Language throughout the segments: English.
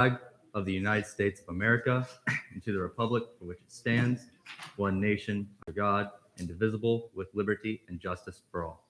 flag of the United States of America and to the republic for which it stands, one nation, under God, indivisible, with liberty and justice for all.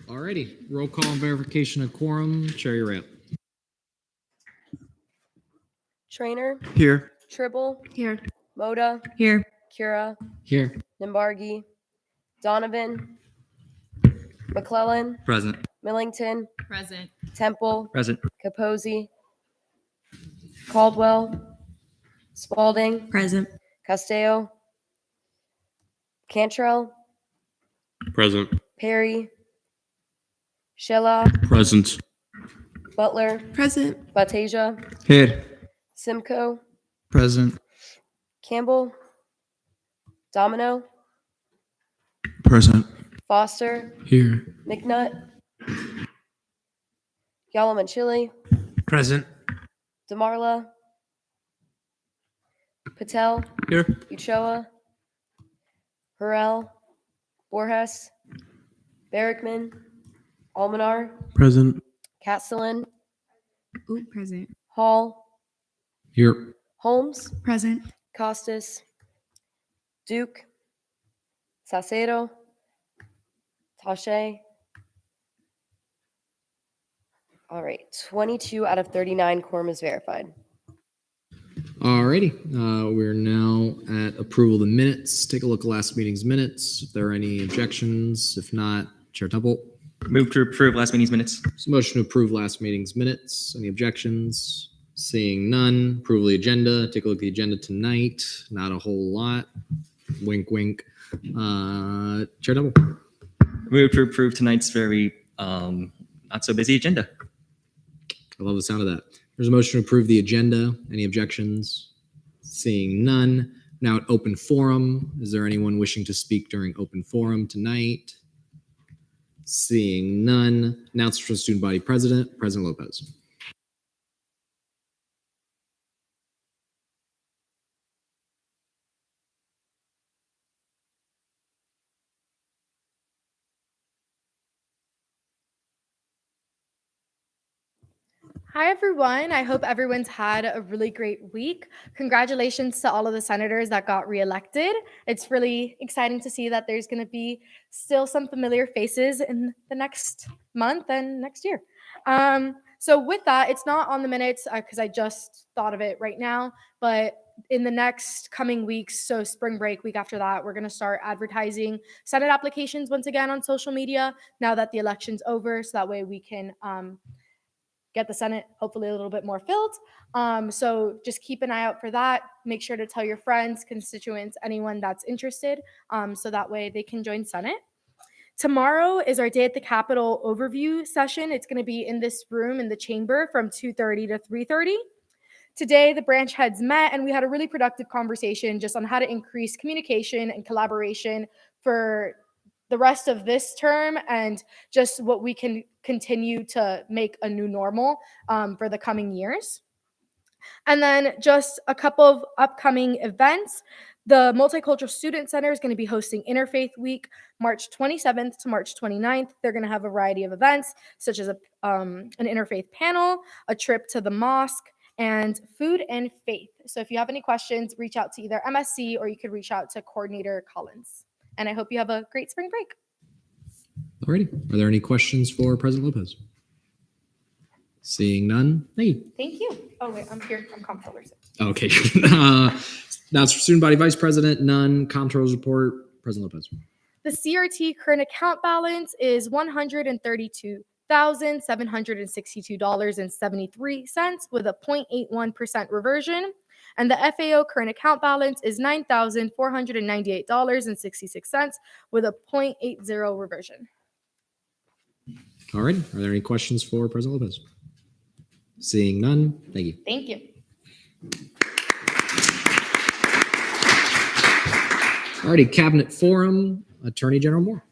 Alrighty, roll call and verification of quorum. Chair, you're up. Trainer, Here. Tribble, Here. Moda, Here. Cura, Here. Nimbargi, Donovan, McClellan, Present. Millington, Present. Temple, Present. Kaposi, Caldwell, Spalding, Present. Castello, Cantrell, Present. Perry, Shella, Present. Butler, Present. Batasia, Here. Simcoe, Present. Campbell, Domino, Present. Foster, Here. McNutt, Yalamanchili, Present. DeMarla, Patel, Here. Uchoa, Harrell, Borges, Barrickman, Almanar, Present. Castellan, Ooh, present. Hall, Here. Holmes, Present. Costas, Duke, Sacero, Tache. All right, 22 out of 39 quorum is verified. Alrighty, we're now at approval of the minutes. Take a look at last meeting's minutes. If there are any objections, if not, Chair Temple. Move to approve last meeting's minutes. So motion to approve last meeting's minutes. Any objections? Seeing none. Approval of the agenda. Take a look at the agenda tonight. Not a whole lot. Wink, wink. Chair Temple. Move to approve tonight's very not so busy agenda. I love the sound of that. There's a motion to approve the agenda. Any objections? Seeing none. Now at open forum. Is there anyone wishing to speak during open forum tonight? Seeing none. Announcement from Student Body President, President Lopez. Hi, everyone. I hope everyone's had a really great week. Congratulations to all of the senators that got reelected. It's really exciting to see that there's going to be still some familiar faces in the next month and next year. So with that, it's not on the minutes because I just thought of it right now, but in the next coming weeks, so spring break, week after that, we're going to start advertising Senate applications once again on social media now that the election's over, so that way we can get the Senate hopefully a little bit more filled. So just keep an eye out for that. Make sure to tell your friends, constituents, anyone that's interested, so that way they can join Senate. Tomorrow is our Day at the Capitol overview session. It's going to be in this room in the chamber from 2:30 to 3:30. Today, the branch heads met and we had a really productive conversation just on how to increase communication and collaboration for the rest of this term and just what we can continue to make a new normal for the coming years. And then just a couple of upcoming events. The Multicultural Student Center is going to be hosting Interfaith Week, March 27th to March 29th. They're going to have a variety of events, such as an interfaith panel, a trip to the mosque, and food and faith. So if you have any questions, reach out to either MSC or you could reach out to Coordinator Collins. And I hope you have a great spring break. Alrighty. Are there any questions for President Lopez? Seeing none. Hey. Thank you. Oh, wait, I'm here. I'm comptroller. Okay. Now it's for Student Body Vice President. None. Comptroller's report. President Lopez. The CRT current account balance is $132,762.73 with a 0.81% reversion. And the FAO current account balance is $9,498.66 with a 0.80 reversion. All right. Are there any questions for President Lopez? Seeing none. Thank you. Thank you. Alrighty. Cabinet Forum. Attorney General Moore.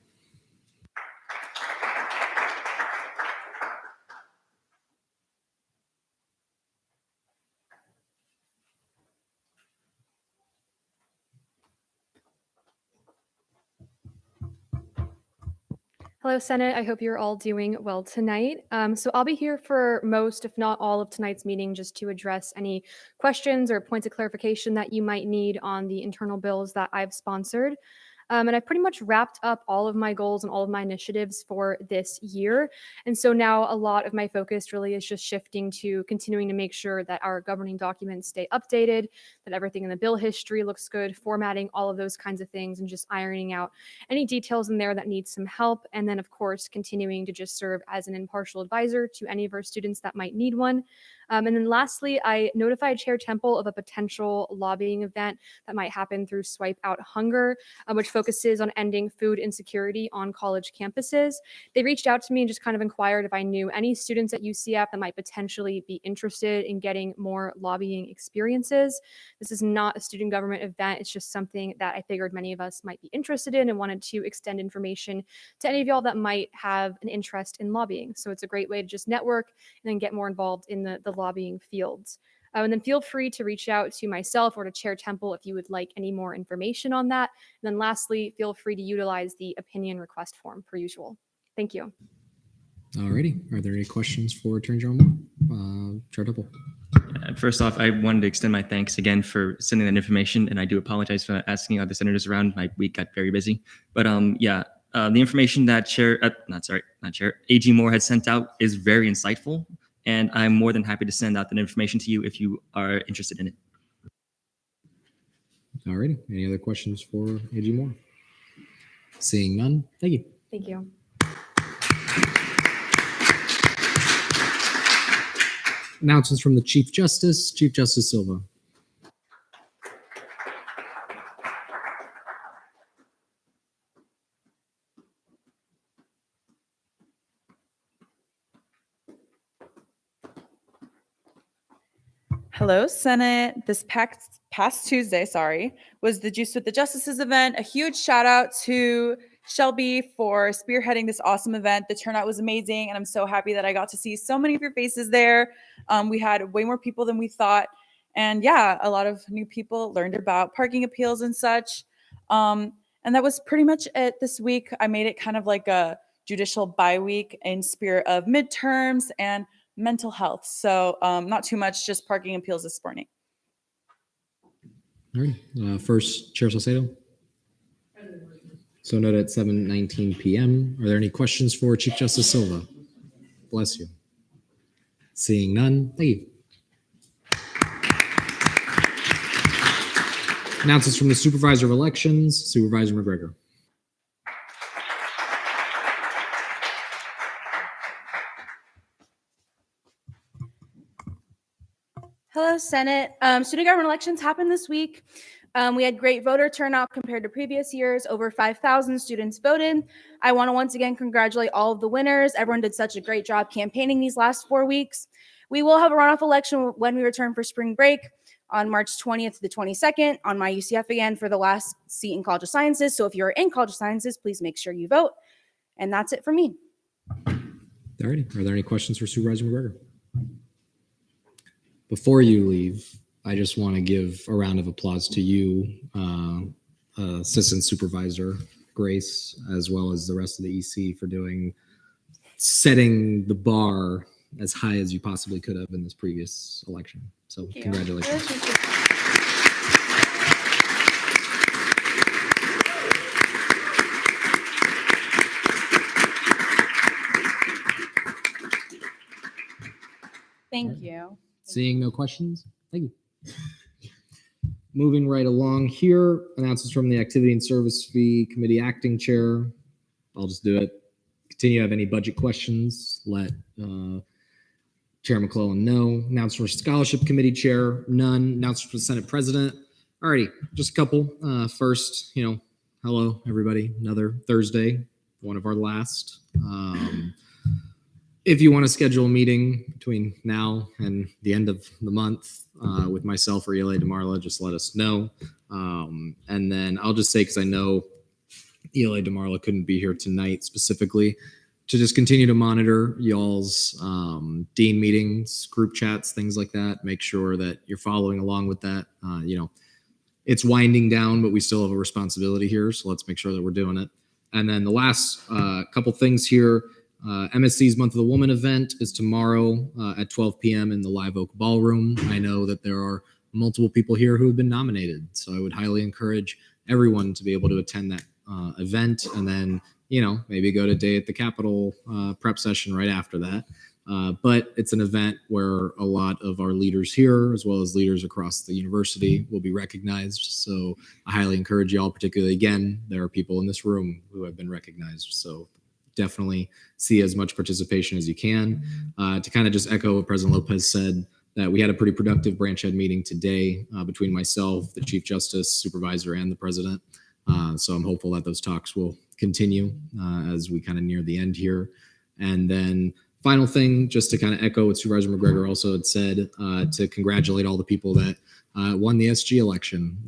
Hello, Senate. I hope you're all doing well tonight. So I'll be here for most, if not all, of tonight's meeting just to address any questions or points of clarification that you might need on the internal bills that I've sponsored. And I've pretty much wrapped up all of my goals and all of my initiatives for this year. And so now a lot of my focus really is just shifting to continuing to make sure that our governing documents stay updated, that everything in the bill history looks good, formatting, all of those kinds of things, and just ironing out any details in there that need some help. And then, of course, continuing to just serve as an impartial advisor to any of our students that might need one. And then lastly, I notified Chair Temple of a potential lobbying event that might happen through Swipe Out Hunger, which focuses on ending food insecurity on college campuses. They reached out to me and just kind of inquired if I knew any students at UCF that might potentially be interested in getting more lobbying experiences. This is not a student government event. It's just something that I figured many of us might be interested in and wanted to extend information to any of y'all that might have an interest in lobbying. So it's a great way to just network and then get more involved in the lobbying fields. And then feel free to reach out to myself or to Chair Temple if you would like any more information on that. And then lastly, feel free to utilize the opinion request form per usual. Thank you. Alrighty. Are there any questions for Attorney General Moore? Chair Temple. First off, I wanted to extend my thanks again for sending that information, and I do apologize for asking other senators around. My week got very busy, but the information that AG Moore had sent out is very insightful, and I'm more than happy to send out that information to you if you are interested in it. Alrighty. Any other questions for AG Moore? Seeing none. Thank you. Thank you. Announcements from the Chief Justice. Chief Justice Silva. Hello, Senate. This past Tuesday, was the Juice with the Justices event. A huge shout out to Shelby for spearheading this awesome event. The turnout was amazing, and I'm so happy that I got to see so many of your faces there. We had way more people than we thought. And yeah, a lot of new people learned about parking appeals and such. And that was pretty much it this week. I made it kind of like a judicial bye week in spirit of midterms and mental health. So not too much, just parking appeals this morning. All right. First, Chair Salcedo. So noted at 7:19 p.m. Are there any questions for Chief Justice Silva? Bless you. Seeing none. Thank you. Announcements from the Supervisor of Elections. Supervisor McGregor. Hello, Senate. Student government elections happened this week. We had great voter turnout compared to previous years. Over 5,000 students voted. I want to once again congratulate all of the winners. Everyone did such a great job campaigning these last 4 weeks. We will have a runoff election when we return for spring break. on March 20th to the 22nd on my UCF again for the last seat in College of Sciences. So if you're in College of Sciences, please make sure you vote. And that's it for me. Alrighty. Are there any questions for Supervisor McGregor? Before you leave, I just want to give a round of applause to you, Assistant Supervisor Grace, as well as the rest of the EC for setting the bar as high as you possibly could have in this previous election. So congratulations. Thank you. Seeing no questions, thank you. Moving right along here, announcements from the Activity and Service Fee Committee Acting Chair. I'll just do it. Continue to have any budget questions, let Chair McClellan know. Announcements for Scholarship Committee Chair, none. Announcements for the Senate President. Alrighty, just a couple. First, hello everybody. Another Thursday, one of our last. If you want to schedule a meeting between now and the end of the month with myself or ELA DeMarla, just let us know. And then I'll just say, because I know ELA DeMarla couldn't be here tonight specifically, to just continue to monitor y'all's dean meetings, group chats, things like that. Make sure that you're following along with that. It's winding down, but we still have a responsibility here. So let's make sure that we're doing it. And then the last couple things here. MSC's Month of the Woman event is tomorrow at 12 p.m. in the Live Oak Ballroom. I know that there are multiple people here who have been nominated, so I would highly encourage everyone to be able to attend that event, and then maybe go to Day at the Capitol prep session right after that. But it's an event where a lot of our leaders here, as well as leaders across the university, will be recognized. So I highly encourage y'all, particularly, again, there are people in this room who have been recognized. So definitely see as much participation as you can. To kind of just echo what President Lopez said, that we had a pretty productive branch head meeting today between myself, the Chief Justice, Supervisor, and the President. So I'm hopeful that those talks will continue as we kind of near the end here. And then final thing, just to kind of echo what Supervisor McGregor also had said, to congratulate all the people that won the SG election.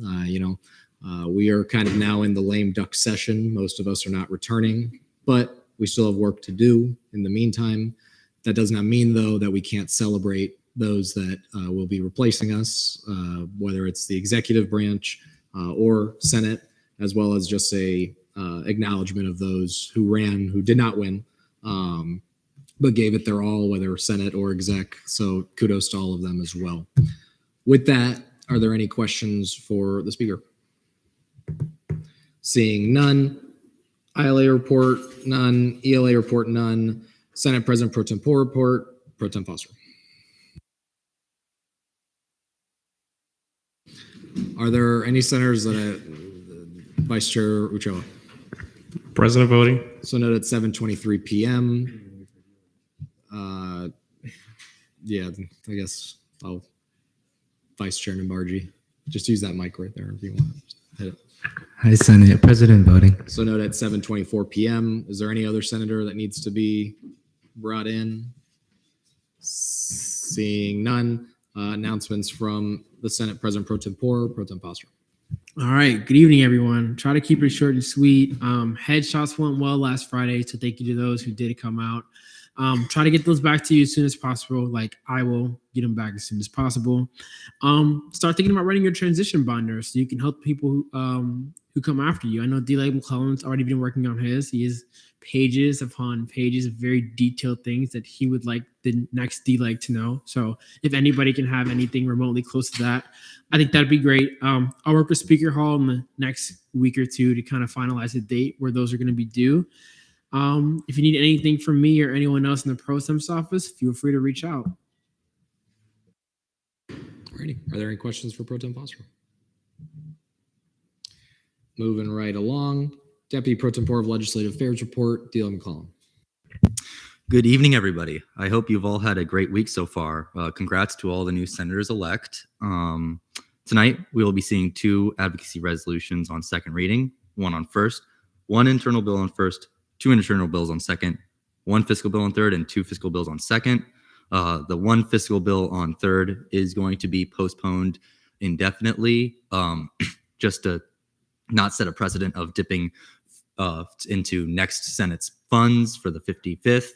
We are kind of now in the lame duck session. Most of us are not returning, but we still have work to do in the meantime. That does not mean, though, that we can't celebrate those that will be replacing us, whether it's the executive branch or Senate, as well as just a acknowledgement of those who ran, who did not win, but gave it their all, whether Senate or exec. So kudos to all of them as well. With that, are there any questions for the speaker? Seeing none. ILA report, none. ELA report, none. Senate President Pro Tempore report, Pro Tem Foster. Are there any senators that Vice Chair Uchoa? President voting. So noted at 7:23 p.m. Yeah, I guess I'll Vice Chair Nambarji. Just use that mic right there if you want. Just hit it. Hi, Senate President voting. So note at 7:24 p.m. Is there any other senator that needs to be brought in? Seeing none. Announcements from the Senate President Pro Tempore, Pro Tem Foster. All right. Good evening, everyone. Try to keep it short and sweet. Headshots went well last Friday, so thank you to those who did come out. Try to get those back to you as soon as possible. Like, I will get them back as soon as possible. Start thinking about writing your transition binder so you can help people who come after you. I know D. McClellan's already been working on his. He has pages upon pages of very detailed things that he would like the next D-Leg to know. So if anybody can have anything remotely close to that, I think that'd be great. I'll work with Speaker Hall in the next week or two to kind of finalize a date where those are going to be due. If you need anything from me or anyone else in the Pro Tem's office, feel free to reach out. Alrighty. Are there any questions for Pro Tem Foster? Moving right along. Deputy Pro Tempore of Legislative Affairs report, D. McClellan. Good evening, everybody. I hope you've all had a great week so far. Congrats to all the new senators-elect. Tonight, we will be seeing 2 advocacy resolutions on second reading, one on first, 1 internal bill on first, 2 internal bills on second, 1 fiscal bill on third, and 2 fiscal bills on second. The 1 fiscal bill on third is going to be postponed indefinitely, just to not set a precedent of dipping into next Senate's funds for the 55th.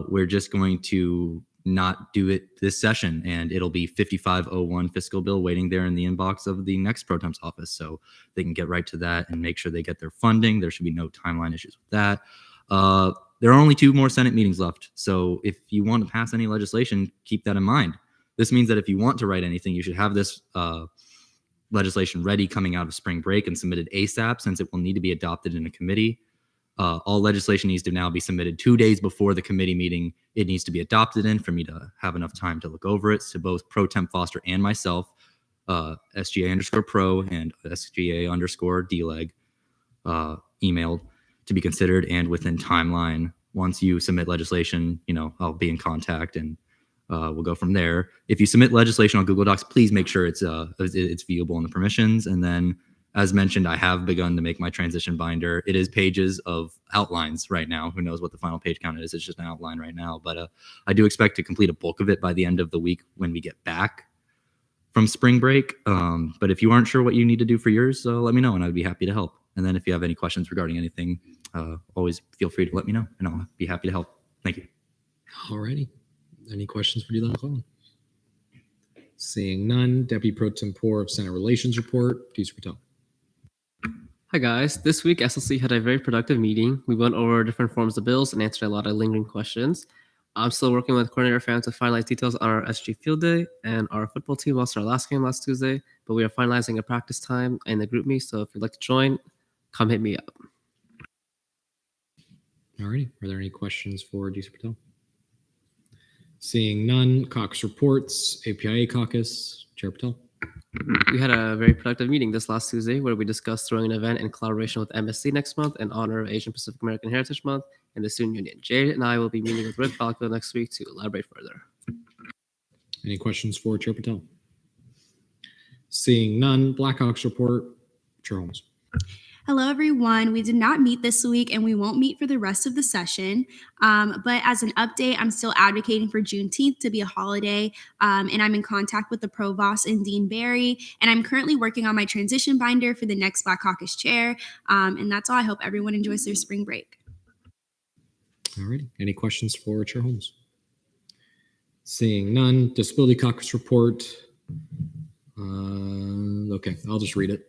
We're just going to not do it this session, and it'll be 5501 fiscal bill waiting there in the inbox of the next pro temp's office, so they can get right to that and make sure they get their funding. There should be no timeline issues with that. There are only 2 more Senate meetings left, so if you want to pass any legislation, keep that in mind. This means that if you want to write anything, you should have this legislation ready coming out of spring break and submitted ASAP, since it will need to be adopted in a committee. All legislation needs to now be submitted 2 days before the committee meeting it needs to be adopted in, for me to have enough time to look over it. So both Pro Temp Foster and myself, SGA_pro and SGA_DLeg, emailed to be considered and within timeline. Once you submit legislation, I'll be in contact and we'll go from there. If you submit legislation on Google Docs, please make sure it's viewable in the permissions. And then, as mentioned, I have begun to make my transition binder. It is pages of outlines right now. Who knows what the final page count is? It's just an outline right now. But I do expect to complete a bulk of it by the end of the week when we get back from spring break. But if you aren't sure what you need to do for yours, let me know and I'd be happy to help. And then if you have any questions regarding anything, always feel free to let me know and I'll be happy to help. Thank you. Alrighty. Any questions for Deland McClellan? Seeing none, Deputy Pro Tempore of Senate Relations report. Please Patel. Hi guys, this week SLC had a very productive meeting. We went over different forms of bills and answered a lot of lingering questions. I'm still working with coordinator fam to finalize details on our SG field day, and our football team lost our last game last Tuesday, but we are finalizing a practice time and the group meet, so if you'd like to join, come hit me up. Alrighty, are there any questions for DC Patel? Seeing none, caucus reports, APIA caucus, Chair Patel. We had a very productive meeting this last Tuesday where we discussed throwing an event in collaboration with MSC next month in honor of Asian Pacific American Heritage Month and the Student Union. Jade and I will be meeting with Rick Falco next week to elaborate further. Any questions for Chair Patel? Seeing none, Blackhawks report, Chair Holmes. Hello, everyone. We did not meet this week and we won't meet for the rest of the session. But as an update, I'm still advocating for Juneteenth to be a holiday. And I'm in contact with the Provost and Dean Barry. And I'm currently working on my transition binder for the next Black Caucus chair. And that's all. I hope everyone enjoys their spring break. All righty. Any questions for Chair Holmes? Seeing none, Disability Caucus report. Okay, I'll just read it.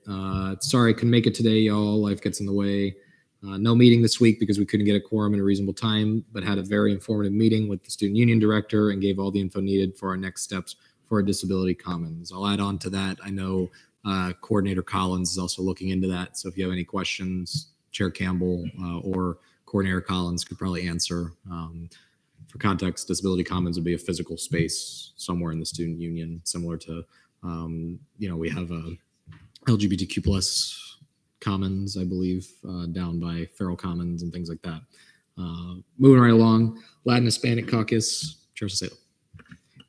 Sorry, couldn't make it today, y'all. Life gets in the way. No meeting this week because we couldn't get a quorum in a reasonable time, but had a very informative meeting with the Student Union Director and gave all the info needed for our next steps for our Disability Commons. I'll add on to that. I know Coordinator Collins is also looking into that. So if you have any questions, Chair Campbell or Coordinator Collins could probably answer. For context, Disability Commons would be a physical space somewhere in the Student Union, similar to we have a LGBTQ plus commons, I believe, down by Farrell Commons and things like that. Moving right along, Latin Hispanic Caucus, Chair Salcedo.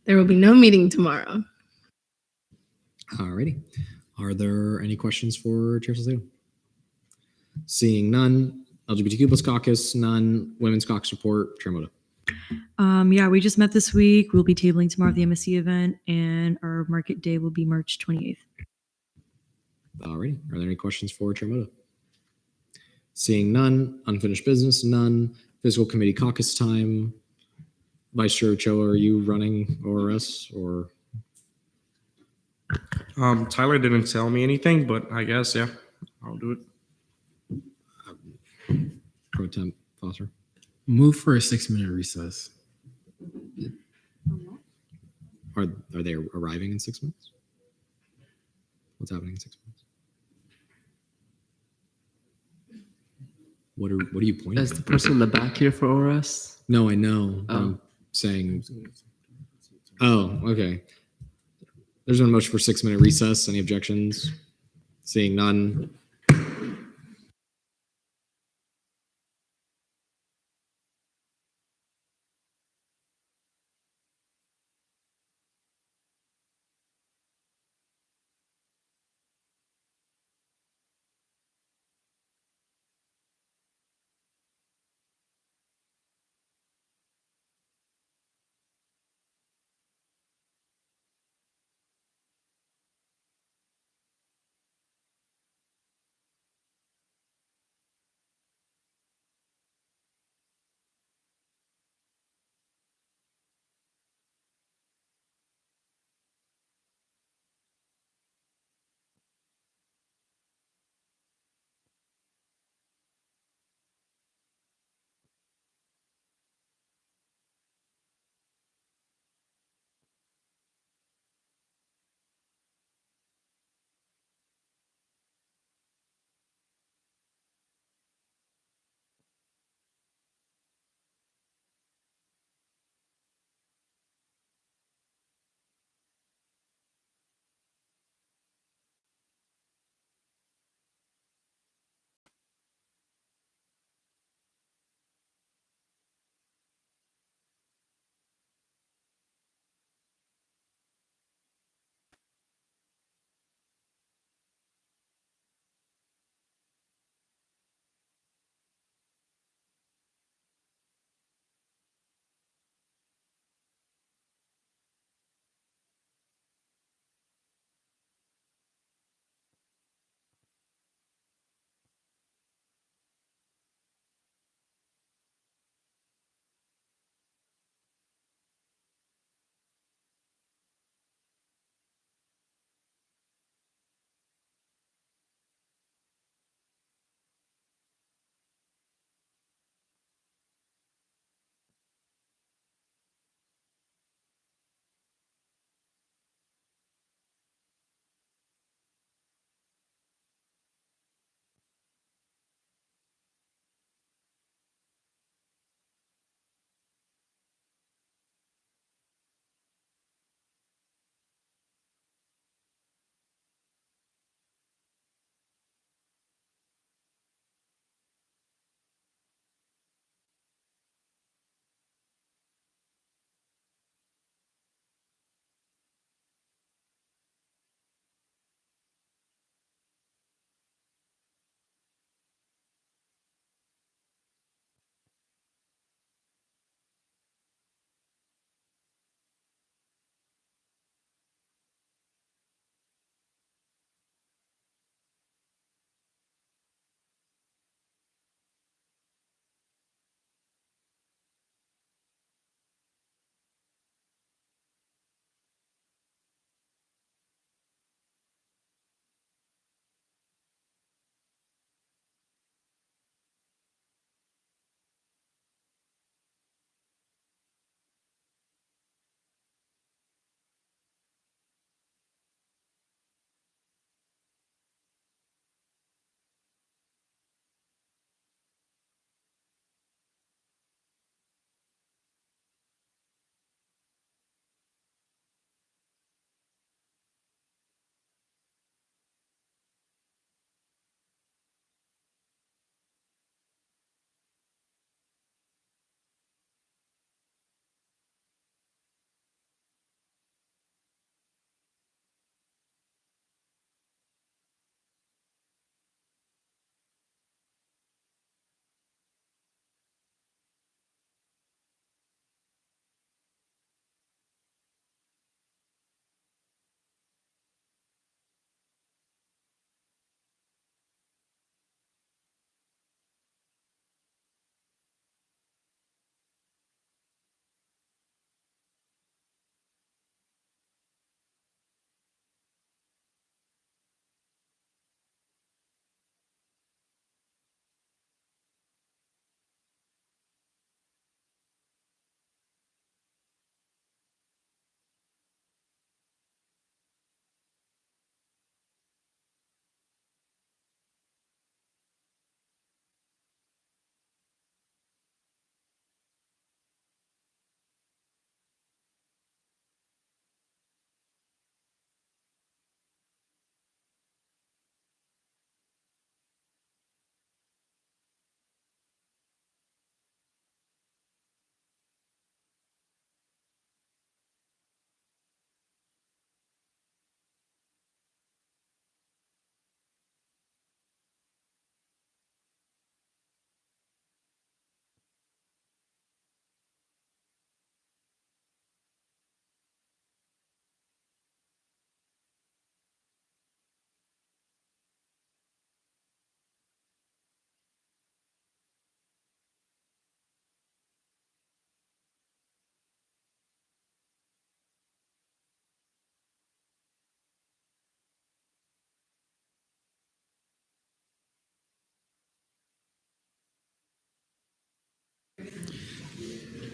There will be no meeting tomorrow. Alrighty. Are there any questions for Chair Salcedo? Seeing none, LGBTQ plus caucus, none, Women's Caucus report, Chair Moda. Yeah, we just met this week. We'll be tabling tomorrow at the MSC event, and our market day will be March 28th. Alrighty. Are there any questions for Chair Moda? Seeing none, unfinished business, none, Fiscal Committee caucus time. Vice Chair Ochoa, are you running ORS or? Tyler didn't tell me anything, but I guess, yeah, I'll do it. Pro Temp Foster. Move for a 6-minute recess. Are they arriving in 6 minutes? What's happening in 6 minutes? What are you pointing Is at? the person in the back here for ORS? No, I know. I'm saying. Oh, okay. There's been a motion for 6-minute recess. Any objections? Seeing none.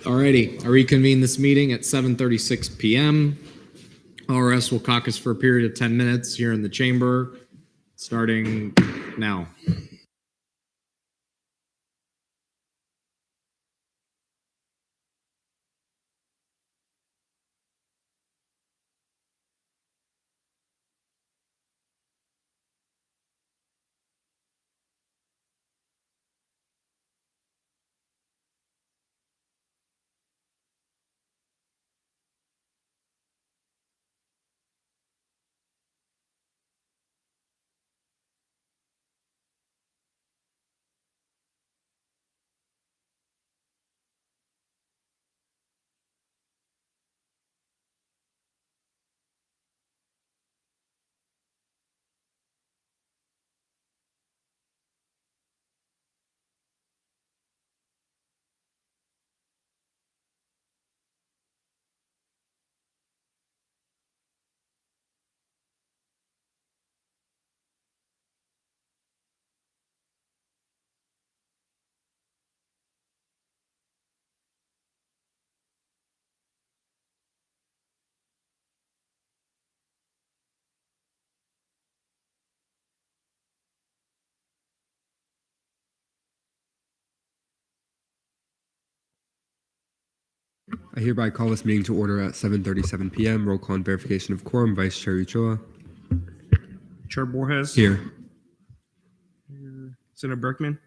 Alrighty, I reconvene this meeting at 7:36 p.m. RS will caucus for a period of 10 minutes here in the chamber, starting now. I hereby call this meeting to order at 7:37 p.m. Roll call and verification of quorum. Vice Chair Uchoa. Chair Borges. Here. Senator Berkman.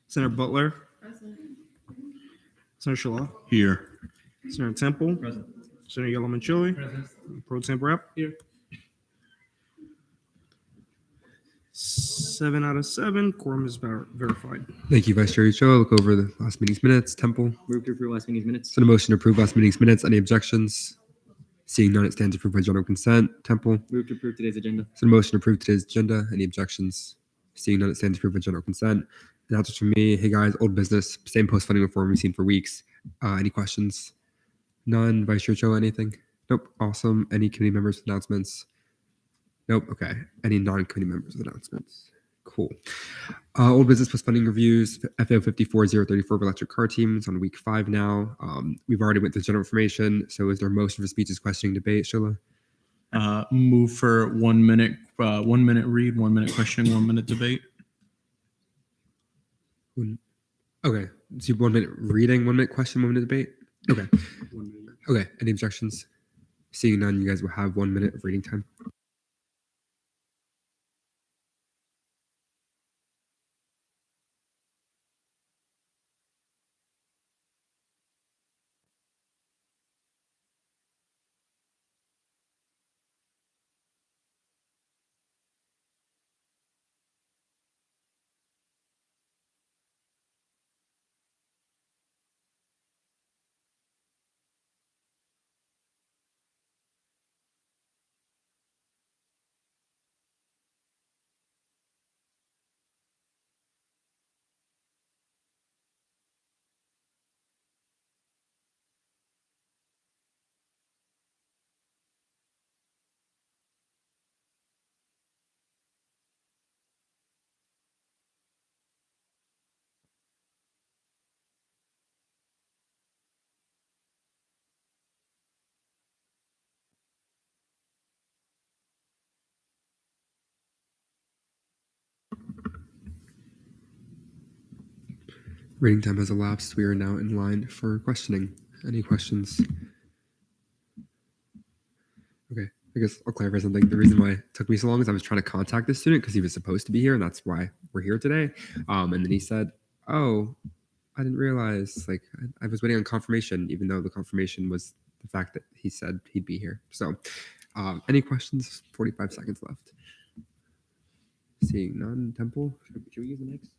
Senator Butler. Senator Shala. Here. Senator Temple. Present. Senator Yellowman Chili. Present. Pro Temp Rep. Here. 7 out of 7. Quorum is verified. Thank you, Vice Chair Uchoa. Look over the last meeting's minutes. Temple. Move to approve last meeting's minutes. Send a motion to approve last meeting's minutes. Any objections? Seeing none, it stands approved by general consent. Temple. Move to approve today's agenda. Send a motion to approve today's agenda. Any objections? Seeing none, it stands approved by general consent. Announcements from me. Hey guys, old business. Same post-funding reform we've seen for weeks. Any questions? None. Vice Chair Uchoa, anything? Nope. Awesome. Any committee members' announcements? Nope. Okay. Any non-committee members' announcements? Cool. Old business plus funding reviews. FAO 54034 electric car teams on week 5 now. We've already went through general information. So is there a motion for speeches, questioning, debate, Sheila? Move for 1 minute, 1 minute read, 1 minute questioning, 1 minute debate. Okay. So 1 minute reading, 1 minute question, 1 minute debate? Okay. Okay. Any objections? Seeing none, you guys will have 1 minute of reading time. Reading time has elapsed. We are now in line for questioning. Any questions? Okay, I guess I'll clarify something. The reason why it took me so long is I was trying to contact this student because he was supposed to be here, and that's why we're here today. And then he said, "Oh, I didn't realize. Like, I was waiting on confirmation, even though the confirmation was the fact that he said he'd be here." So, any questions? 45 seconds left. Seeing none. Temple. Should we use the next?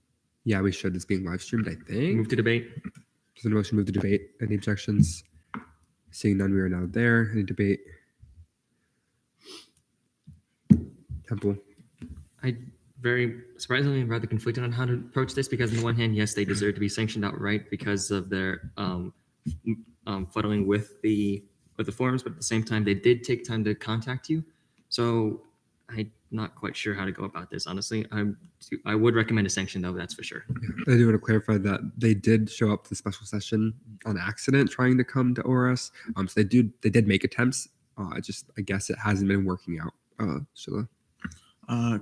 Yeah, we should. It's being live streamed, I think. Move to debate. Does the motion move to debate? Any objections? Seeing none, we are now there. Any debate? Temple. I very surprisingly am rather conflicted on how to approach this because on the one hand, yes, they deserve to be sanctioned outright because of their fuddling with the forms, but at the same time, they did take time to contact you. So I not quite sure how to go about this. Honestly, I would recommend a sanction though. That's for sure. I do want to clarify that they did show up to the special session on accident trying to come to ORS. So they did make attempts. I guess it hasn't been working out. Sheila.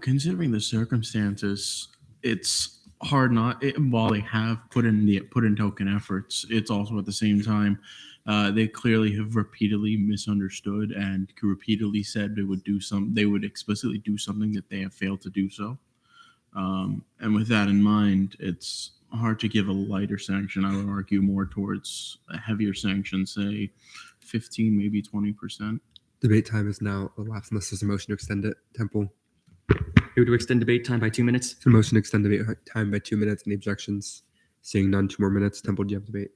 Considering the circumstances, it's hard not. While they have put in token efforts, it's also at the same time they clearly have repeatedly misunderstood and repeatedly said they would explicitly do something that they have failed to do so. And with that in mind, it's hard to give a lighter sanction. I would argue more towards a heavier sanction, say 15, maybe 20%. Debate time is now elapsed unless there's a motion to extend it. Temple. Move to extend debate time by 2 minutes. So motion to extend debate time by 2 minutes. Any objections? Seeing none, 2 more minutes. Temple, do you have debate?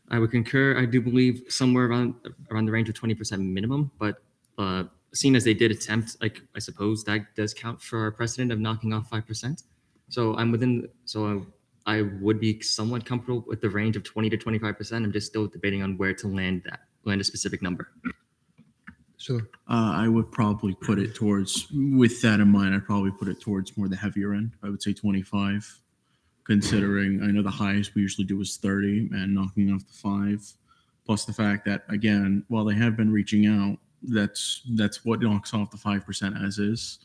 I would concur. I do believe somewhere around the range of 20% minimum, but seeing as they did attempt, like I suppose that does count for our precedent of knocking off 5%. So I would be somewhat comfortable with the range of 20 to 25%. I'm just still debating on where to land a specific number. Sure. I would probably put it towards, with that in mind, I'd probably put it towards more the heavier end. I would say 25, considering I know the highest we usually do is 30 and knocking off the 5, plus the fact that, again, while they have been reaching out, that's what knocks off the 5% as is,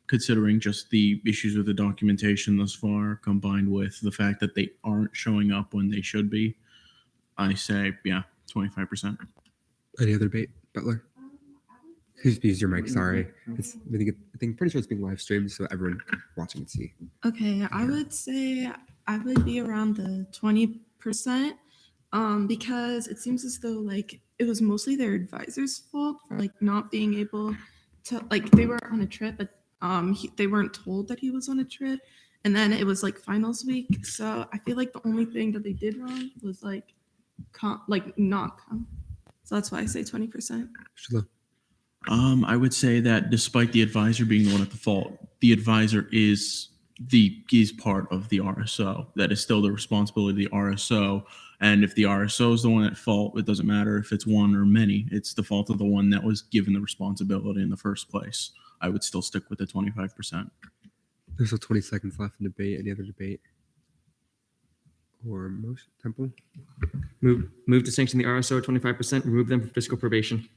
considering just the issues with the documentation thus far, combined with the fact that they aren't showing up when they should be. I say, yeah, 25%. Any other debate, Butler? Please use your mic. Sorry, I think pretty sure it's being live streamed, so everyone watching can see. Okay, I would say I would be around the 20%, because it seems as though like it was mostly their advisor's fault for like not being able to, like, they were on a trip, but they weren't told that he was on a trip, and then it was like finals week, so I feel like the only thing that they did wrong was like not come. So that's why I say 20%. Sheila. I would say that despite the advisor being the one at the fault, the advisor is part of the RSO. That is still the responsibility of the RSO. And if the RSO is the one at fault, it doesn't matter if it's one or many. It's the fault of the one that was given the responsibility in the first place. I would still stick with the 25%. There's still 20 seconds left in debate. Any other debate? Or motion? Temple? Move to sanction the RSO at 25%, remove them from fiscal probation.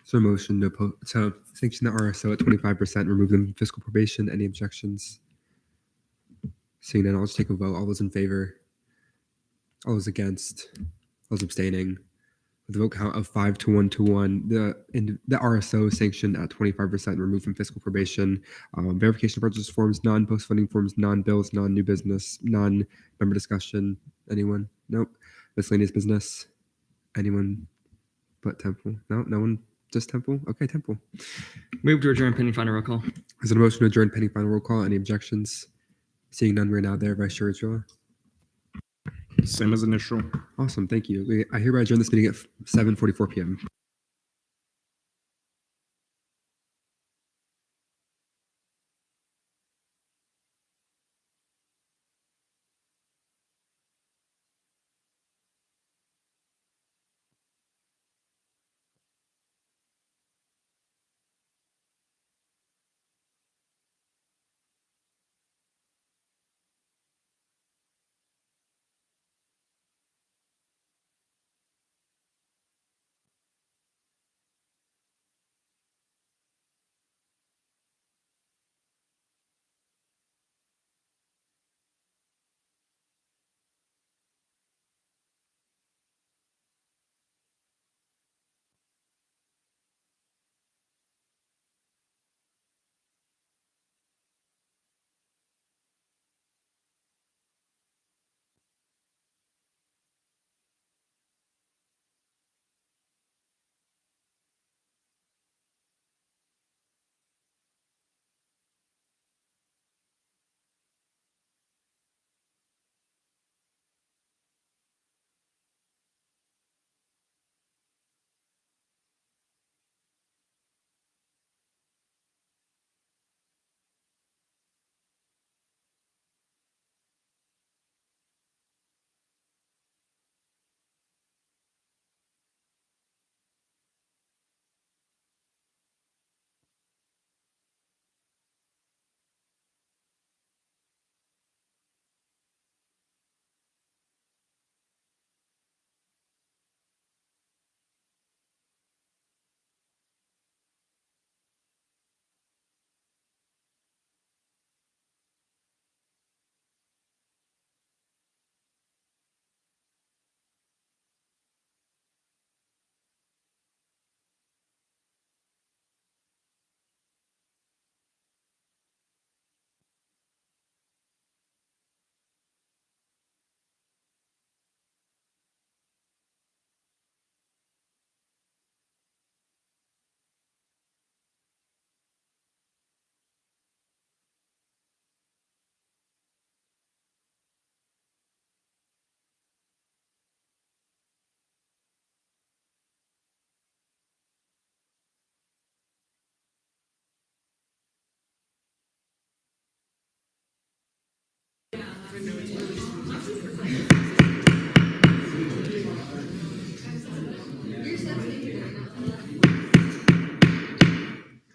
So motion to sanction the RSO at 25%, remove them from fiscal probation. Any objections? Seeing none, I'll just take a vote. All those in favor? All those against? All those abstaining? With a vote count of 5 to 1 to 1, the RSO is sanctioned at 25%, removed from fiscal probation. Verification of purchase forms, none. Post-funding forms, none. Bills, none. New business, none. Member discussion, anyone? Nope. Miscellaneous business, anyone but Temple? No one? Just Temple? Okay, Temple. Move to adjourn pending final roll call. Is there a motion to adjourn pending final roll call? Any objections? Seeing none, we're now there. Vice Chair Ochoa. Same as initial. Awesome, thank you. I hereby adjourn this meeting at 7:44 p.m.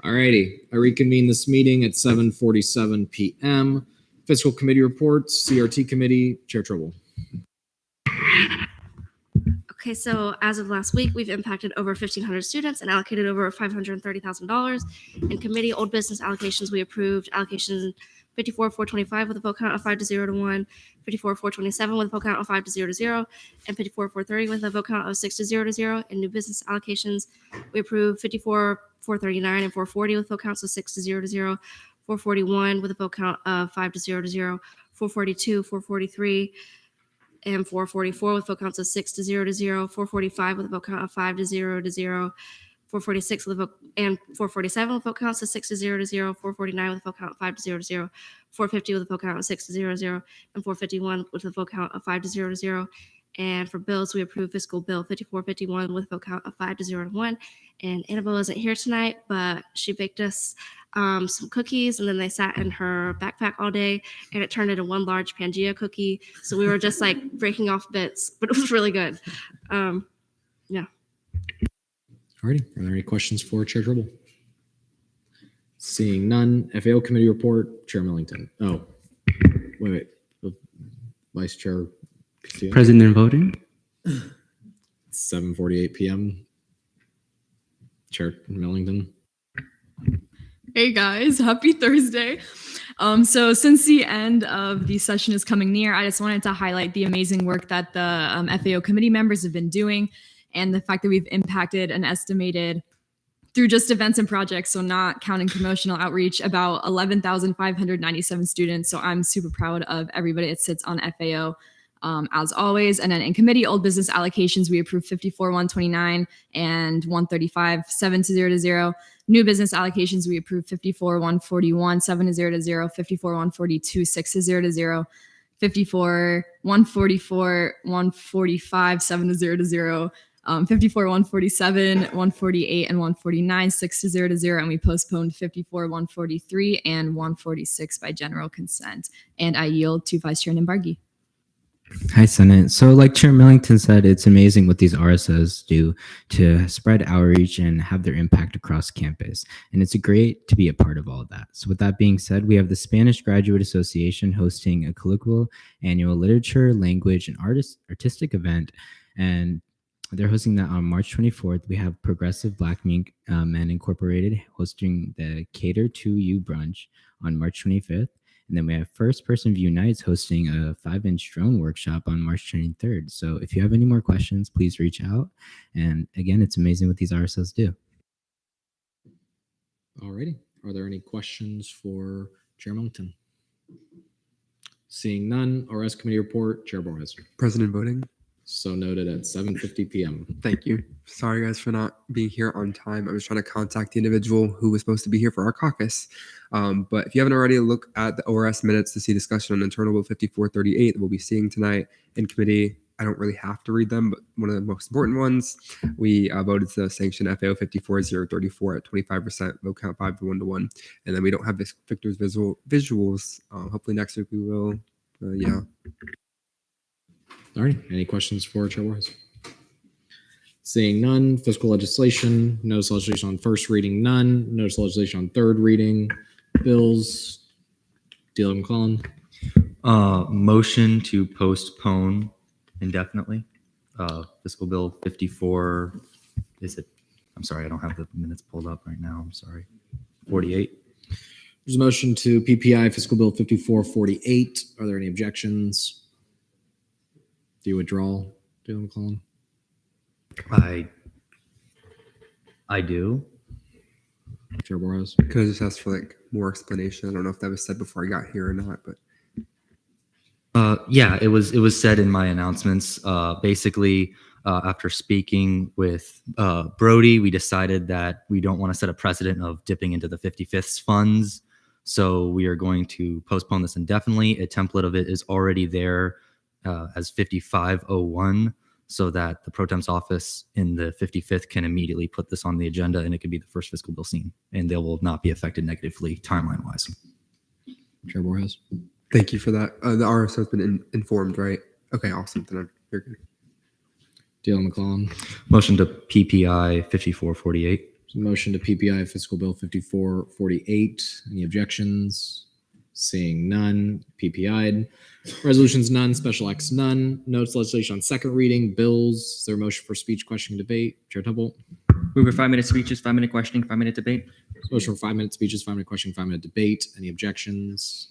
Alrighty, I reconvene this meeting at 7:47 p.m. Fiscal Committee reports, CRT Committee, Chair Trouble. Okay, so as of last week, we've impacted over 1,500 students and allocated over $530,000. In committee old business allocations, we approved allocation 54,425 with a vote count of 5 to 0 to 1, 54,427 with a vote count of 5 to 0 to 0, and 54,430 with a vote count of 6 to 0 to 0. In new business allocations, we approved 54,439 and 440 with vote counts of 6 to 0 to 0, 441 with a vote count of 5 to 0 to 0, 442, 443, and 444 with vote counts of 6 to 0 to 0, 445 with a vote count of 5 to 0 to 0, 446 with a vote, and 447 with vote counts of 6 to 0 to 0, 449 with a vote count of 5 to 0 to 0, 450 with a vote count of 6 to 0 to 0, and 451 with a vote count of 5 to 0 to 0. And for bills, we approved fiscal bill 5451 with a vote count of 5 to 0 to 1. And Annabelle isn't here tonight, but she baked us some cookies, and then they sat in her backpack all day, and it turned into one large Pangea cookie. So we were just like breaking off bits, but it was really good. Yeah. Alrighty, are there any questions for Chair Trouble? Seeing none, FAO Committee report, Chair Millington. Oh, wait. Vice Chair Castillo. President voting. 7:48 p.m. Chair Millington. Hey guys, happy Thursday. So since the end of the session is coming near, I just wanted to highlight the amazing work that the FAO committee members have been doing and the fact that we've impacted an estimated, through just events and projects, so not counting promotional outreach, about 11,597 students. So I'm super proud of everybody that sits on FAO. As always. And then in committee old business allocations, we approved 54,129 and 135, 7 to 0 to 0. New business allocations, we approved 54,141, 7 to 0 to 0, 54,142, 6 to 0 to 0, 54,144, 145, 7 to 0 to 0, 54,147, 148, and 149, 6 to 0 to 0. And we postponed 54,143 and 146 by general consent. And I yield to Vice Chair Nimbargi. Hi, Senate. So like Chair Millington said, it's amazing what these RSOs do to spread outreach and have their impact across campus. And it's great to be a part of all of that. So with that being said, we have the Spanish Graduate Association hosting a colloquial annual literature, language, and artistic event. And they're hosting that on March 24th. We have Progressive Black Men Incorporated hosting the Cater to You brunch on March 25th. And then we have First Person View Nights hosting a 5-inch drone workshop on March 23rd. So if you have any more questions, please reach out. And again, it's amazing what these RSOs do. Alrighty. Are there any questions for Chair Millington? Seeing none, RS Committee report, Chair Borges. President voting. So noted at 7:50 p.m. Thank you. Sorry, guys, for not being here on time. I was trying to contact the individual who was supposed to be here for our caucus. But if you haven't already, look at the ORS minutes to see discussion on Internal Bill 5438 that we'll be seeing tonight in committee. I don't really have to read them, but one of the most important ones, we voted to sanction FAO 54034 at 25%, vote count 5 to 1 to 1. And then we don't have Victor's visuals. Hopefully next week we will. Yeah. All right. Any questions for Chair Borges? Seeing none, fiscal legislation, notice legislation on first reading, none. Notice legislation on third reading, bills. Deal McClellan. Motion to postpone indefinitely. Fiscal Bill 54. Is it? I'm sorry, I don't have the minutes pulled up right now. I'm sorry. 48. There's a motion to PPI Fiscal Bill 5448. Are there any objections? Do you withdraw, Deal McClellan? I do. Chair Borges. Could I just ask for like more explanation? I don't know if that was said before I got here or not, but yeah, it was said in my announcements. Basically, after speaking with Brody, we decided that we don't want to set a precedent of dipping into the 55th funds. So we are going to postpone this indefinitely. A template of it is already there as 5501, so that the Pro Temp's office in the 55th can immediately put this on the agenda, and it could be the first fiscal bill seen, and they will not be affected negatively timeline-wise. Chair Borges. Thank you for that. The RSO has been informed, right? Okay, awesome. Then you're good. Dale McClellan. Motion to PPI 5448. Motion to PPI Fiscal Bill 5448. Any objections? Seeing none. PPI'd. Resolutions none. Special acts none. Notes legislation on second reading. Bills. Is there a motion for speech, questioning, debate? Chair Temple. Move for 5-minute speeches, 5-minute questioning, 5-minute debate. Motion for 5-minute speeches, 5-minute questioning, 5-minute debate. Any objections?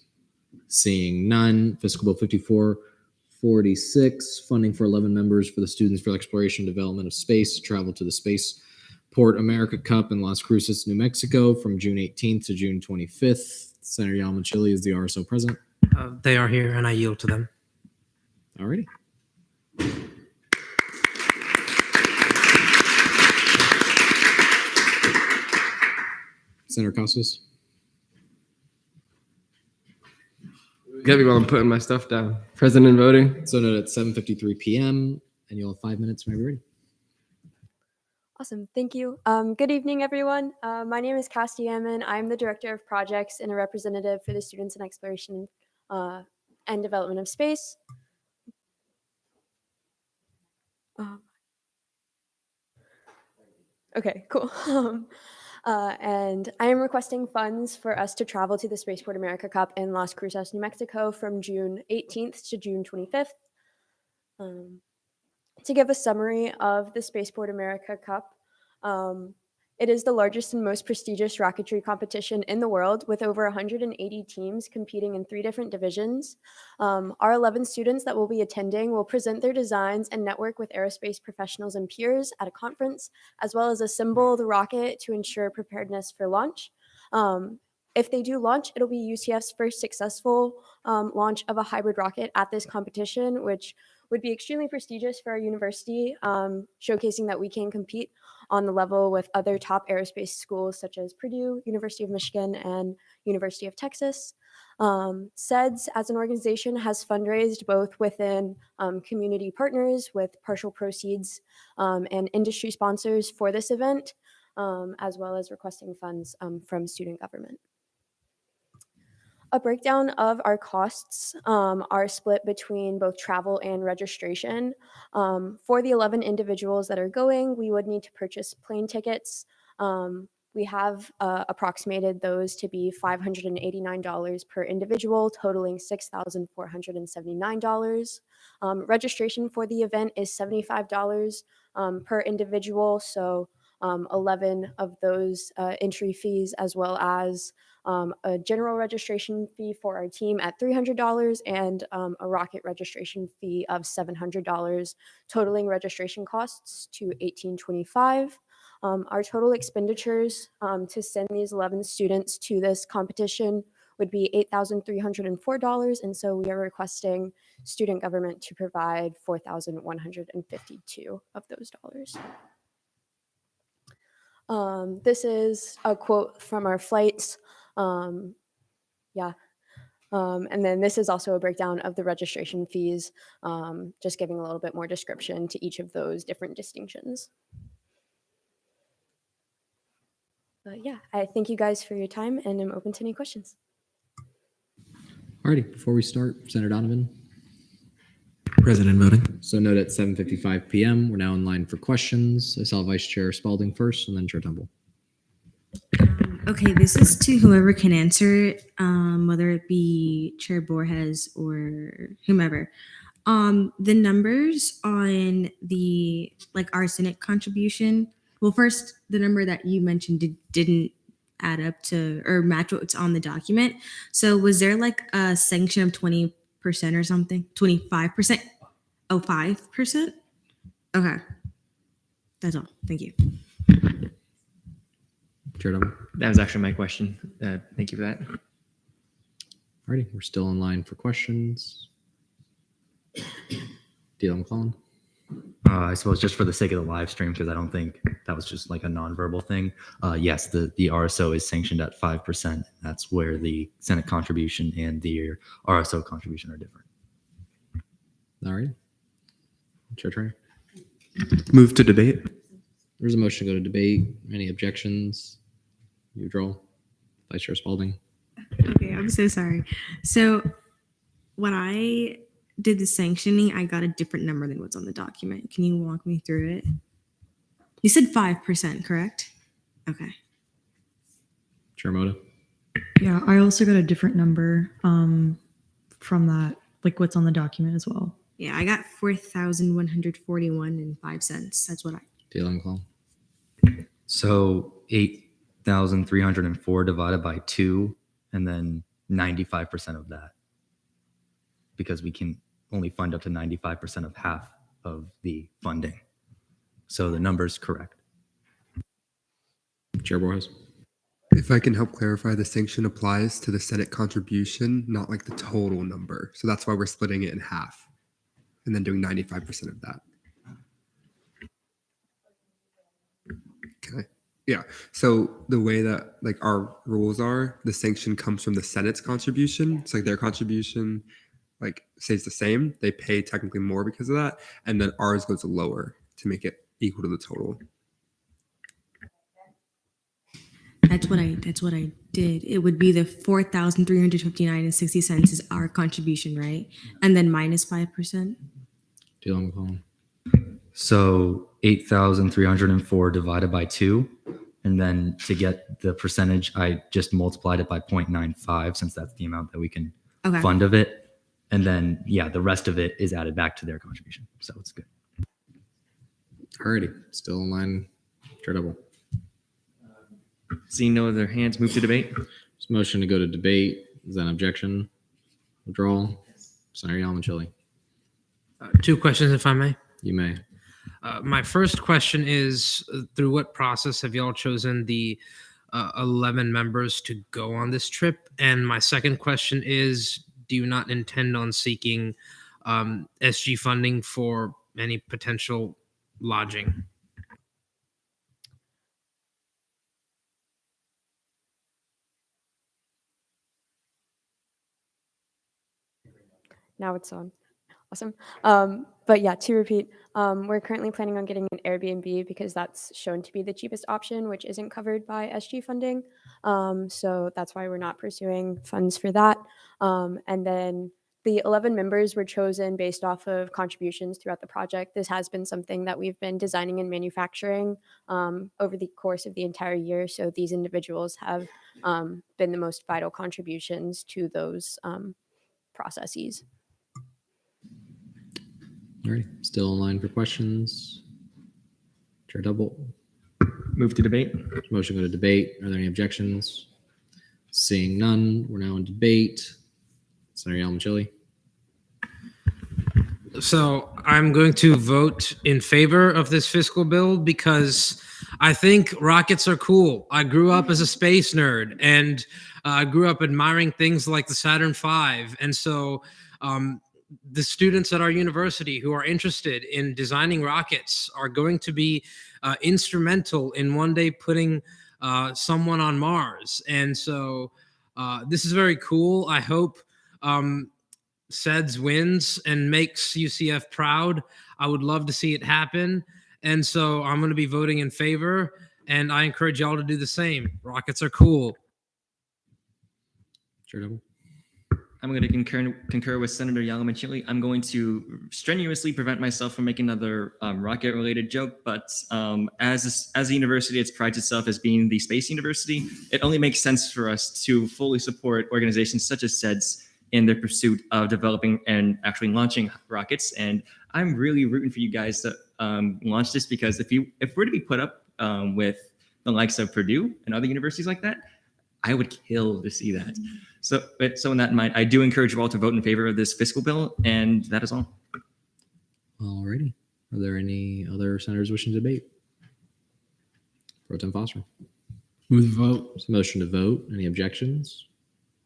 Seeing none. Fiscal Bill 5446. Funding for 11 members for the Students for Exploration and Development of Space. Travel to the Spaceport America Cup in Las Cruces, New Mexico from June 18th to June 25th. Senator Yamachili is the RSO president. They are here, and I yield to them. Alrighty. Senator Costas. Get me while I'm putting my stuff down. President voting. So noted at 7:53 p.m. and you'll have 5 minutes whenever you're ready. Awesome. Thank you. Good evening, everyone. My name is Cassie Ammon. I'm the Director of Projects and a representative for the Students in Exploration and Development of Space. Okay, cool. And I am requesting funds for us to travel to the Spaceport America Cup in Las Cruces, New Mexico from June 18th to June 25th. To give a summary of the Spaceport America Cup, it is the largest and most prestigious rocketry competition in the world, with over 180 teams competing in 3 different divisions. Our 11 students that will be attending will present their designs and network with aerospace professionals and peers at a conference, as well as assemble the rocket to ensure preparedness for launch. If they do launch, it'll be UCF's first successful launch of a hybrid rocket at this competition, which would be extremely prestigious for our university, showcasing that we can compete on the level with other top aerospace schools such as Purdue, University of Michigan, and University of Texas. SEDS as an organization has fundraised both within community partners with partial proceeds and industry sponsors for this event, as well as requesting funds from student government. A breakdown of our costs are split between both travel and registration. For the 11 individuals that are going, we would need to purchase plane tickets. We have approximated those to be $589 per individual, totaling $6,479. Registration for the event is $75 per individual, so 11 of those entry fees, as well as a general registration fee for our team at $300 and a rocket registration fee of $700, totaling registration costs to $1,825. Our total expenditures to send these 11 students to this competition would be $8,304, and so we are requesting student government to provide $4,152 of those dollars. This is a quote from our flights. And then this is also a breakdown of the registration fees, just giving a little bit more description to each of those different distinctions. But yeah, I thank you guys for your time, and I'm open to any questions. Alrighty, before we start, Senator Donovan. President voting. So note at 7:55 p.m. We're now in line for questions. I saw Vice Chair Spalding first, and then Chair Temple. Okay, this is to whoever can answer it, whether it be Chair Borges or whomever. The numbers on the our Senate contribution. Well, first, the number that you mentioned didn't add up to or match what's on the document. So was there a sanction of 20% or something? 25%? Oh, 5%? Okay. That's all. Thank you. Chair Temple. That was actually my question. Thank you for that. Alrighty, we're still in line for questions. Dale McClellan. I suppose just for the sake of the live stream, because I don't think that was just a nonverbal thing. Yes, the RSO is sanctioned at 5%. That's where the Senate contribution and the RSO contribution are different. All right. Chair Turner. Move to debate. There's a motion to go to debate. Any objections? You draw. Vice Chair Spalding. Okay, I'm so sorry. So when I did the sanctioning, I got a different number than what's on the document. Can you walk me through it? You said 5%, correct? Okay. Chair Moda. Yeah, I also got a different number from that, like what's on the document as well. Yeah, I got 4,141.05. That's what I. Dealing call. So 8,304 divided by 2, and then 95% of that, because we can only fund up to 95% of half of the funding. So the number's correct. Chair Borges. If I can help clarify, the sanction applies to the Senate contribution, not like the total number. So that's why we're splitting it in half and then doing 95% of that. Okay. Yeah. So the way that like our rules are, the sanction comes from the Senate's contribution. It's like their contribution like stays the same. They pay technically more because of that. And then ours goes lower to make it equal to the total. That's what I did. It would be the 4,359.60 is our contribution, right? And then minus 5%. Dealing call. So 8,304 divided by 2. And then to get the percentage, I just multiplied it by 0.95 since that's the amount that we can fund of it. And then, yeah, the rest of it is added back to their contribution. So it's good. Alrighty. Still in line. Chair Double. Seeing no other hands, move to debate. There's a motion to go to debate. Is that an objection? Withdrawal? Senator Yalman-Chili. 2 questions, if I may. You may. My first question is, through what process have y'all chosen the 11 members to go on this trip? And my second question is, do you not intend on seeking SG funding for any potential lodging? Now it's on. Awesome. But yeah, to repeat, we're currently planning on getting an Airbnb because that's shown to be the cheapest option, which isn't covered by SG funding. So that's why we're not pursuing funds for that. And then the 11 members were chosen based off of contributions throughout the project. This has been something that we've been designing and manufacturing over the course of the entire year. So these individuals have been the most vital contributions to those processes. All right. Still in line for questions. Chair Double. Move to debate. Motion to go to debate. Are there any objections? Seeing none, we're now in debate. Senator Yalman-Chili. So I'm going to vote in favor of this fiscal bill because I think rockets are cool. I grew up as a space nerd, and I grew up admiring things like the Saturn V. And so the students at our university who are interested in designing rockets are going to be instrumental in one day putting someone on Mars. And so this is very cool. I hope SEDS wins and makes UCF proud. I would love to see it happen. And so I'm going to be voting in favor, and I encourage y'all to do the same. Rockets are cool. Chair Double. I'm going to concur with Senator Yalman-Chili. I'm going to strenuously prevent myself from making another rocket-related joke, but as a university, it prides itself as being the space university. It only makes sense for us to fully support organizations such as SEDS in their pursuit of developing and actually launching rockets. And I'm really rooting for you guys to launch this, because if we're to be put up with the likes of Purdue and other universities like that, I would kill to see that. So in that mind, I do encourage you all to vote in favor of this fiscal bill, and that is all. All righty. Are there any other senators wishing to debate? Pro Tem Foster. Move the vote. There's a motion to vote. Any objections?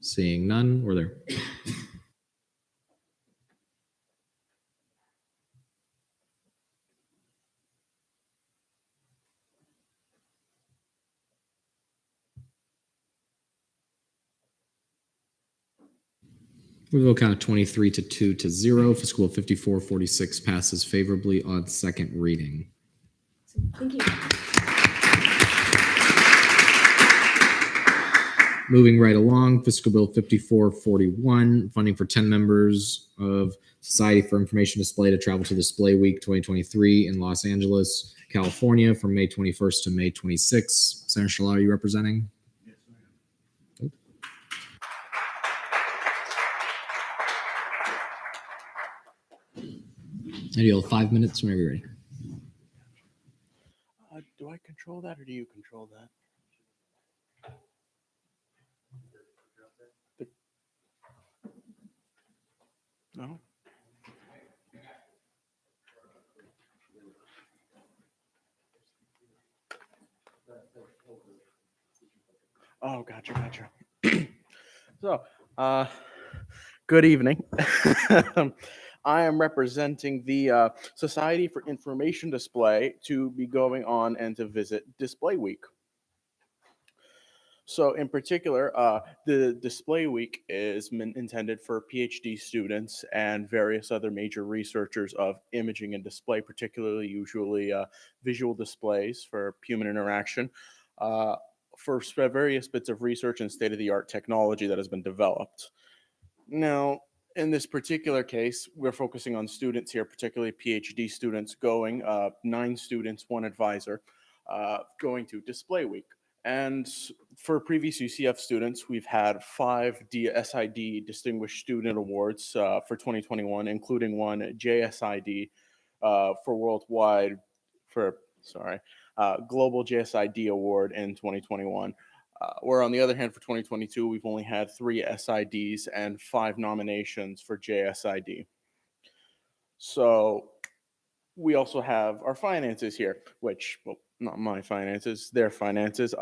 Seeing none, we're there. We will count 23 to 2-0. Fiscal 5446 passes favorably on second reading. Thank you. Moving right along, Fiscal Bill 5441, funding for 10 members of Society for Information Display to travel to Display Week 2023 in Los Angeles, California from May 21st to May 26th. Senator Shalala, are you representing? And you'll have 5 minutes whenever you're ready. Do I control that or do you control that? No? Oh, gotcha. So, good evening. I am representing the Society for Information Display to be going on and to visit Display Week. So in particular, the Display Week is intended for PhD students and various other major researchers of imaging and display, particularly usually visual displays for human interaction, for various bits of research and state-of-the-art technology that has been developed. Now, in this particular case, we're focusing on students here, particularly PhD students going, 9 students, 1 advisor, going to Display Week. And for previous UCF students, we've had 5 SID Distinguished Student Awards for 2021, including 1 JSID for worldwide, Global JSID Award in 2021. Where on the other hand, for 2022, we've only had 3 SIDs and 5 nominations for JSID. So we also have our finances here, which, well, not my finances, their finances,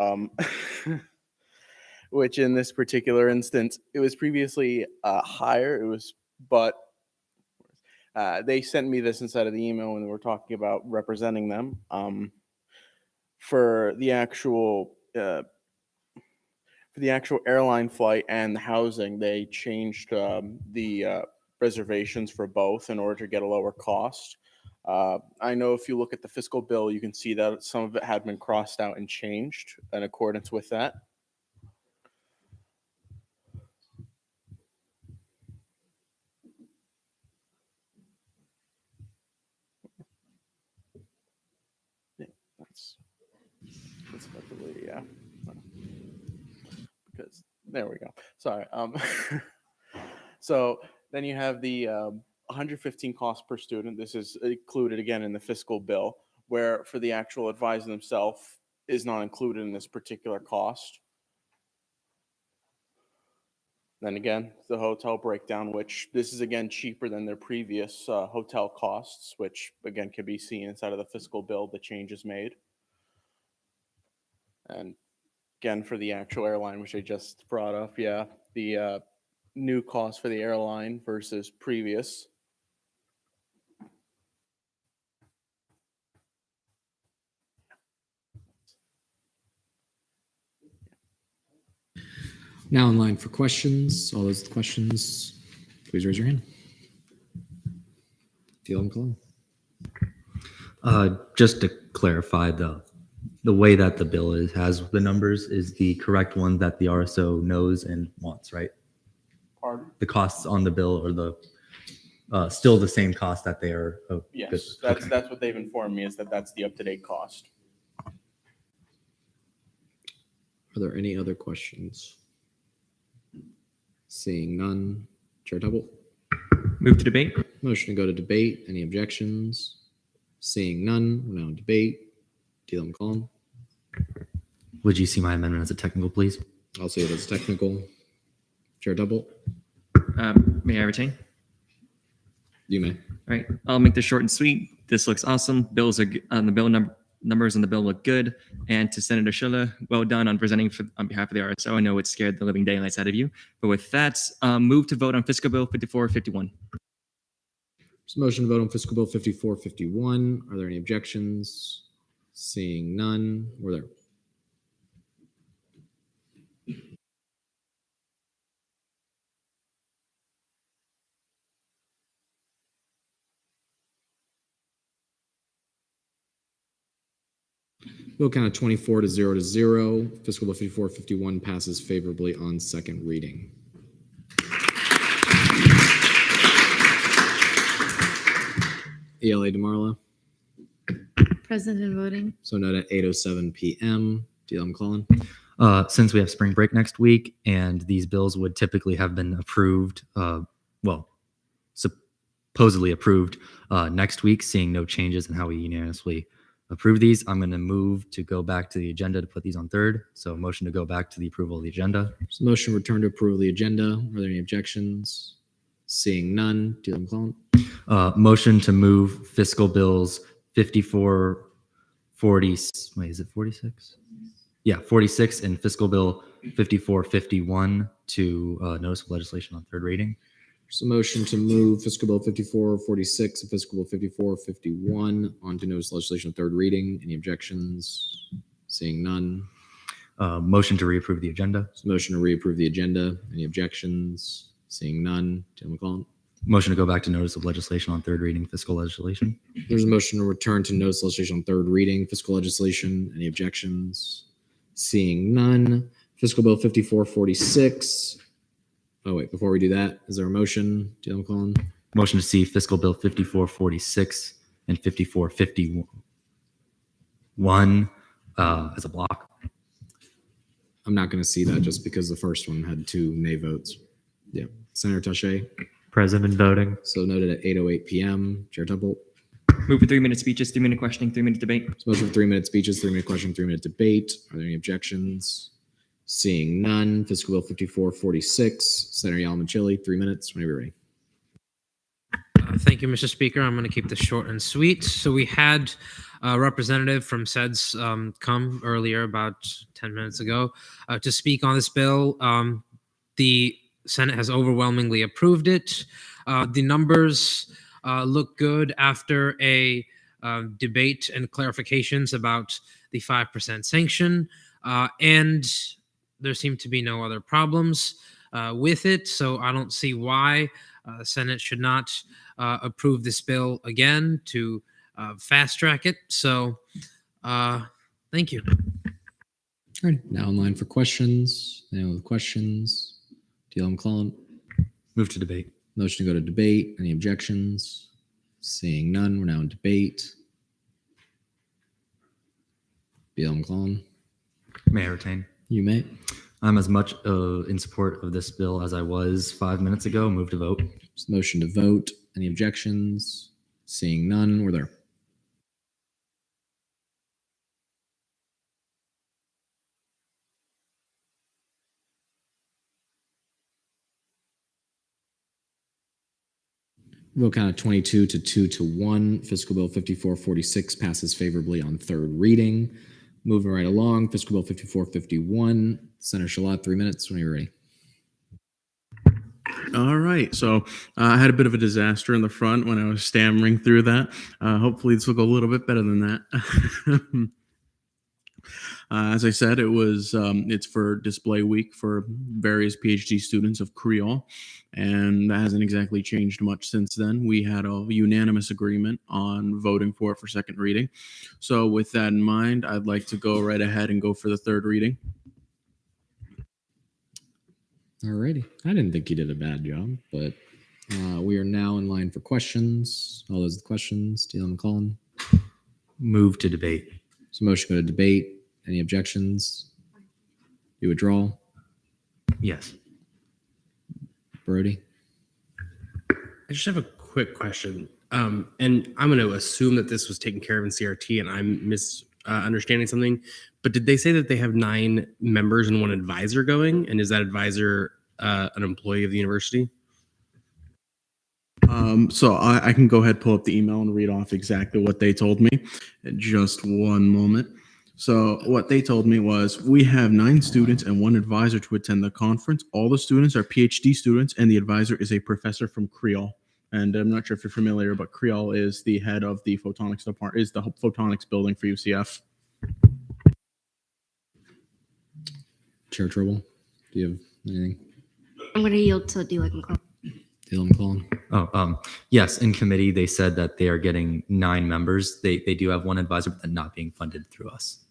which in this particular instance, it was previously higher, but they sent me this inside of the email when we were talking about representing them. For the actual airline flight and the housing, they changed the reservations for both in order to get a lower cost. I know if you look at the fiscal bill, you can see that some of it had been crossed out and changed in accordance with that. Yeah, that's definitely, yeah. Because there we go. Sorry. So then you have the 115 costs per student. This is included again in the fiscal bill, where for the actual advisor themselves is not included in this particular cost. Then again, the hotel breakdown, which this is again cheaper than their previous hotel costs, which again can be seen inside of the fiscal bill, the changes made. And again, for the actual airline, which I just brought up, yeah, the new cost for the airline versus previous. Now in line for questions. All those with questions, please raise your hand. Feel them calling. Just to clarify, the way that the bill has the numbers is the correct one that the RSO knows and wants, right? Pardon? The costs on the bill are the still the same cost that they are. Yes, that's what they've informed me, is that that's the up-to-date cost. Are there any other questions? Seeing none, Chair Tubble. Move to debate. Motion to go to debate. Any objections? Seeing none, we're now in debate. Deal McCollum. Would you see my amendment as a technical, please? I'll see it as technical. Chair Tubble. May I retain? You may. All right, I'll make this short and sweet. This looks awesome. Bills are on the bill numbers on the bill look good. And to Senator Schiller, well done on presenting on behalf of the RSO. I know it scared the living daylights out of you. But with that, move to vote on Fiscal Bill 5451. There's a motion to vote on Fiscal Bill 5451. Are there any objections? Seeing none, we're there. Vote count of 24 to 0. Fiscal Bill 5451 passes favorably on second reading. ELA DeMarla. Present and voting. So note at 8:07 p.m. DL McClellan. Since we have spring break next week and these bills would typically have been approved, supposedly approved next week, seeing no changes in how we unanimously approve these, I'm going to move to go back to the agenda to put these on third. So motion to go back to the approval of the agenda. So motion return to approve the agenda. Are there any objections? Seeing none, DL McClellan. Motion to move fiscal bills 5440. Wait, is it 46? Yeah, 46 and fiscal bill 5451 to notice of legislation on third reading. So motion to move fiscal bill 5446 and fiscal bill 5451 onto notice of legislation on third reading. Any objections? Seeing none. Motion to reapprove the agenda. So motion to reapprove the agenda. Any objections? Seeing none. DL McClellan. Motion to go back to notice of legislation on third reading fiscal legislation. There's a motion to return to notice of legislation on third reading fiscal legislation. Any objections? Seeing none. Fiscal bill 5446. Oh, wait, before we do that, is there a motion, DL McClellan? Motion to see fiscal bill 5446 and 5451 as a block. I'm not going to see that just because the first one had 2 nay votes. Yeah. Senator Taché. Present and voting. So noted at 8:08 p.m. Chair Temple. Move for 3-minute speeches, 3-minute questioning, 3-minute debate. So motion for 3-minute speeches, 3-minute questioning, 3-minute debate. Are there any objections? Seeing none. Fiscal bill 5446. Senator Yalman-Chile, 3 minutes. Whenever you're ready. Thank you, Mr. Speaker. I'm going to keep this short and sweet. So we had a representative from SEDS come earlier, about 10 minutes ago, to speak on this bill. The Senate has overwhelmingly approved it. The numbers look good after a debate and clarifications about the 5% sanction. And there seem to be no other problems with it. So I don't see why the Senate should not approve this bill again to fast track it. So thank you. All right, now in line for questions. Anyone with questions? DL McClellan. Move to debate. Motion to go to debate. Any objections? Seeing none, we're now in debate. DL McClellan. May I retain? You may. I'm as much in support of this bill as I was 5 minutes ago. Move to vote. Motion to vote. Any objections? Seeing none, we're there. Vote count of 22 to 2-1. Fiscal bill 5446 passes favorably on third reading. Moving right along, fiscal bill 5451. Senator Shalat, 3 minutes when you're ready. All right. So I had a bit of a disaster in the front when I was stammering through that. Hopefully this will go a little bit better than that. As I said, it's for display week for various PhD students of Creole, and that hasn't exactly changed much since then. We had a unanimous agreement on voting for it for second reading. So with that in mind, I'd like to go right ahead and go for the third reading. Alrighty. I didn't think you did a bad job, but we are now in line for questions. All those with questions, DL McClellan. Move to debate. So motion go to debate. Any objections? You withdraw? Yes. Brody? I just have a quick question. And I'm going to assume that this was taken care of in CRT and I'm misunderstanding something. But did they say that they have 9 members and 1 advisor going? And is that advisor an employee of the university? So I can go ahead, pull up the email and read off exactly what they told me. Just one moment. So what they told me was we have 9 students and 1 advisor to attend the conference. All the students are PhD students and the advisor is a professor from Creole. And I'm not sure if you're familiar, but Creole is the head of the photonics department, is the photonics building for UCF. Chair Tribble, do you have anything? I'm going to yield to DL McClellan. DL McClellan. Yes, in committee, they said that they are getting 9 members. They do have 1 advisor, but they're not being funded through us.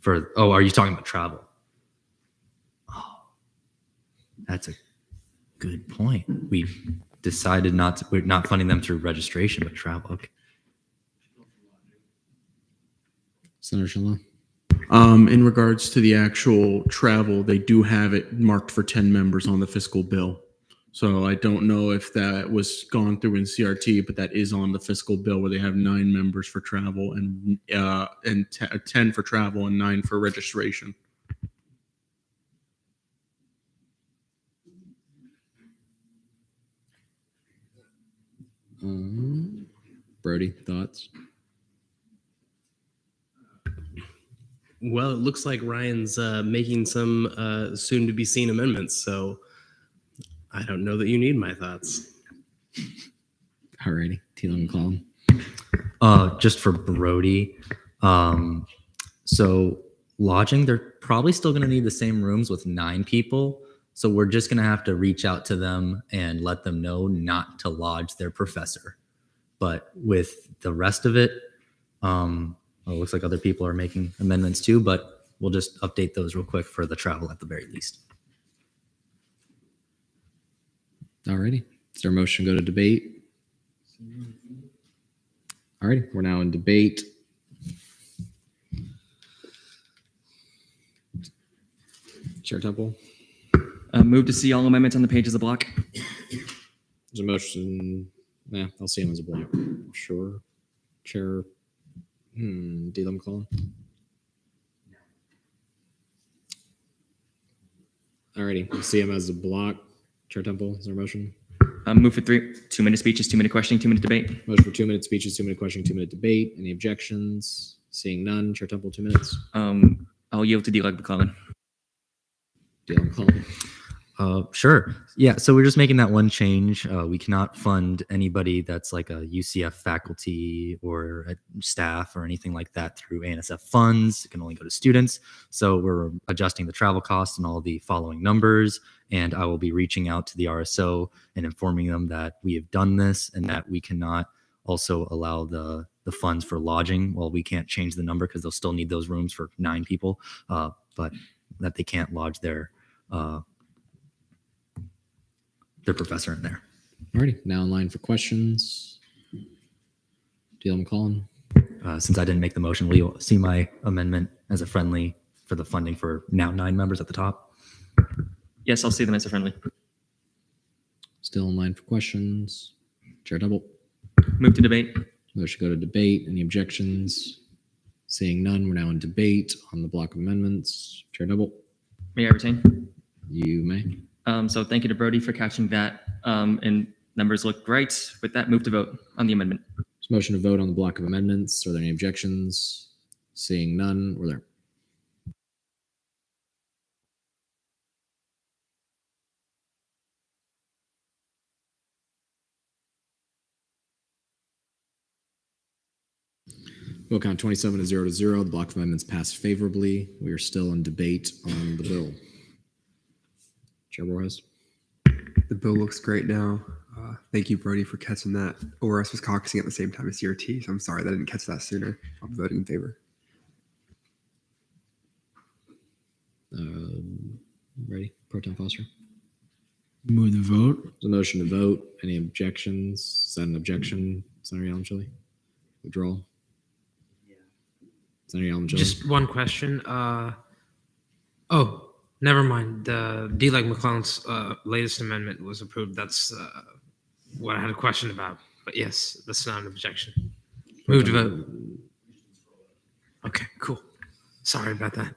are you talking about travel? Oh, that's a good point. We decided we're not funding them through registration, but travel. Okay. Senator Shalom. In regards to the actual travel, they do have it marked for 10 members on the fiscal bill. So I don't know if that was gone through in CRT, but that is on the fiscal bill where they have 9 members for travel and 10 for travel and 9 for registration. Brody, thoughts? Well, it looks like Ryan's making some soon to be seen amendments, so I don't know that you need my thoughts. Alrighty, Teal McClellan. Just for Brody. So lodging, they're probably still going to need the same rooms with 9 people. So we're just going to have to reach out to them and let them know not to lodge their professor. But with the rest of it, it looks like other people are making amendments too, but we'll just update those real quick for the travel at the very least. Alrighty. Is there a motion to go to debate? Alrighty, we're now in debate. Chair Temple. Move to see all amendments on the page as a block. There's a motion. Nah, I'll see them as a block. Sure. Chair. Deal McClellan. Alrighty, we'll see him as a block. Chair Temple, is there a motion? Move for 2-minute speeches, 2-minute questioning, 2-minute debate. Motion for 2-minute speeches, 2-minute questioning, 2-minute debate. Any objections? Seeing none. Chair Temple, 2 minutes. I'll yield to Deal McClellan. Deal McClellan. Sure. Yeah. So we're just making that one change. We cannot fund anybody that's like a UCF faculty or a staff or anything like that through ANSF funds. It can only go to students. So we're adjusting the travel costs and all the following numbers. And I will be reaching out to the RSO and informing them that we have done this and that we cannot also allow the funds for lodging. Well, we can't change the number because they'll still need those rooms for 9 people, but that they can't lodge their professor in there. Alrighty, now in line for questions. Deal McClellan. Since I didn't make the motion, will you see my amendment as a friendly for the funding for now 9 members at the top? Yes, I'll see them as a friendly. Still in line for questions. Chair Double. Move to debate. Motion to go to debate. Any objections? Seeing none, we're now in debate on the block of amendments. Chair Double. May I retain? You may. So thank you to Brody for catching that. And numbers look right. With that, move to vote on the amendment. There's a motion to vote on the block of amendments. Are there any objections? Seeing none, we're there. Vote count 27 to 0 to 0. The block of amendments passed favorably. We are still in debate on the bill. Chair Borges. The bill looks great now. Thank you, Brody, for catching that. ORS was caucusing at the same time as CRT, so I'm sorry that I didn't catch that sooner. I'll be voting in favor. Ready? Pro Tem Foster. Move the vote. There's a motion to vote. Any objections? Is that an objection, Senator Yalomchili? Withdrawal? Senator Yalomchili. Just one question. Oh, never mind. The D. Like McClellan's latest amendment was approved. That's what I had a question about. But yes, that's not an objection. Move to vote. Okay, cool. Sorry about that.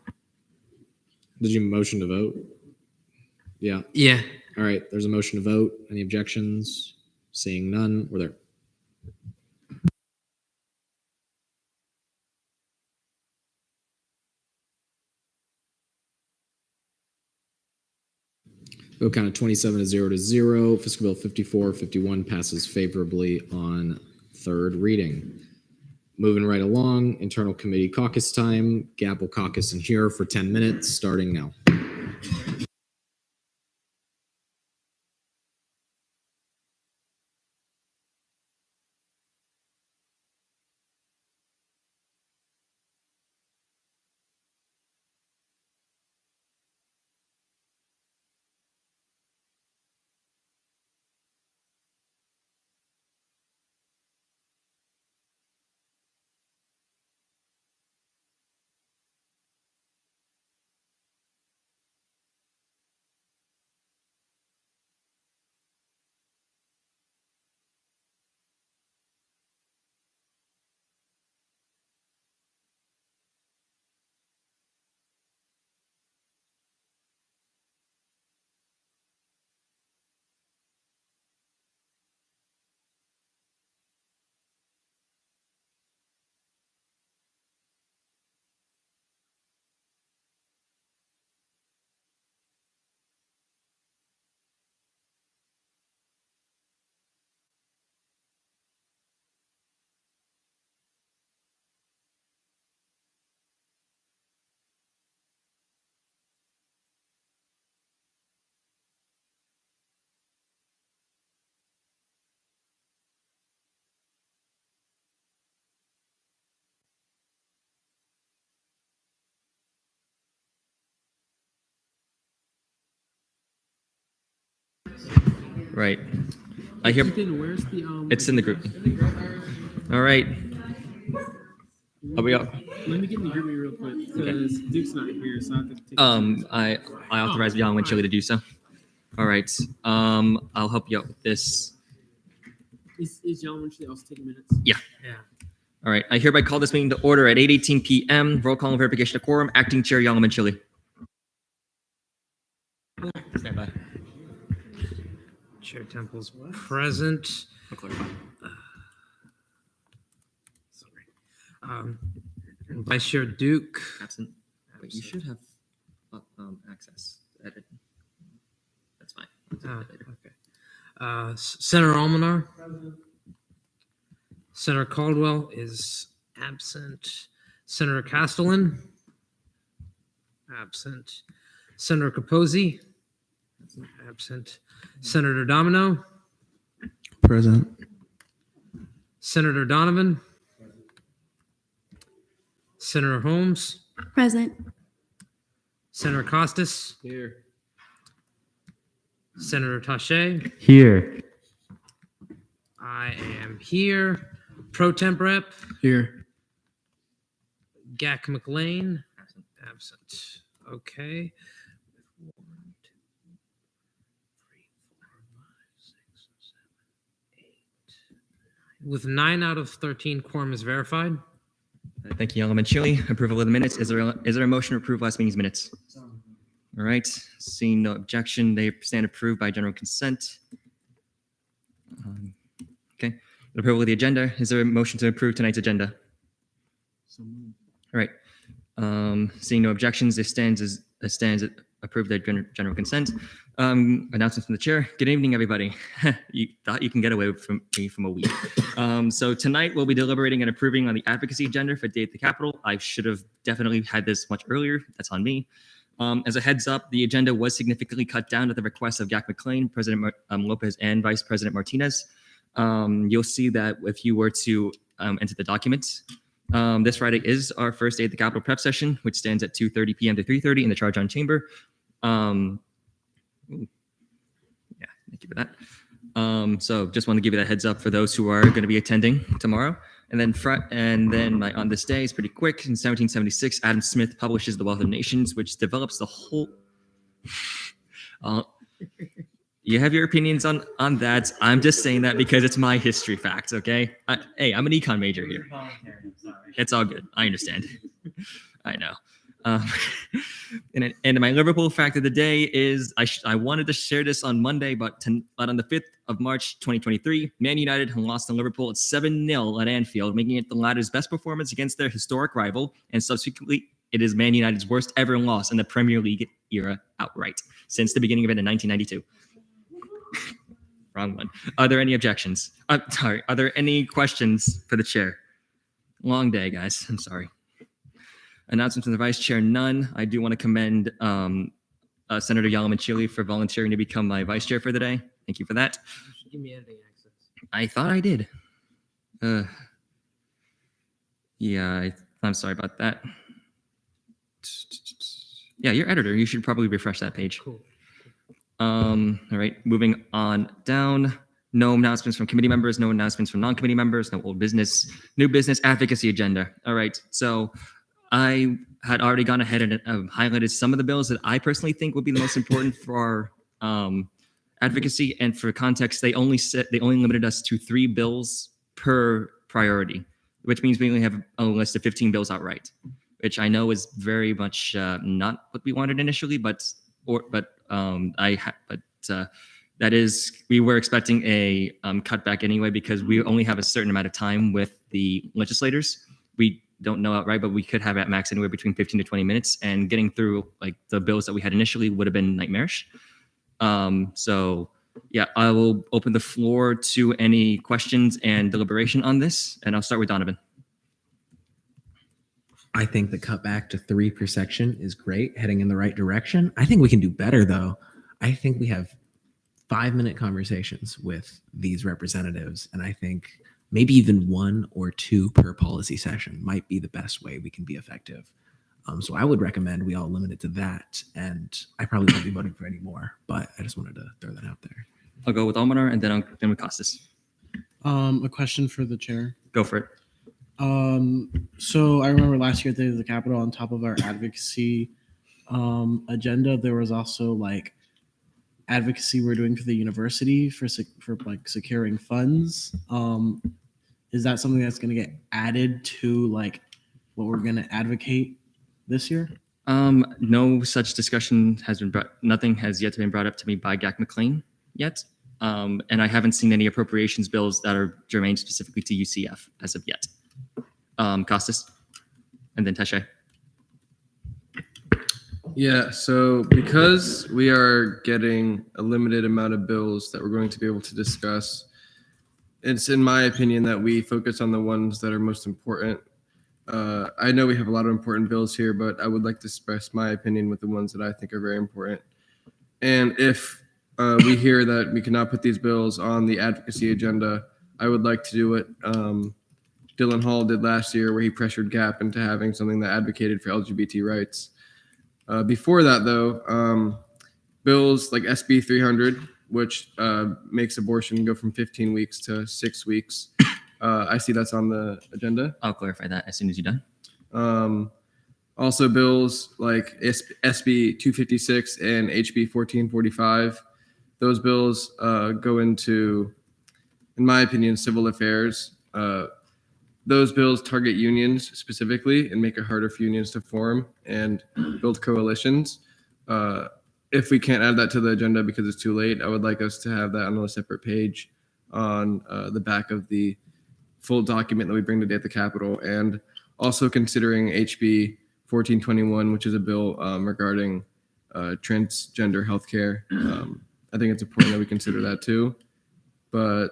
Did you motion to vote? Yeah. Yeah. All right. There's a motion to vote. Any objections? Seeing none, we're there. Vote count of 27 to 0 to 0. Fiscal Bill 5451 passes favorably on third reading. Moving right along, internal committee caucus time. Gab will caucus in here for 10 minutes, starting now. Right. I hear Ethan, where's the it's in the group. All right. Are we up? Let me get in the group me real quick because Duke's not here, so I have to take I authorize Young and Chili to do so. All right. I'll help you out with this. Is John Winchell also taking minutes? Yeah. Yeah. All right. I hereby call this meeting to order at 8:18 p.m. Roll call and verification of quorum. Acting Chair Young and Chili. Stand by. Chair Temple's present. Vice Chair Duke. Absent. But you should have access to edit. That's fine. We'll do that later. Okay. Senator Almanar. Senator Caldwell is absent. Senator Castellan. Absent. Senator Capozzi. Absent. Senator Domino. Present. Senator Donovan. Senator Holmes. Present. Senator Costas. Here. Senator Taché. Here. I am here. Pro Temp Rep. Here. Gak McLean. Absent. Okay. With 9 out of 13, quorum is verified. Thank you, Young and Chili. Approval of the minutes. Is there a motion to approve last meeting's minutes? All right. Seeing no objection, they stand approved by general consent. Okay. Approval of the agenda. Is there a motion to approve tonight's agenda? All right. Seeing no objections, it stands approved by general consent. Announcements from the chair. Good evening, everybody. You thought you can get away from me from a week. So tonight we'll be deliberating and approving on the advocacy agenda for Day at the Capitol. I should have definitely had this much earlier. That's on me. As a heads up, the agenda was significantly cut down at the request of Gak McLean, President Lopez, and Vice President Martinez. You'll see that if you were to enter the documents. This Friday is our first Day at the Capitol prep session, which stands at 2:30 p.m. to 3:30 in the Charge on Chamber. Yeah, thank you for that. So just want to give you that heads up for those who are going to be attending tomorrow. And then on this day, it's pretty quick. In 1776, Adam Smith publishes The Wealth of Nations, which develops the whole. You have your opinions on that. I'm just saying that because it's my history facts. Okay. Hey, I'm an econ major here. It's all good. I understand. I know. And my Liverpool fact of the day is I wanted to share this on Monday, but on the 5th of March 2023, Man United lost to Liverpool at 7-0 at Anfield, making it the latter's best performance against their historic rival, and subsequently it is Man United's worst ever loss in the Premier League era outright since the beginning of it in 1992. Wrong one. Are there any objections? Sorry. Are there any questions for the chair? Long day, guys. I'm sorry. Announcements from the vice chair, none. I do want to commend Senator Yalamanchili for volunteering to become my vice chair for the day. Thank you for that. Give me editing access. I thought I did. Yeah, I'm sorry about that. Yeah, you're editor. You should probably refresh that page. Cool. All right, moving on down. No announcements from committee members, no announcements from non-committee members, no old business, new business advocacy agenda. All right, so I had already gone ahead and highlighted some of the bills that I personally think would be the most important for our advocacy. And for context, they only limited us to 3 bills per priority, which means we only have a list of 15 bills outright, which I know is very much not what we wanted initially, but that is, we were expecting a cutback anyway because we only have a certain amount of time with the legislators. We don't know outright, but we could have at max anywhere between 15 to 20 minutes, and getting through like the bills that we had initially would have been nightmarish. So yeah, I will open the floor to any questions and deliberation on this, and I'll start with Donovan. I think the cut back to 3 per section is great, heading in the right direction. I think we can do better though. I think we have 5-minute conversations with these representatives, and I think maybe even 1 or 2 per policy session might be the best way we can be effective. So I would recommend we all limit it to that. And I probably won't be voting for any more, but I just wanted to throw that out there. I'll go with Almanar and then with Costas. A question for the chair. Go for it. So I remember last year at the Capitol, on top of our advocacy agenda, there was also like advocacy we're doing for the university for like securing funds. Is that something that's going to get added to like what we're going to advocate this year? No such discussion has been brought. Nothing has yet been brought up to me by GAC McLean yet. And I haven't seen any appropriations bills that are germane specifically to UCF as of yet. Costas, and then Teshe. Yeah, so because we are getting a limited amount of bills that we're going to be able to discuss, it's in my opinion that we focus on the ones that are most important. I know we have a lot of important bills here, but I would like to express my opinion with the ones that I think are very important. And if we hear that we cannot put these bills on the advocacy agenda, I would like to do it. Dylan Hall did last year, where he pressured GAP into having something that advocated for LGBT rights. Before that, though, bills like SB 300, which makes abortion go from 15 weeks to 6 weeks, I see that's on the agenda. I'll clarify that as soon as you're done. Also, bills like SB 256 and HB 1445, those bills go into, in my opinion, civil affairs. Those bills target unions specifically and make it harder for unions to form and build coalitions. If we can't add that to the agenda because it's too late, I would like us to have that on a separate page on the back of the full document that we bring today at the Capitol. And also considering HB 1421, which is a bill regarding transgender healthcare. I think it's important that we consider that too. But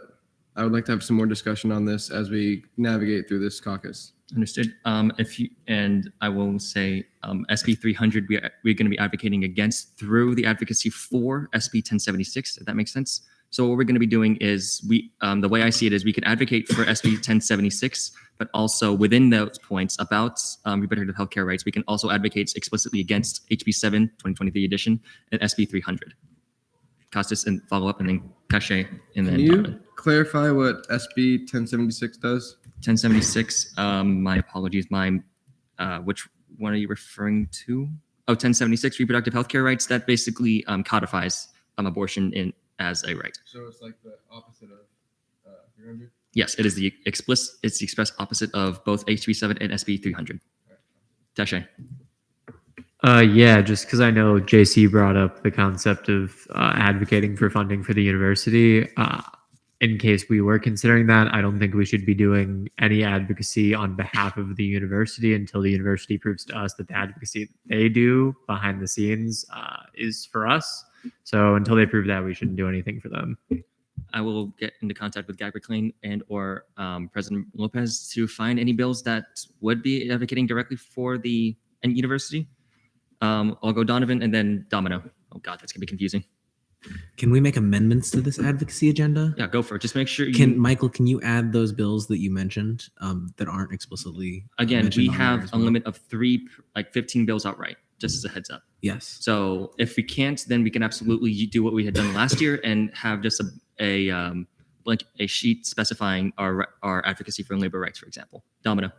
I would like to have some more discussion on this as we navigate through this caucus. Understood. And I will say SB 300, we're going to be advocating against through the advocacy for SB 1076, if that makes sense. So what we're going to be doing is the way I see it is we can advocate for SB 1076, but also within those points about reproductive healthcare rights, we can also advocate explicitly against HB 7, 2023 edition, and SB 300. Costas and follow up, and then Cache, and then Can you Donovan. clarify what SB 1076 does? 1076. My apologies. Which one are you referring to? Oh, 1076 reproductive healthcare rights. That basically codifies abortion as a right. So it's like the opposite of 300? Yes, it is the explicit. It's the express opposite of both HB 7 and SB 300. Teshe. Yeah, just because I know JC brought up the concept of advocating for funding for the university. In case we were considering that, I don't think we should be doing any advocacy on behalf of the university until the university proves to us that the advocacy they do behind the scenes is for us. So until they prove that, we shouldn't do anything for them. I will get into contact with Gag McLean and or President Lopez to find any bills that would be advocating directly for the university. I'll go Donovan and then Domino. Oh God, that's gonna be confusing. Can we make amendments to this advocacy agenda? Yeah, go for it. Just make sure Michael, can you add those bills that you mentioned that aren't explicitly Again, mentioned we on there have as a well? like 15 bills outright, just as a heads up. Yes. So if we can't, then we can absolutely do what we had done last year and have just a sheet specifying our advocacy for labor rights, for example. Domino.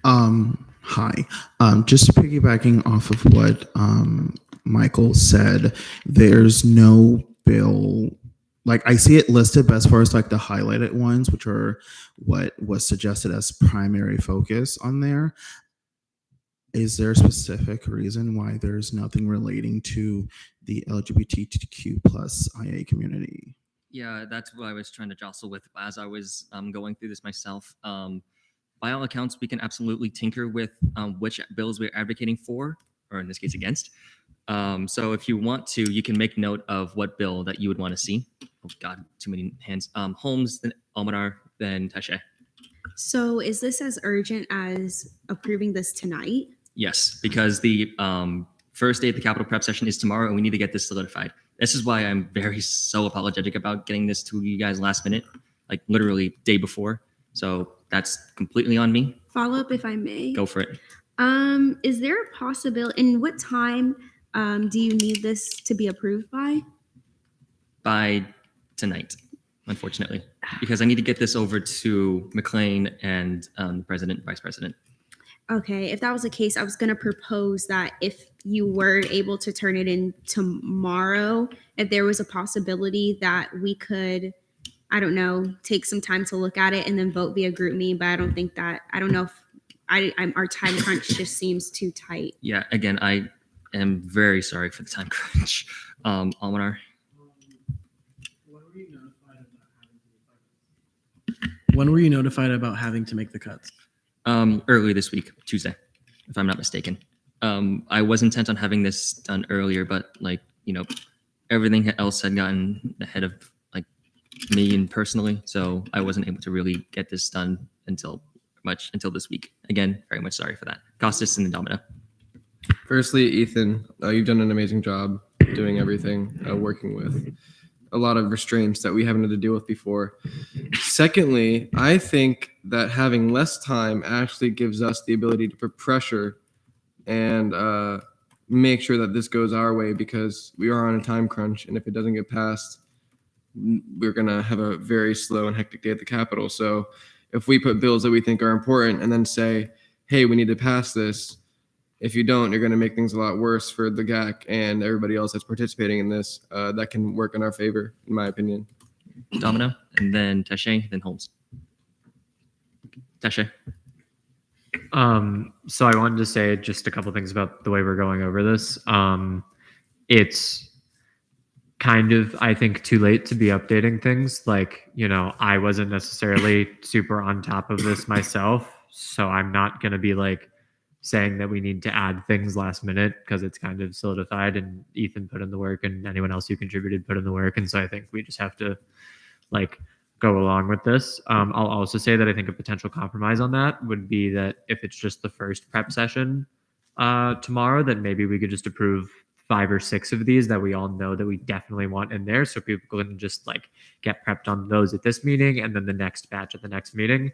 Hi. Just piggybacking off of what Michael said, there's no bill, like I see it listed, but as far as like the highlighted ones, which are what was suggested as primary focus on there, is there a specific reason why there's nothing relating to the LGBTQ plus IA community? Yeah, that's what I was trying to jostle with as I was going through this myself. By all accounts, we can absolutely tinker with which bills we're advocating for, or in this case, against. So if you want to, you can make note of what bill that you would want to see. Oh God, too many hands. Holmes, then Almanar, then Teshe. So is this as urgent as approving this tonight? Yes, because the first day of the Capitol prep session is tomorrow, and we need to get this solidified. This is why I'm so apologetic about getting this to you guys last minute, like literally day before. So that's completely on me. Follow up, if I may. Go for it. Is there a possibility? And what time do you need this to be approved by? By tonight, unfortunately, because I need to get this over to McLean and the president, vice president. Okay, if that was the case, I was going to propose that if you were able to turn it in tomorrow, if there was a possibility that we could, I don't know, take some time to look at it and then vote via group me. But I don't think that, I don't know if our time crunch just seems too tight. Yeah, again, I am very sorry for the time crunch. Almanar. When were you notified about having to make the cuts? Early this week, Tuesday, if I'm not mistaken. I was intent on having this done earlier, but everything else had gotten ahead of me and personally, so I wasn't able to really get this done until this week. Again, very much sorry for that. Costas and Domino. Firstly, Ethan, you've done an amazing job doing everything, working with a lot of restraints that we haven't had to deal with before. Secondly, I think that having less time actually gives us the ability to put pressure and make sure that this goes our way, because we are on a time crunch, and if it doesn't get passed, we're going to have a very slow and hectic day at the Capitol. So if we put bills that we think are important and then say, hey, we need to pass this, if you don't, you're going to make things a lot worse for the GAC and everybody else that's participating in this. That can work in our favor, in my opinion. Domino, and then Teshe, then Holmes. Teshe. So I wanted to say just a couple things about the way we're going over this. It's kind of, I think, too late to be updating things. I wasn't necessarily super on top of this myself, so I'm not going to be saying that we need to add things last minute, because it's kind of solidified and Ethan put in the work and anyone else who contributed put in the work. And so I think we just have to go along with this. I'll also say that I think a potential compromise on that would be that if it's just the first prep session tomorrow, then maybe we could just approve 5 or 6 of these that we all know that we definitely want in there, so people can just get prepped on those at this meeting and then the next batch at the next meeting.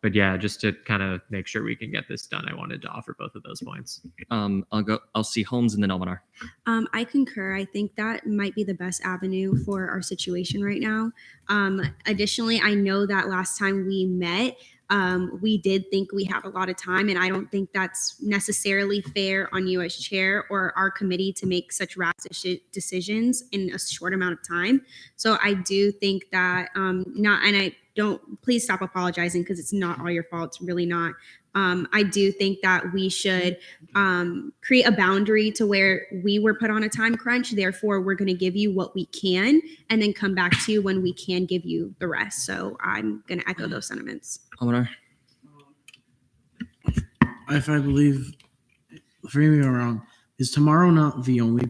But yeah, just to kind of make sure we can get this done, I wanted to offer both of those points. I'll see Holmes and then Almanar. I concur. I think that might be the best avenue for our situation right now. Additionally, I know that last time we met, we did think we have a lot of time, and I don't think that's necessarily fair on you as chair or our committee to make such rash decisions in a short amount of time. So I do think that please stop apologizing, because it's not all your fault. It's really not. I do think that we should create a boundary to where we were put on a time crunch. Therefore, we're going to give you what we can and then come back to you when we can give you the rest. So I'm going to echo those sentiments. Almanar. If I believe, forgive me if I'm wrong, is tomorrow not the only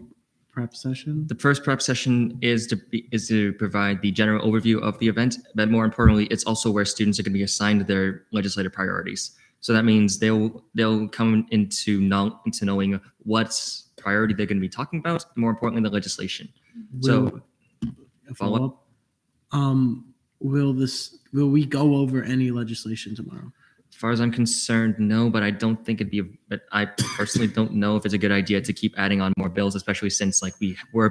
prep session? The first prep session is to provide the general overview of the event, but more importantly, it's also where students are going to be assigned their legislative priorities. So that means they'll come into knowing what priority they're going to be talking about, and more importantly, the legislation. Follow up. Will we go over any legislation tomorrow? As far as I'm concerned, no, but I don't think but I personally don't know if it's a good idea to keep adding on more bills, especially since we were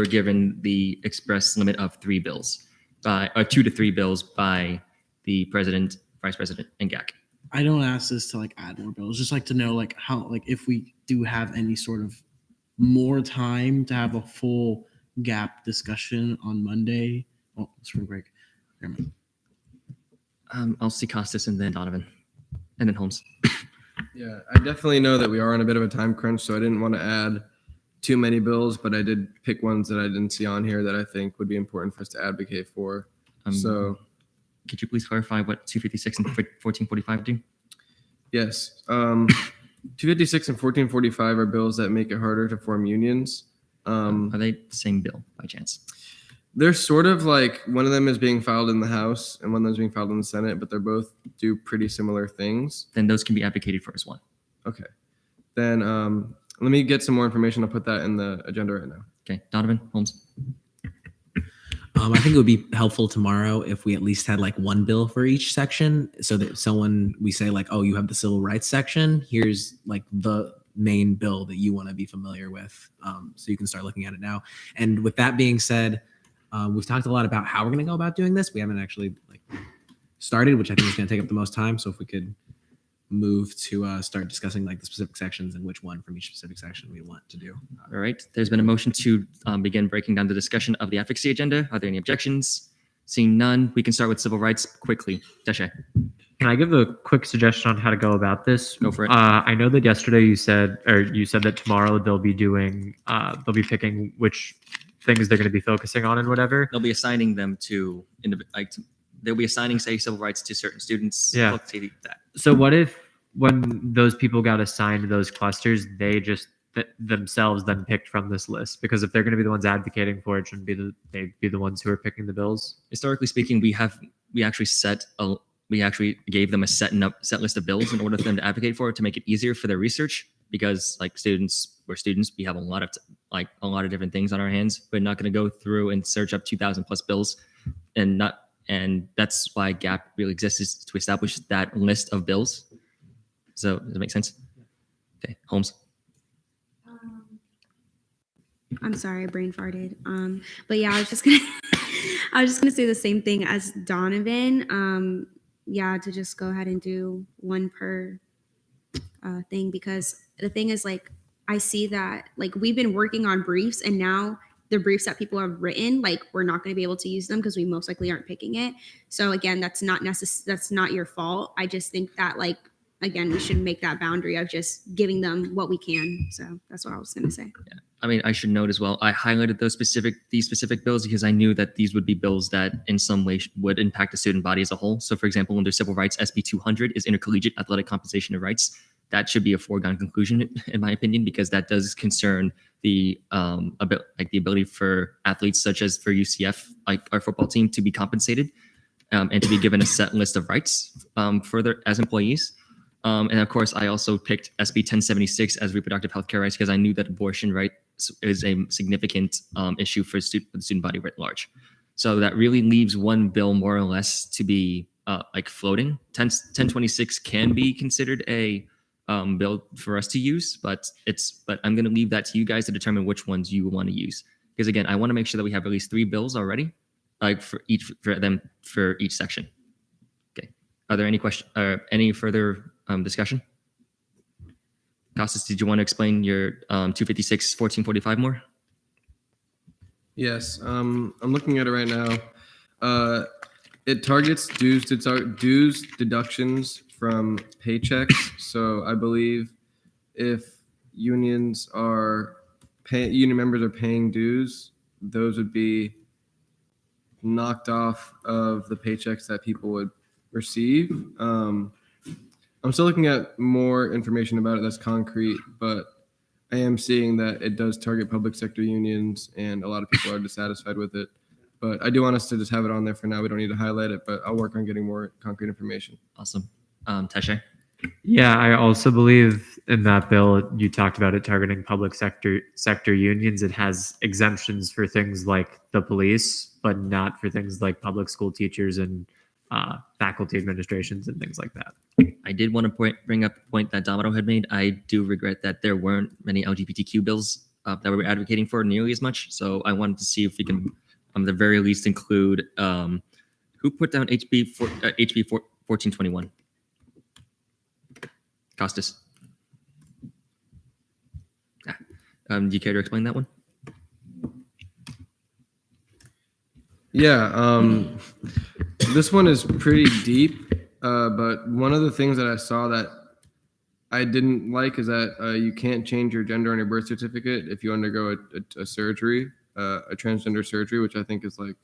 given the express limit of 3 bills or 2 to 3 bills by the president, vice president, and GAC. I don't ask this to add more bills, just to know how if we do have any sort of more time to have a full GAP discussion on Monday. Oh, spring break. Never mind. I'll see Costas and then Donovan, and then Holmes. Yeah, I definitely know that we are on a bit of a time crunch, so I didn't want to add too many bills, but I did pick ones that I didn't see on here that I think would be important for us to advocate for. Could you please clarify what 256 and 1445 do? Yes. 256 and 1445 are bills that make it harder to form unions. Are they the same bill by chance? They're sort of one of them is being filed in the House and one of them is being filed in the Senate, but they're both do pretty similar things. Then those can be advocated for as one. Okay. Then let me get some more information. I'll put that in the agenda right now. Okay. Donovan, Holmes. I think it would be helpful tomorrow if we at least had like one bill for each section, so that we say like, oh, you have the civil rights section. Here's like the main bill that you want to be familiar with, so you can start looking at it now. And with that being said, we've talked a lot about how we're going to go about doing this. We haven't actually like started, which I think is going to take up the most time. So if we could move to start discussing like the specific sections and which one from each specific section we want to do. All right. There's been a motion to begin breaking down the discussion of the advocacy agenda. Are there any objections? Seeing none, we can start with civil rights quickly. Deshay. Can I give a quick suggestion on how to go about this? Go for it. I know that yesterday you said that tomorrow they'll be picking which things they're going to be focusing on and whatever. They'll be assigning them to they'll be assigning, say, civil rights to certain students. Yeah. Let's say that. So what if when those people got assigned those clusters, they just themselves then picked from this list? Because if they're going to be the ones advocating for it, shouldn't they be the ones who are picking the bills? Historically speaking, we actually gave them a set list of bills in order for them to advocate for it, to make it easier for their research. Because like we're students, we have a lot of different things on our hands. We're not going to go through and search up 2,000 plus bills, and that's why GAP really exists, is to establish that list of bills. So does that make sense? Okay, Holmes. I'm sorry, I brain farted. But yeah, I was just gonna say the same thing as Donovan. Yeah, to just go ahead and do one per thing, because the thing is, like, I see that like we've been working on briefs, and now the briefs that people have written, like, we're not going to be able to use them because we most likely aren't picking it. So again, that's not your fault. I just think that, like, again, we should make that boundary of just giving them what we can. So that's what I was going to say. Yeah. I mean, I should note as well, I highlighted these specific bills because I knew that these would be bills that in some way would impact the student body as a whole. So for example, under civil rights, SB 200 is intercollegiate athletic compensation of rights. That should be a foregone conclusion, in my opinion, because that does concern the ability for athletes such as for UCF, like our football team, to be compensated and to be given a set list of rights further as employees. And of course, I also picked SB 1076 as reproductive health care rights because I knew that abortion rights is a significant issue for the student body writ large. So that really leaves one bill more or less to be floating. 1026 can be considered a bill for us to use, but I'm going to leave that to you guys to determine which ones you want to use. Because again, I want to make sure that we have at least 3 bills already, for each section. Okay. Are there any questions or any further discussion? Costas, did you want to explain your 256 1445 more? Yes, I'm looking at it right now. It targets dues deductions from paychecks. So I believe if union members are paying dues, those would be knocked off of the paychecks that people would receive. I'm still looking at more information about it that's concrete, but I am seeing that it does target public sector unions, and a lot of people are dissatisfied with it. But I do want us to just have it on there for now. We don't need to highlight it, but I'll work on getting more concrete information. Awesome. Teshay? Yeah, I also believe in that bill you talked about it targeting public sector unions. It has exemptions for things like the police, but not for things like public school teachers and faculty administrations and things like that. I did want to bring up a point that Domino had made. I do regret that there weren't many LGBTQ bills that we were advocating for nearly as much. So I wanted to see if we can, at the very least, include who put down HB 1421. Costas. Do you care to explain that one? Yeah, this one is pretty deep, but one of the things that I saw that I didn't like is that you can't change your gender on your birth certificate if you undergo a surgery, a transgender surgery, which I think is like,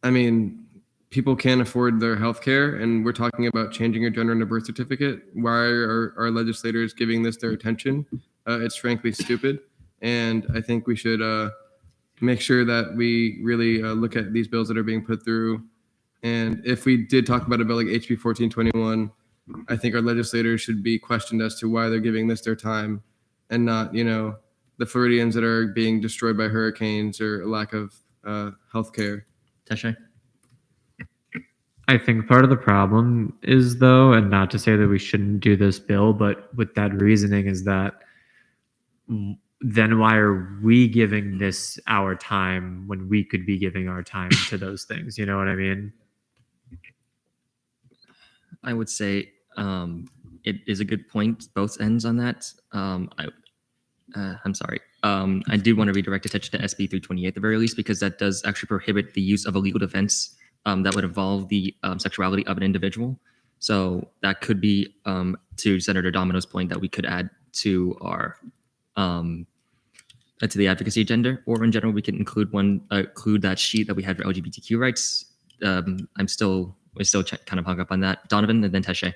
I mean, people can't afford their health care, and we're talking about changing your gender on a birth certificate. Why are our legislators giving this their attention? It's frankly stupid, and I think we should make sure that we really look at these bills that are being put through. And if we did talk about a bill like HB 1421, I think our legislators should be questioned as to why they're giving this their time and not, the Floridians that are being destroyed by hurricanes or lack of healthcare. Teshay? I think part of the problem is, though, and not to say that we shouldn't do this bill, but with that reasoning is that then why are we giving this our time when we could be giving our time to those things? You know what I mean? I would say it is a good point, both ends on that. I'm sorry. I do want to redirect attention to SB 328 at the very least, because that does actually prohibit the use of a legal defense that would involve the sexuality of an individual. So that could be, to Senator Domino's point, that we could add to our to the advocacy agenda, or in general, we can include that sheet that we had for LGBTQ rights. We're still kind of hung up on that. Donovan and then Teshay.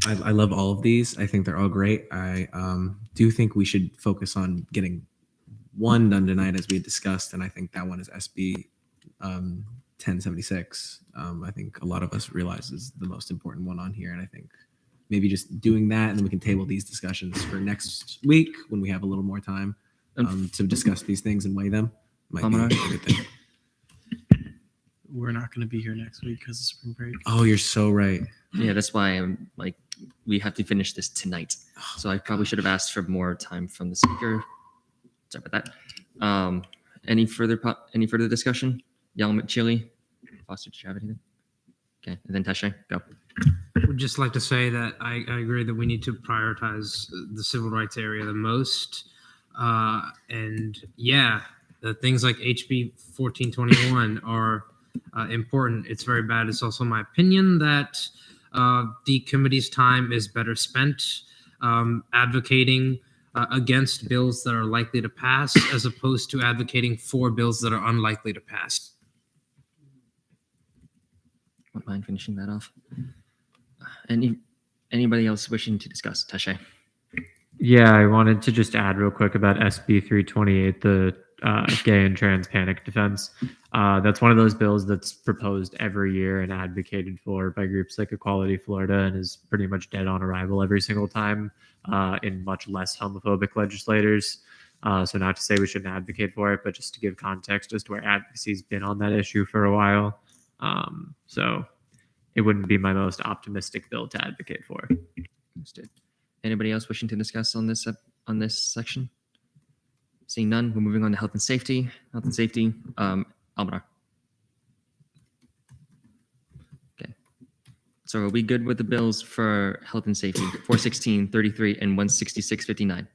I love all of these. I think they're all great. I do think we should focus on getting one done tonight, as we had discussed, and I think that one is SB 1076. I think a lot of us realize is the most important one on here, and I think maybe just doing that, and then we can table these discussions for next week when we have a little more time to discuss these things and weigh them. Might be a good thing. We're not going to be here next week because of spring break. Oh, you're so right. Yeah, that's why I'm like, we have to finish this tonight. So I probably should have asked for more time from the speaker. Sorry about that. Any further discussion? Young Chili, Foster, did you have anything? Okay, and then Teshay, go. Would just like to say that I agree that we need to prioritize the civil rights area the most. And yeah, the things like HB 1421 are important. It's very bad. It's also my opinion that the committee's time is better spent advocating against bills that are likely to pass, as opposed to advocating for bills that are unlikely to pass. Wouldn't mind finishing that off. Anybody else wishing to discuss? Teshay. Yeah, I wanted to just add real quick about SB 328, the gay and trans panic defense. That's one of those bills that's proposed every year and advocated for by groups like Equality Florida, and is pretty much dead on arrival every single time in much less homophobic legislators. So not to say we shouldn't advocate for it, but just to give context as to where advocacy's been on that issue for a while. So it wouldn't be my most optimistic bill to advocate for. Understood. Anybody else wishing to discuss on this section? Seeing none, we're moving on to health and safety. Health and safety, Almanar. Okay. So are we good with the bills for health and safety? 416, 33, and 166.59.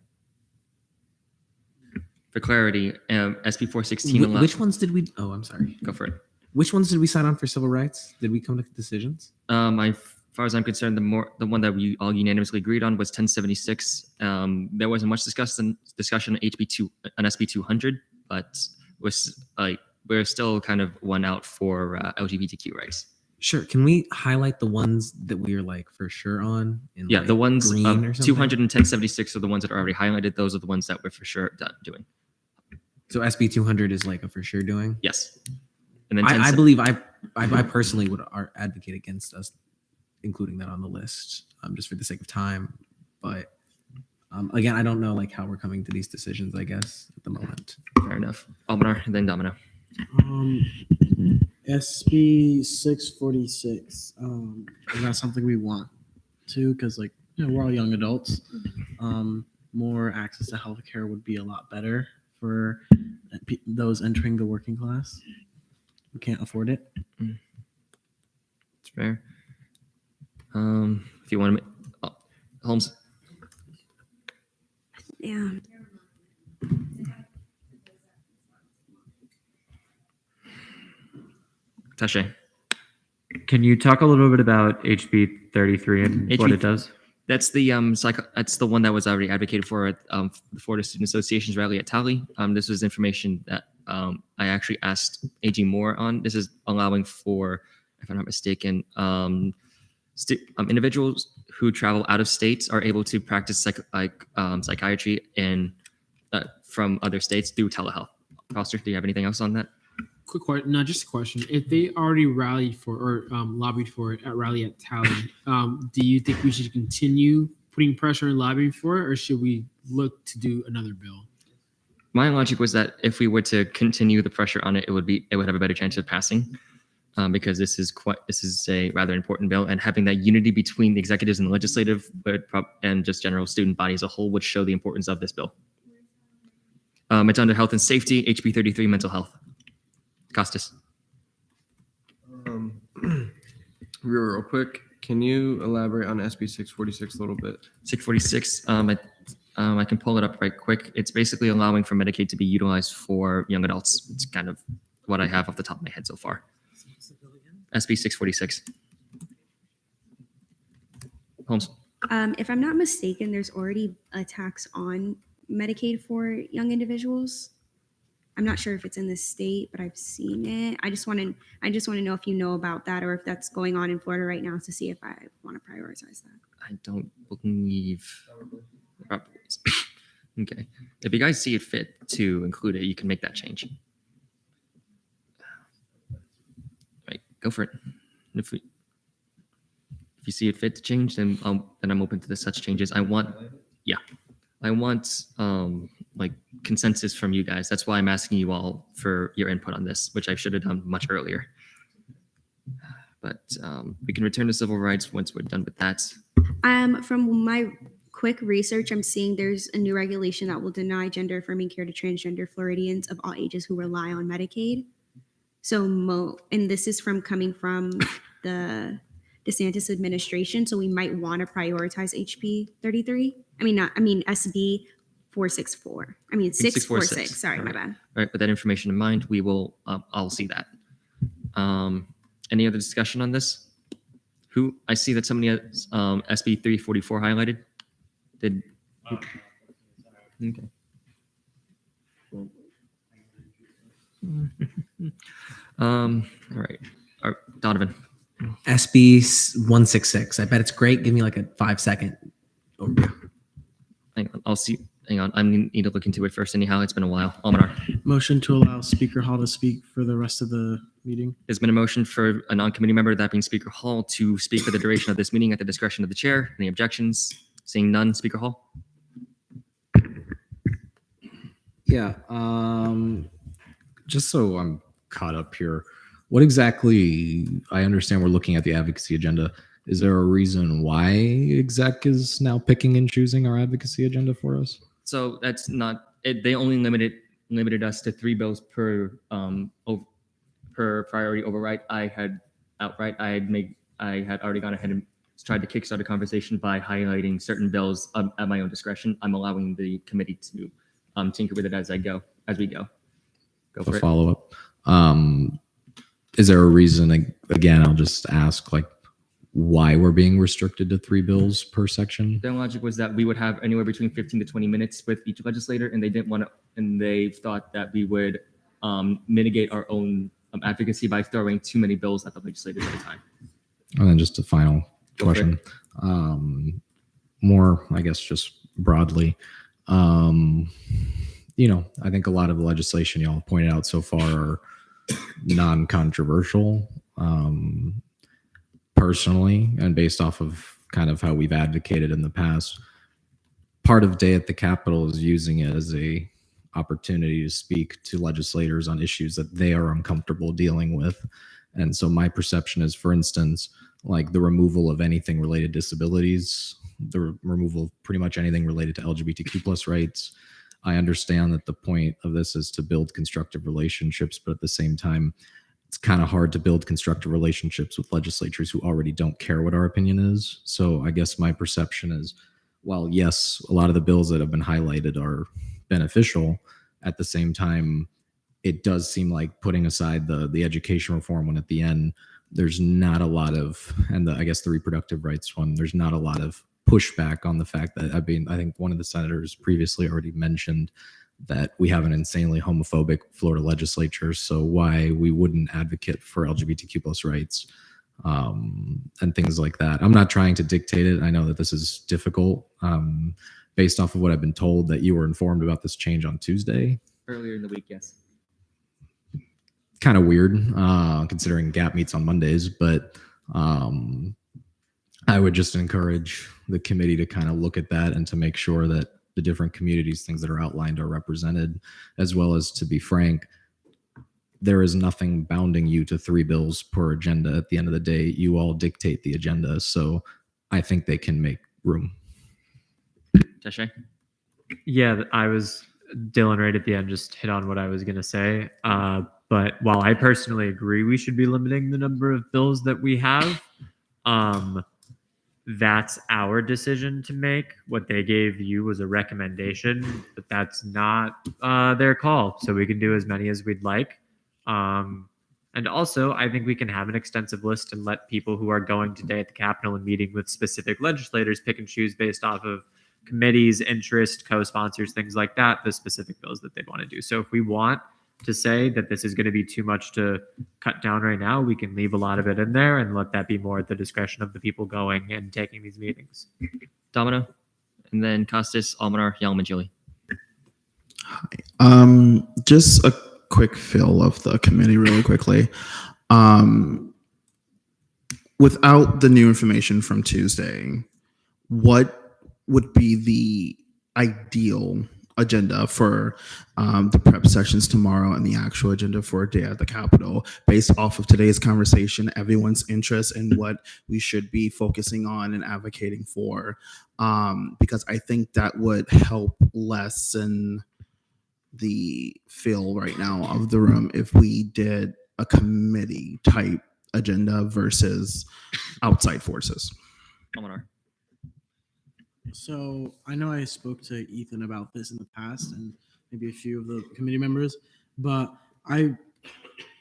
For clarity, SB 416. Which ones did we? Oh, I'm sorry. Go for it. Which ones did we sign on for civil rights? Did we come to decisions? As far as I'm concerned, the one that we all unanimously agreed on was 1076. There wasn't much discussion on SB 200, but we're still kind of one out for LGBTQ rights. Sure. Can we highlight the ones that we are like for sure on? Yeah, like the ones green or something? 200 and 1076 are the ones that are already highlighted. Those are the ones that we're for sure doing. So SB 200 is like a for sure doing? Yes. And then I believe I personally would advocate against us including that on the list, just for the sake of time. But again, I don't know like how we're coming to these decisions, I guess, at the moment. Fair enough. Almanar and then Domino. SB 646. Is that something we want to? Because we're all young adults. More access to healthcare would be a lot better for those entering the working class who can't afford it. It's fair. If you want to, Holmes. Yeah. Teshay. Can you talk a little bit about HB 33 and what it does? That's the that's the one that was already advocated for at the Florida Student Association's rally at Tally. This was information that I actually asked AG Moore on. This is allowing for, if I'm not mistaken, individuals who travel out of state are able to practice psychiatry from other states through telehealth. Foster, do you have anything else on that? Quick question, no, just a question. If they already rallied for or lobbied for it at rally at Tally, do you think we should continue putting pressure and lobbying for it, or should we look to do another bill? My logic was that if we were to continue the pressure on it, it would have a better chance of passing, because this is a rather important bill, and having that unity between the executives and the legislative and just general student body as a whole would show the importance of this bill. It's under health and safety, HB 33, mental health. Costas. Real quick, can you elaborate on SB 646 a little bit? 646. I can pull it up right quick. It's basically allowing for Medicaid to be utilized for young adults. It's kind of what I have off the top of my head so far. SB 646. Holmes. If I'm not mistaken, there's already a tax on Medicaid for young individuals. I'm not sure if it's in the state, but I've seen it. I just want to know if you know about that, or if that's going on in Florida right now, to see if I want to prioritize that. I don't believe. Okay. If you guys see it fit to include it, you can make that change. Right, go for it. If you see it fit to change, then I'm open to such changes. I want like consensus from you guys. That's why I'm asking you all for your input on this, which I should have done much earlier. But we can return to civil rights once we're done with that. From my quick research, I'm seeing there's a new regulation that will deny gender affirming care to transgender Floridians of all ages who rely on Medicaid. So, and this is coming from the DeSantis administration. So we might want to prioritize HB 33. SB 464. 646. Sorry, my bad. All right, with that information in mind, we will. I'll see that. Any other discussion on this? I see that somebody has SB 344 highlighted. Okay. All right. Donovan. SB 166. I bet it's great. Give me like a 5-second overview. Hang on. I'll see. Hang on. I need to look into it first. Anyhow, it's been a while. Almanar. Motion to allow Speaker Hall to speak for the rest of the meeting. There's been a motion for a non-committee member, that being Speaker Hall, to speak for the duration of this meeting at the discretion of the chair. Any objections? Seeing none, Speaker Hall. Yeah. Just so I'm caught up here, what exactly, I understand we're looking at the advocacy agenda. Is there a reason why exec is now picking and choosing our advocacy agenda for us? So that's not it. They only limited us to 3 bills per priority override. I had already gone ahead and tried to kickstart a conversation by highlighting certain bills at my own discretion. I'm allowing the committee to tinker with it as we go. Go for it. Follow up. Is there a reason? Again, I'll just ask, why we're being restricted to 3 bills per section? Their logic was that we would have anywhere between 15 to 20 minutes with each legislator, and they didn't want to, and they thought that we would mitigate our own advocacy by throwing too many bills at the legislators at a time. And then just a final question. More, I guess, just broadly. I think a lot of the legislation y'all have pointed out so far are non-controversial. Personally, and based off of kind of how we've advocated in the past, part of Day at the Capitol is using it as a opportunity to speak to legislators on issues that they are uncomfortable dealing with. And so my perception is, for instance, like the removal of anything related to disabilities, the removal of pretty much anything related to LGBTQ plus rights. I understand that the point of this is to build constructive relationships, but at the same time, it's kind of hard to build constructive relationships with legislatures who already don't care what our opinion is. So I guess my perception is, while yes, a lot of the bills that have been highlighted are beneficial, at the same time, it does seem like putting aside the education reform one at the end, there's not a lot of, and I guess the reproductive rights one, there's not a lot of pushback on the fact that, I think one of the senators previously already mentioned that we have an insanely homophobic Florida legislature, so why we wouldn't advocate for LGBTQ plus rights and things like that. I'm not trying to dictate it. I know that this is difficult based off of what I've been told, that you were informed about this change on Tuesday. Earlier in the week, yes. Kind of weird considering GAP meets on Mondays, but I would just encourage the committee to kind of look at that and to make sure that the different communities, things that are outlined are represented, as well as, to be frank, there is nothing bounding you to 3 bills per agenda. At the end of the day, you all dictate the agenda. So I think they can make room. Teshay? Yeah, I was Dylan right at the end just hit on what I was going to say. But while I personally agree we should be limiting the number of bills that we have, that's our decision to make. What they gave you was a recommendation, but that's not their call. So we can do as many as we'd like. And also, I think we can have an extensive list and let people who are going today at the Capitol and meeting with specific legislators pick and choose based off of committees, interest, co-sponsors, things like that, the specific bills that they'd want to do. So if we want to say that this is going to be too much to cut down right now, we can leave a lot of it in there and let that be more at the discretion of the people going and taking these meetings. Domino, and then Costas, Almanar, Yalman, Just a quick fill of the committee really quickly. Without the new information from Tuesday, what would be the ideal agenda for the prep sessions tomorrow and the actual agenda for a day at the Capitol based off of today's conversation, everyone's interest in what we should be focusing on and advocating for? Because I think that would help lessen the feel right now of the room if we did a committee type agenda versus outside forces. Almanar. So I know I spoke to Ethan about this in the past and maybe a few of the committee members, but I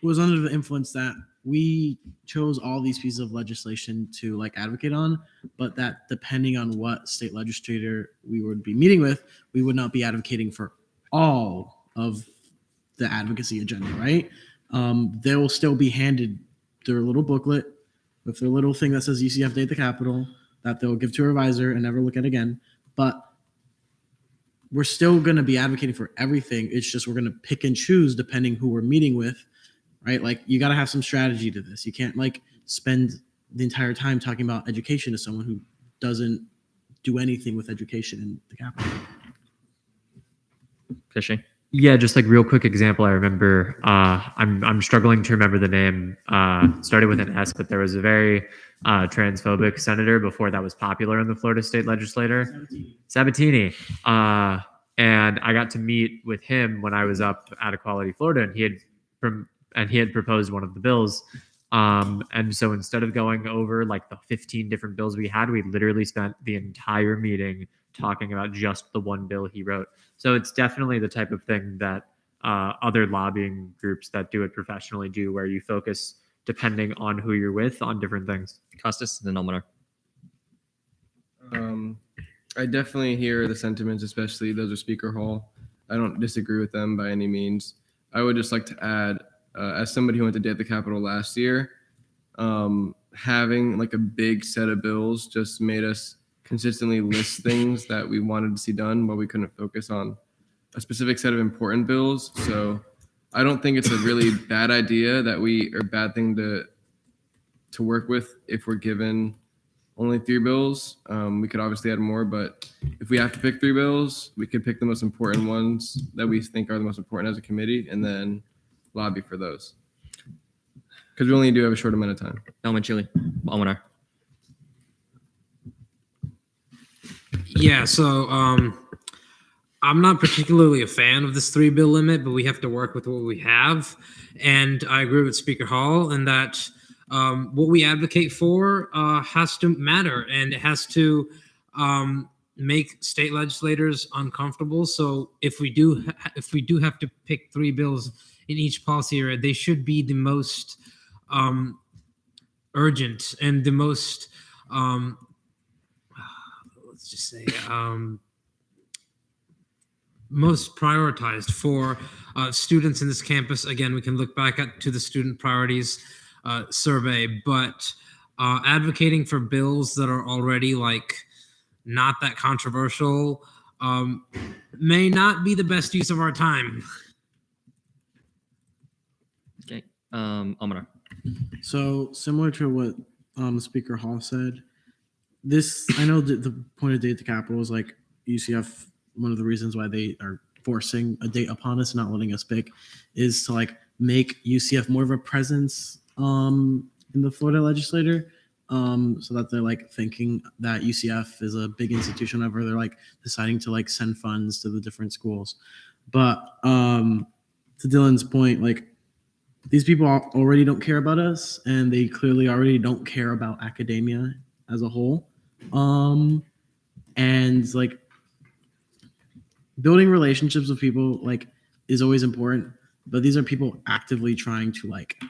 was under the influence that we chose all these pieces of legislation to like advocate on, but that depending on what state legislator we would be meeting with, we would not be advocating for all of the advocacy agenda, right? They will still be handed their little booklet with their little thing that says UCF Day at the Capitol that they'll give to a revisor and never look at again. But we're still going to be advocating for everything. It's just we're going to pick and choose depending who we're meeting with, right? Like you got to have some strategy to this. You can't like spend the entire time talking about education to someone who doesn't do anything with education in the Capitol. Teshay? Yeah, just like real quick example. I remember I'm struggling to remember the name. Started with an S, but there was a very transphobic senator before that was popular in the Florida state legislature, Sabatini. And I got to meet with him when I was up at Equality Florida, and he had proposed one of the bills. And so instead of going over like the 15 different bills we had, we literally spent the entire meeting talking about just the one bill he wrote. So it's definitely the type of thing that other lobbying groups that do it professionally do, where you focus depending on who you're with on different things. Costas, then Almanar. I definitely hear the sentiments, especially those of Speaker Hall. I don't disagree with them by any means. I would just like to add, as somebody who went to Day at the Capitol last year, having like a big set of bills just made us consistently list things that we wanted to see done while we couldn't focus on a specific set of important bills. So I don't think it's a really bad idea that bad thing to work with if we're given only 3 bills. We could obviously add more, but if we have to pick 3 bills, we could pick the most important ones that we think are the most important as a committee and then lobby for those. Because we only do have a short amount of time. Almanar. Yeah, so I'm not particularly a fan of this 3 bill limit, but we have to work with what we have. And I agree with Speaker Hall in that what we advocate for has to matter, and it has to make state legislators uncomfortable. So if we do have to pick 3 bills in each policy area, they should be the most urgent and the most let's just say most prioritized for students in this campus. Again, we can look back to the student priorities survey, but advocating for bills that are already like not that controversial may not be the best use of our time. Okay, Almanar. So similar to what Speaker Hall said, this I know that the point of Day at the Capitol is like UCF one of the reasons why they are forcing a date upon us, not letting us pick, is to like make UCF more of a presence in the Florida legislature, so that they're like thinking that UCF is a big institution whenever they're like deciding to like send funds to the different schools. But to Dylan's point, like these people already don't care about us, and they clearly already don't care about academia as a whole. And like building relationships with people like is always important, but these are people actively trying to like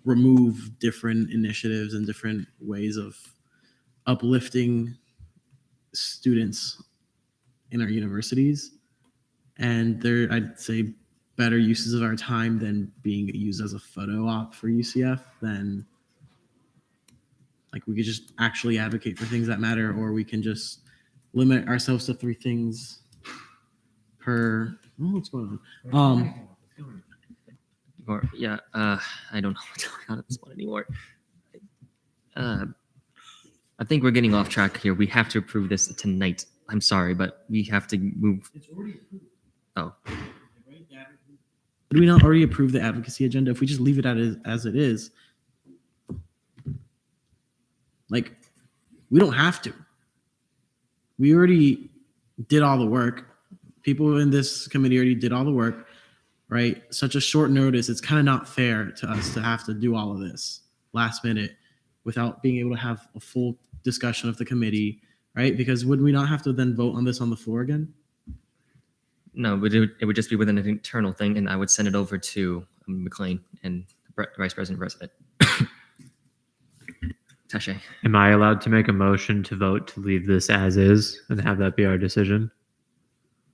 remove different initiatives and different ways of uplifting students in our universities. And they're, I'd say, better uses of our time than being used as a photo op for UCF. Then like we could just actually advocate for things that matter, or we can just limit ourselves to 3 things per. Oh, what's going on? Or yeah, I don't know what's going on at this point anymore. I think we're getting off track here. We have to approve this tonight. I'm sorry, but we have to move. It's already approved. Oh, Did we not already approve the advocacy agenda? If we just leave it as it is, like we don't have to. We already did all the work. People in this committee already did all the work, right? Such a short notice, it's kind of not fair to us to have to do all of this last minute without being able to have a full discussion of the committee, right? Because would we not have to then vote on this on the floor again? no, but it would just be within an internal thing, and I would send it over to McLean and Vice President. Tache. Am I allowed to make a motion to vote to leave this as is and have that be our decision?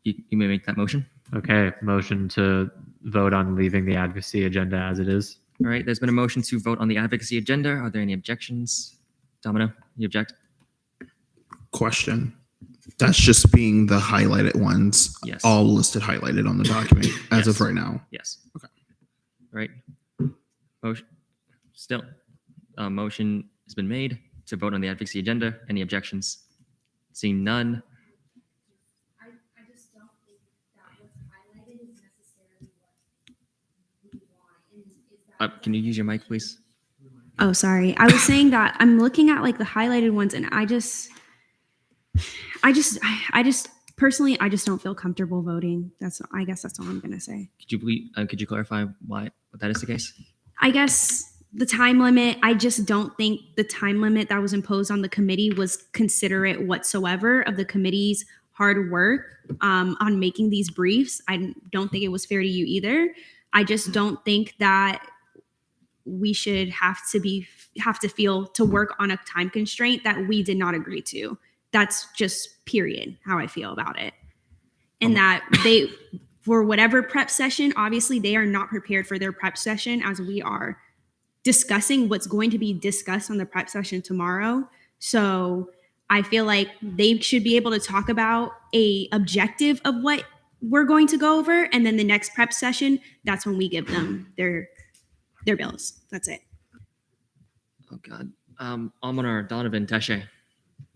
You may make that motion. Okay, motion to vote on leaving the advocacy agenda as it is. All right, there's been a motion to vote on the advocacy agenda. Are there any objections? Domino, you object? Question. That's just being the highlighted ones, Yes. all listed highlighted on the document as of Yes. right now. Yes. Okay. Right. Motion. Still, motion has been made to vote on the advocacy agenda. Any objections? Seeing none. I just don't think that what's highlighted is necessarily what we want. And is that Can you use your mic, please? Oh, sorry. I was saying that I'm looking at like the highlighted ones, and I just personally, I just don't feel comfortable voting. I guess that's all I'm gonna say. Could you clarify what that is the case? I guess the time limit, I just don't think the time limit that was imposed on the committee was considerate whatsoever of the committee's hard work on making these briefs. I don't think it was fair to you either. I just don't think that we should have to feel to work on a time constraint that we did not agree to. That's just period how I feel about it. And that they, for whatever prep session, obviously they are not prepared for their prep session as we are discussing what's going to be discussed on the prep session tomorrow. So I feel like they should be able to talk about a objective of what we're going to go over. And then the next prep session, that's when we give them their bills. That's it. Oh God. Almoner, Donovan, Tache.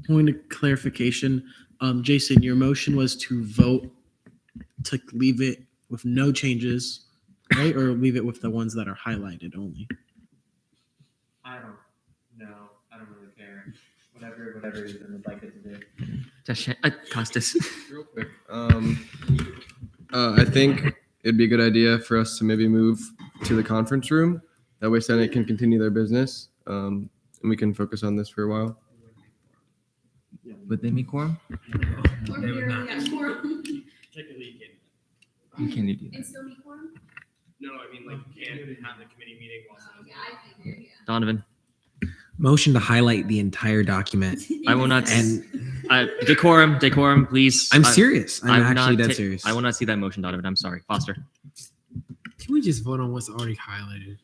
Point of clarification, Jason, your motion was to vote to leave it with no changes, right? Or leave it with the ones that are highlighted only? I don't know. I don't really care. Whatever you would like it to do. Tache, Costas. Real quick. I think it'd be a good idea for us to maybe move to the conference room. That way Senate can continue their business, and we can focus on this for a while. Would they meet quorum? You can't do that. No, I mean like you can't have the committee meeting while. Donovan. Motion to highlight the entire document. I will not. And Decorum, please. I'm serious. I'm will actually not dead serious. I will not see that motion, Donovan. I'm sorry. Foster. Can we just vote on what's already highlighted?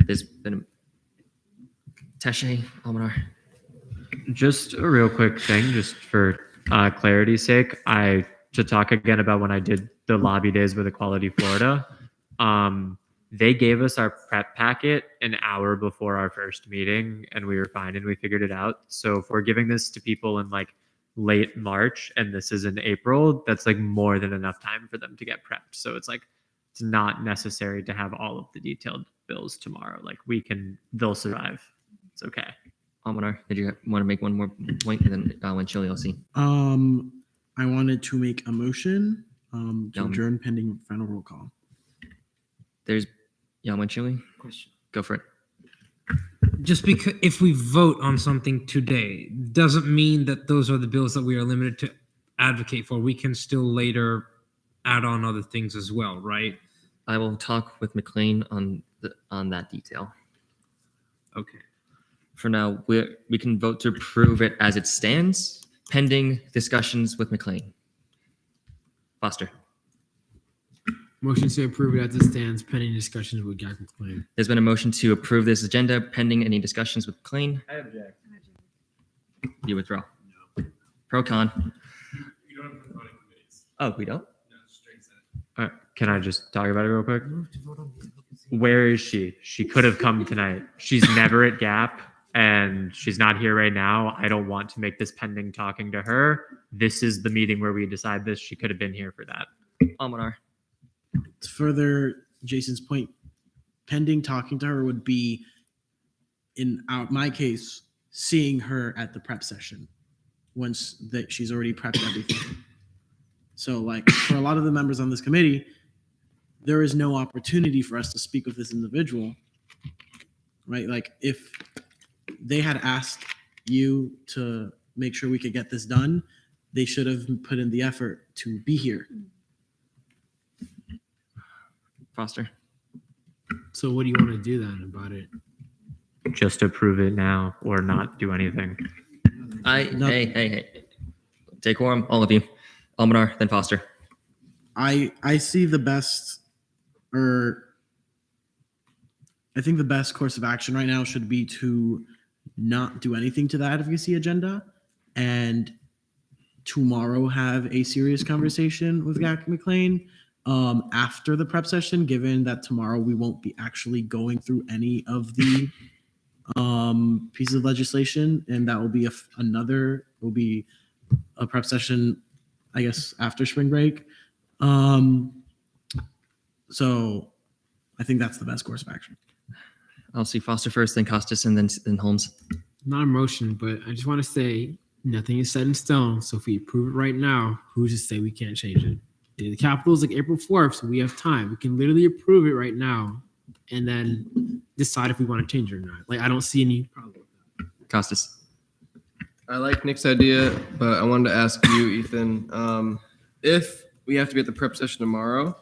There's been a Tache, Almanar. Just a real quick thing, just for clarity's sake, to talk again about when I did the lobby days with Equality Florida. They gave us our prep packet an hour before our first meeting, and we were fine and we figured it out. So if we're giving this to people in like late March and this is in April, that's like more than enough time for them to get prepped. So it's like it's not necessary to have all of the detailed bills tomorrow. Like they'll survive. It's okay. Almanar, did you want to make one more point? And then when Chili, I'll see. I wanted to make a motion to adjourn pending final roll call. There's Yaman Chili. Go for it. Just because if we vote on something today doesn't mean that those are the bills that we are limited to advocate for. We can still later add on other things as well, right? I will talk with McLean on that detail. Okay. For now, we can vote to approve it as it stands, pending discussions with McLean. Foster. Motion to approve it as it stands, pending discussions with Gak McLean. There's been a motion to approve this agenda pending any discussions with McLean. I object. You withdraw. No. Pro con. You don't have voting committees. Oh, we don't? No, straight Senate. Can I just talk about it real quick? Where is she? She could have come tonight. She's never at Gap, and she's not here right now. I don't want to make this pending talking to her. This is the meeting where we decide this. She could have been here for that. Almanar. To further Jason's point, pending talking to her would be, in my case, seeing her at the prep session once that she's already prepped everything. So like for a lot of the members on this committee, there is no opportunity for us to speak with this individual, right? Like if they had asked you to make sure we could get this done, they should have put in the effort to be here. Foster. So what do you want to do then about it? Just approve it now or not do anything. Hey. Take quorum, all of you. Almanar, then Foster. I see the best, or I think the best course of action right now should be to not do anything to the advocacy agenda and tomorrow have a serious conversation with Gak McLean after the prep session, given that tomorrow we won't be actually going through any of the pieces of legislation, and that will be a prep session, I guess, after spring break. So I think that's the best course of action. I'll see Foster first, then Costas, and then Holmes. Not a motion, but I just want to say nothing is set in stone. So if we approve it right now, who's to say we can't change it? The capital is like April 4th, so we have time. We can literally approve it right now and then decide if we want to change it or not. Like, I don't see any problem with that. Costas. I like Nick's idea, but I wanted to ask you, Ethan, if we have to be at the prep session tomorrow,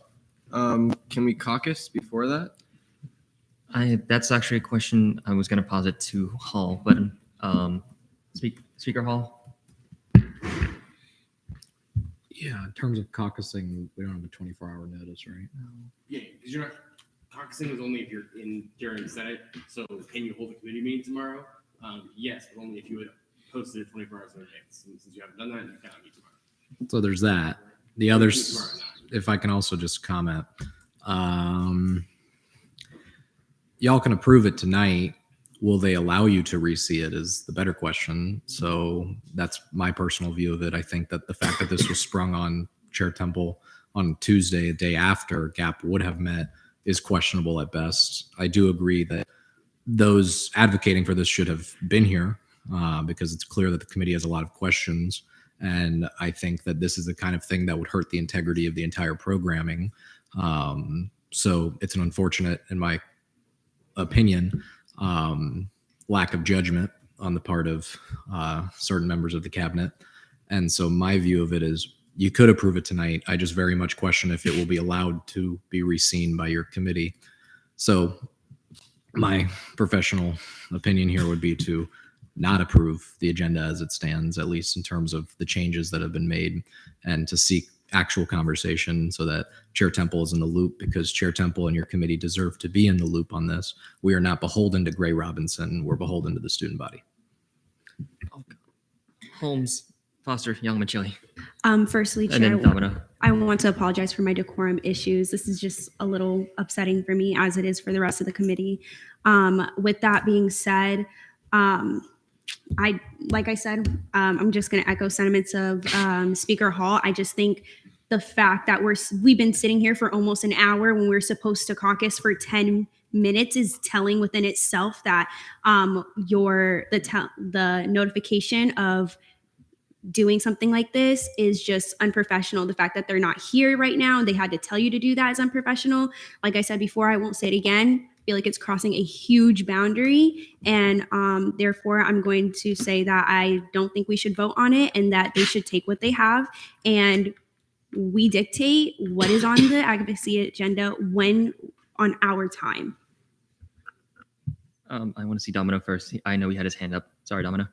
can we caucus before that? That's actually a question I was going to posit to Hall, but Speaker Hall. Yeah, in terms of caucusing, we don't have a 24-hour notice, right? Yeah, because you're not caucusing is only if you're in during the Senate. So can you hold a committee meeting tomorrow? Yes, but only if you would posted it 24 hours in advance. And since you haven't done that, you cannot meet tomorrow. So there's that. The others, if I can also just comment, y'all can approve it tonight. Will they allow you to re-see it is the better question. So that's my personal view of it. I think that the fact that this was sprung on Chair Temple on Tuesday, a day after GAP would have met, is questionable at best. I do agree that those advocating for this should have been here because it's clear that the committee has a lot of questions. And I think that this is the kind of thing that would hurt the integrity of the entire programming. So it's an unfortunate, in my opinion, lack of judgment on the part of certain members of the cabinet. And so my view of it is you could approve it tonight. I just very much question if it will be allowed to be re-seen by your committee. So my professional opinion here would be to not approve the agenda as it stands, at least in terms of the changes that have been made, and to seek actual conversation so that Chair Temple is in the loop, because Chair Temple and your committee deserve to be in the loop on this. We are not beholden to Gray Robinson. We're beholden to the student body. Holmes, Foster, Young, Machili. Firstly, And then Chair, Domino. I want to apologize for my decorum issues. This is just a little upsetting for me, as it is for the rest of the committee. With that being said, like I said, I'm just going to echo sentiments of Speaker Hall. I just think the fact that we've been sitting here for almost an hour when we're supposed to caucus for 10 minutes is telling within itself that the notification of doing something like this is just unprofessional. The fact that they're not here right now and they had to tell you to do that is unprofessional. Like I said before, I won't say it again. I feel like it's crossing a huge boundary, and therefore I'm going to say that I don't think we should vote on it and that they should take what they have, and we dictate what is on the advocacy agenda when on our time. I want to see Domino first. I know he had his hand up. Sorry, Domino.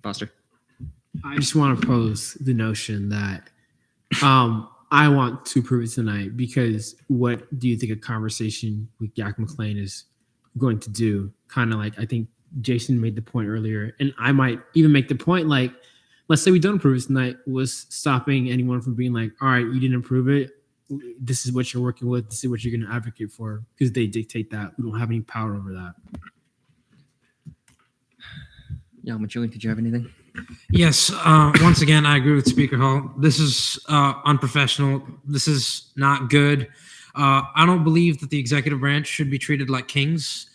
Foster. I just want to pose the notion that I want to prove it tonight, because what do you think a conversation with Yak McLean is going to do? Kind of like, I think Jason made the point earlier, and I might even make the point, like, let's say we don't approve it tonight, was stopping anyone from being like, all right, you didn't approve it. This is what you're working with. This is what you're going to advocate for, because they dictate that. We don't have any power over that. Yeah, Machili, did you have anything? Yes. Once again, I agree with Speaker Hall. This is unprofessional. This is not good. I don't believe that the executive branch should be treated like kings.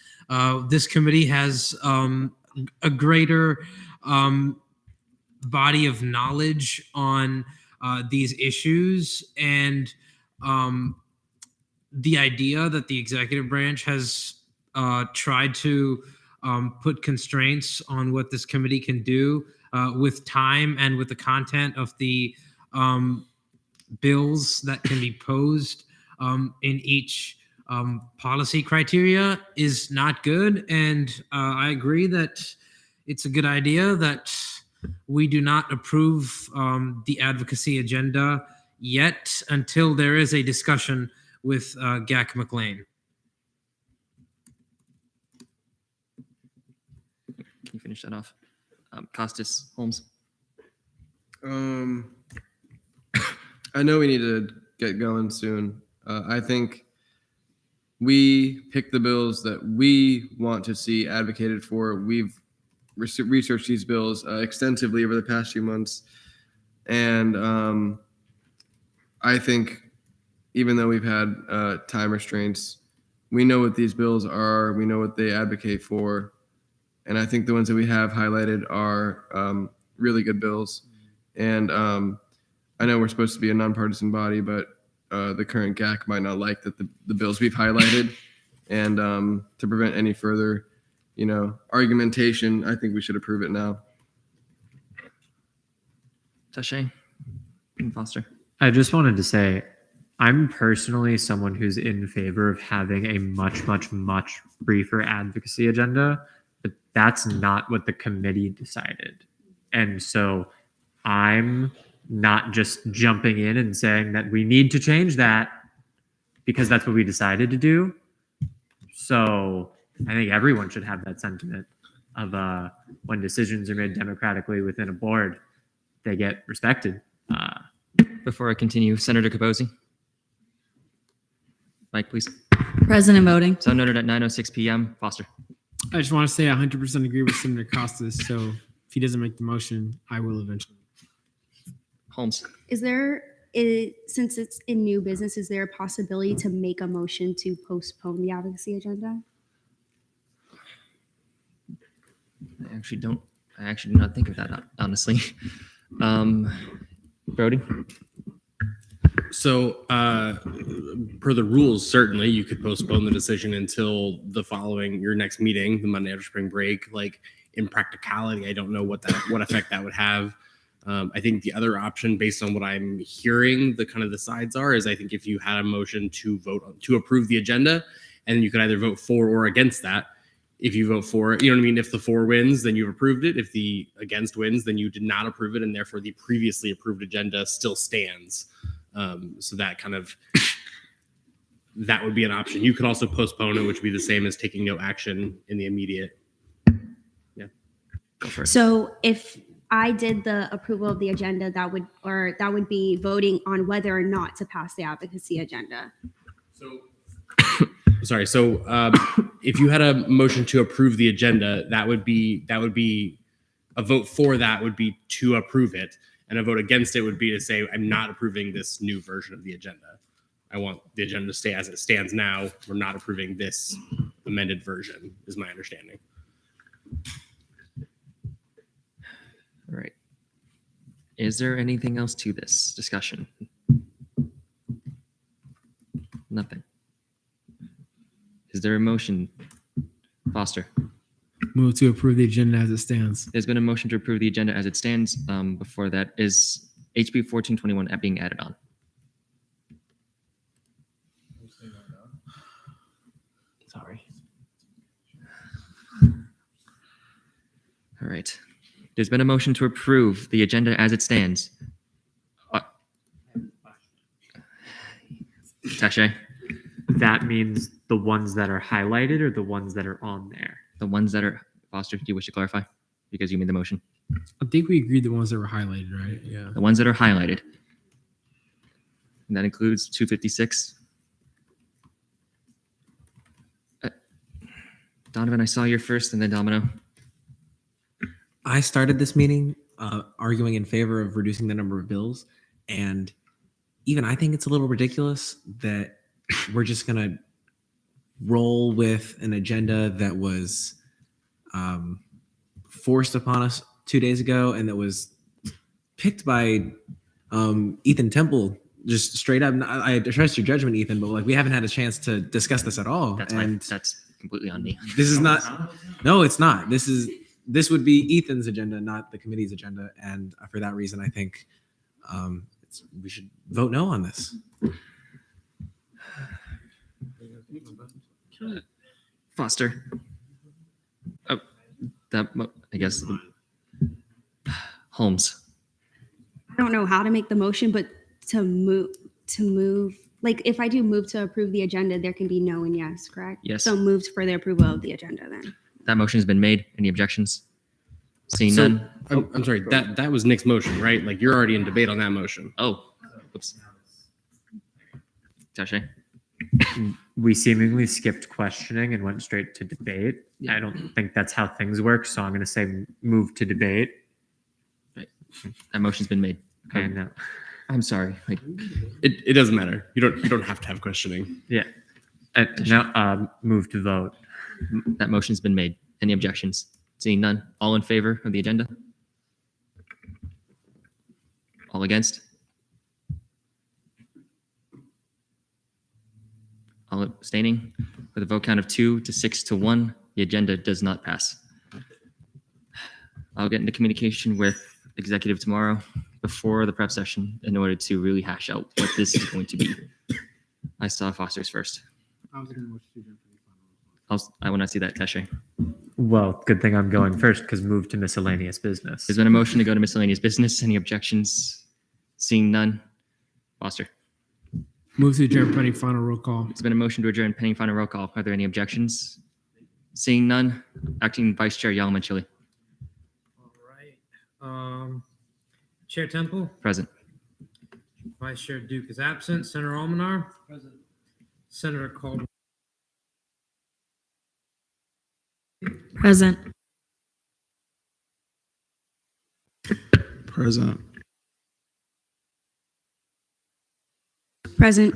This committee has a greater body of knowledge on these issues, and the idea that the executive branch has tried to put constraints on what this committee can do with time and with the content of the bills that can be posed in each policy criteria is not good. And I agree that it's a good idea that we do not approve the advocacy agenda yet until there is a discussion with Yak McLean. Can you finish that off? Costas, Holmes. I know we need to get going soon. I think we pick the bills that we want to see advocated for. We've researched these bills extensively over the past few months. And I think even though we've had time restraints, we know what these bills are. We know what they advocate for. And I think the ones that we have highlighted are really good bills. And I know we're supposed to be a nonpartisan body, but the current GAC might not like that the bills we've highlighted. And to prevent any further, argumentation, I think we should approve it now. Taché and Foster. I just wanted to say, I'm personally someone who's in favor of having a much, much, much briefer advocacy agenda, but that's not what the committee decided. And so I'm not just jumping in and saying that we need to change that because that's what we decided to do. So I think everyone should have that sentiment of when decisions are made democratically within a board, they get respected. Before I continue, Senator Kaposi. Mike, please. President voting. So noted at 9:06 p.m. Foster. I just want to say I 100% agree with Senator Costas. So if he doesn't make the motion, I will eventually. Holmes. Since it's in new business, is there a possibility to make a motion to postpone the advocacy agenda? I actually do not think of that, honestly. Brody. So, per the rules, certainly you could postpone the decision until your next meeting, the Monday after spring break. Like, in practicality, I don't know what effect that would have. I think the other option, based on what I'm hearing, the sides are, is I think if you had a motion to approve the agenda, and you could either vote for or against that. If you vote for it, if the for wins, then you've approved it. If the against wins, then you did not approve it, and therefore the previously approved agenda still stands. So that would be an option. You could also postpone it, which would be the same as taking no action in the immediate. Yeah. So if I did the approval of the agenda, that would be voting on whether or not to pass the advocacy agenda. Sorry. So if you had a motion to approve the agenda, that would be a vote for that would be to approve it, and a vote against it would be to say I'm not approving this new version of the agenda. I want the agenda to stay as it stands now. We're not approving this amended version, is my understanding. All right. Is there anything else to this discussion? Nothing. Is there a motion? Foster. Move to approve the agenda as it stands. There's been a motion to approve the agenda as it stands. Before that, is HB 1421 being added on? Sorry. All right. There's been a motion to approve the agenda as it stands. Tache? That means the ones that are highlighted or the ones that are on there? The ones that are, Foster, do you wish to clarify? Because you made the motion. I think we agreed the ones that were highlighted, right? Yeah. The ones that are highlighted. And that includes 256. Donovan, I saw you first, and then Domino. I started this meeting arguing in favor of reducing the number of bills, and even I think it's a little ridiculous that we're just gonna roll with an agenda that was forced upon us 2 days ago, and that was picked by Ethan Temple, just straight up. I trust your judgment, Ethan, but like we haven't had a chance to discuss this at all. That's completely on me. This is not. No, it's not. This would be Ethan's agenda, not the committee's agenda, and for that reason, I think we should vote no on this. Foster. Oh, that I guess Holmes. I don't know how to make the motion, but to move, like if I do move to approve the agenda, there can be no and yes, correct? Yes. So moved for the approval of the agenda then. That motion has been made. Any objections? Seeing So, none. I'm sorry. That was Nick's motion, right? Like you're already in debate on that motion. Oh, oops. Tache. We seemingly skipped questioning and went straight to debate. I don't think that's how things work, so I'm going to say move to debate. Right. That motion's been made. Okay, no. I'm sorry. Like, it doesn't matter. You don't have to have questioning. Yeah. Now move to vote. That motion's been made. Any objections? Seeing none. All in favor of the agenda? All against? All abstaining? With a vote count of 2 to 6 to 1, the agenda does not pass. I'll get into communication with executive tomorrow before the prep session in order to really hash out what this is going to be. I saw Foster's first. I want to see that, Tache. Well, good thing I'm going first because move to miscellaneous business. There's been a motion to go to miscellaneous business. Any objections? Seeing none. Foster. Move to adjourn pending final roll call. It's been a motion to adjourn pending final roll call. Are there any objections? Seeing none. Acting Vice Chair Yalamanchili. Chair Temple, Present. Vice Chair Duke is absent. Senator Almanar. Present. Senator Caldwell. Present. Present. Present.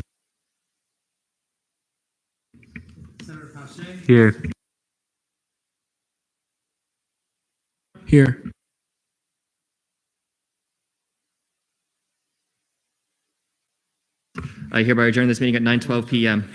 Senator Pache. Here. Here. I hereby adjourn this meeting at 9:12 p.m.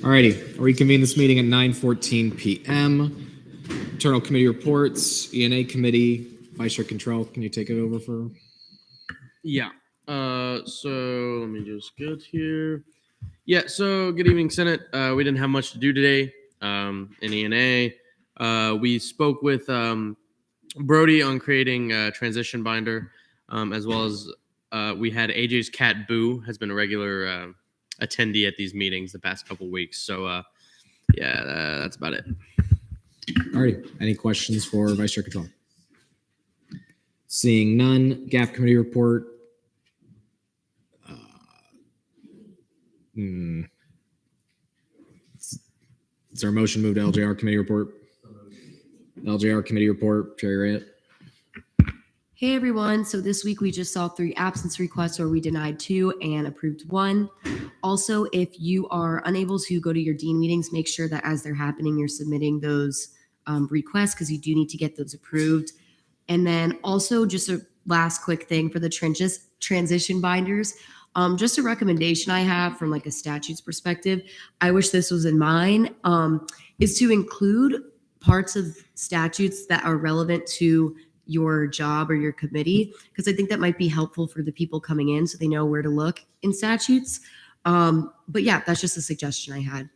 Alrighty, reconvene this meeting at 9:14 p.m. Internal committee reports, ENA committee, Vice Chair Control, can you take it over for? Yeah. So let me just get here. Yeah. So good evening, Senate. We didn't have much to do today. In ENA, we spoke with Brody on creating a transition binder, as well as we had AJ's cat Boo has been a regular attendee at these meetings the past couple weeks. So that's about it. Alrighty, any questions for Vice Chair Control? Seeing none, GAP committee report. Is there a motion moved to LJR committee report? LJR committee report, Chair Rayett. Hey everyone, so this week we just saw 3 absence requests where we denied 2 and approved 1. Also, if you are unable to go to your dean meetings, make sure that as they're happening, you're submitting those requests because you do need to get those approved. And then also just a last quick thing for the transition binders, just a recommendation I have from like a statutes perspective, I wish this was in mine, is to include parts of statutes that are relevant to your job or your committee, because I think that might be helpful for the people coming in so they know where to look in statutes. But yeah, that's just a suggestion I had.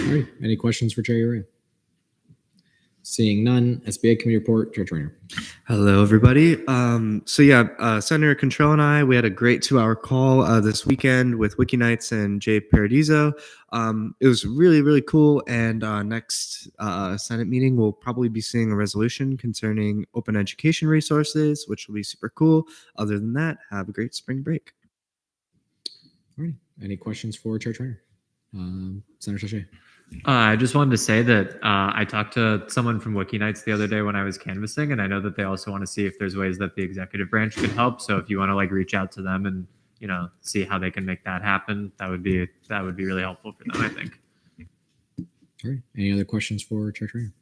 All right, any questions for Chair Uriah? Seeing none, SBA committee report, Chair Trainer. Hello, everybody. Senator Contrell and I, we had a great 2-hour call this weekend with Wiki Nights and Jay Paradiso. It was really, really cool. And next Senate meeting, we'll probably be seeing a resolution concerning open education resources, which will be super cool. Other than that, have a great spring break. All right, any questions for Chair Trainer? Senator Sachet. I just wanted to say that I talked to someone from Wiki Nights the other day when I was canvassing, and I know that they also want to see if there's ways that the executive branch could help. So if you want to like reach out to them and see how they can make that happen, that would be really helpful for them, I think. All right. Any other questions for Chair Trainer?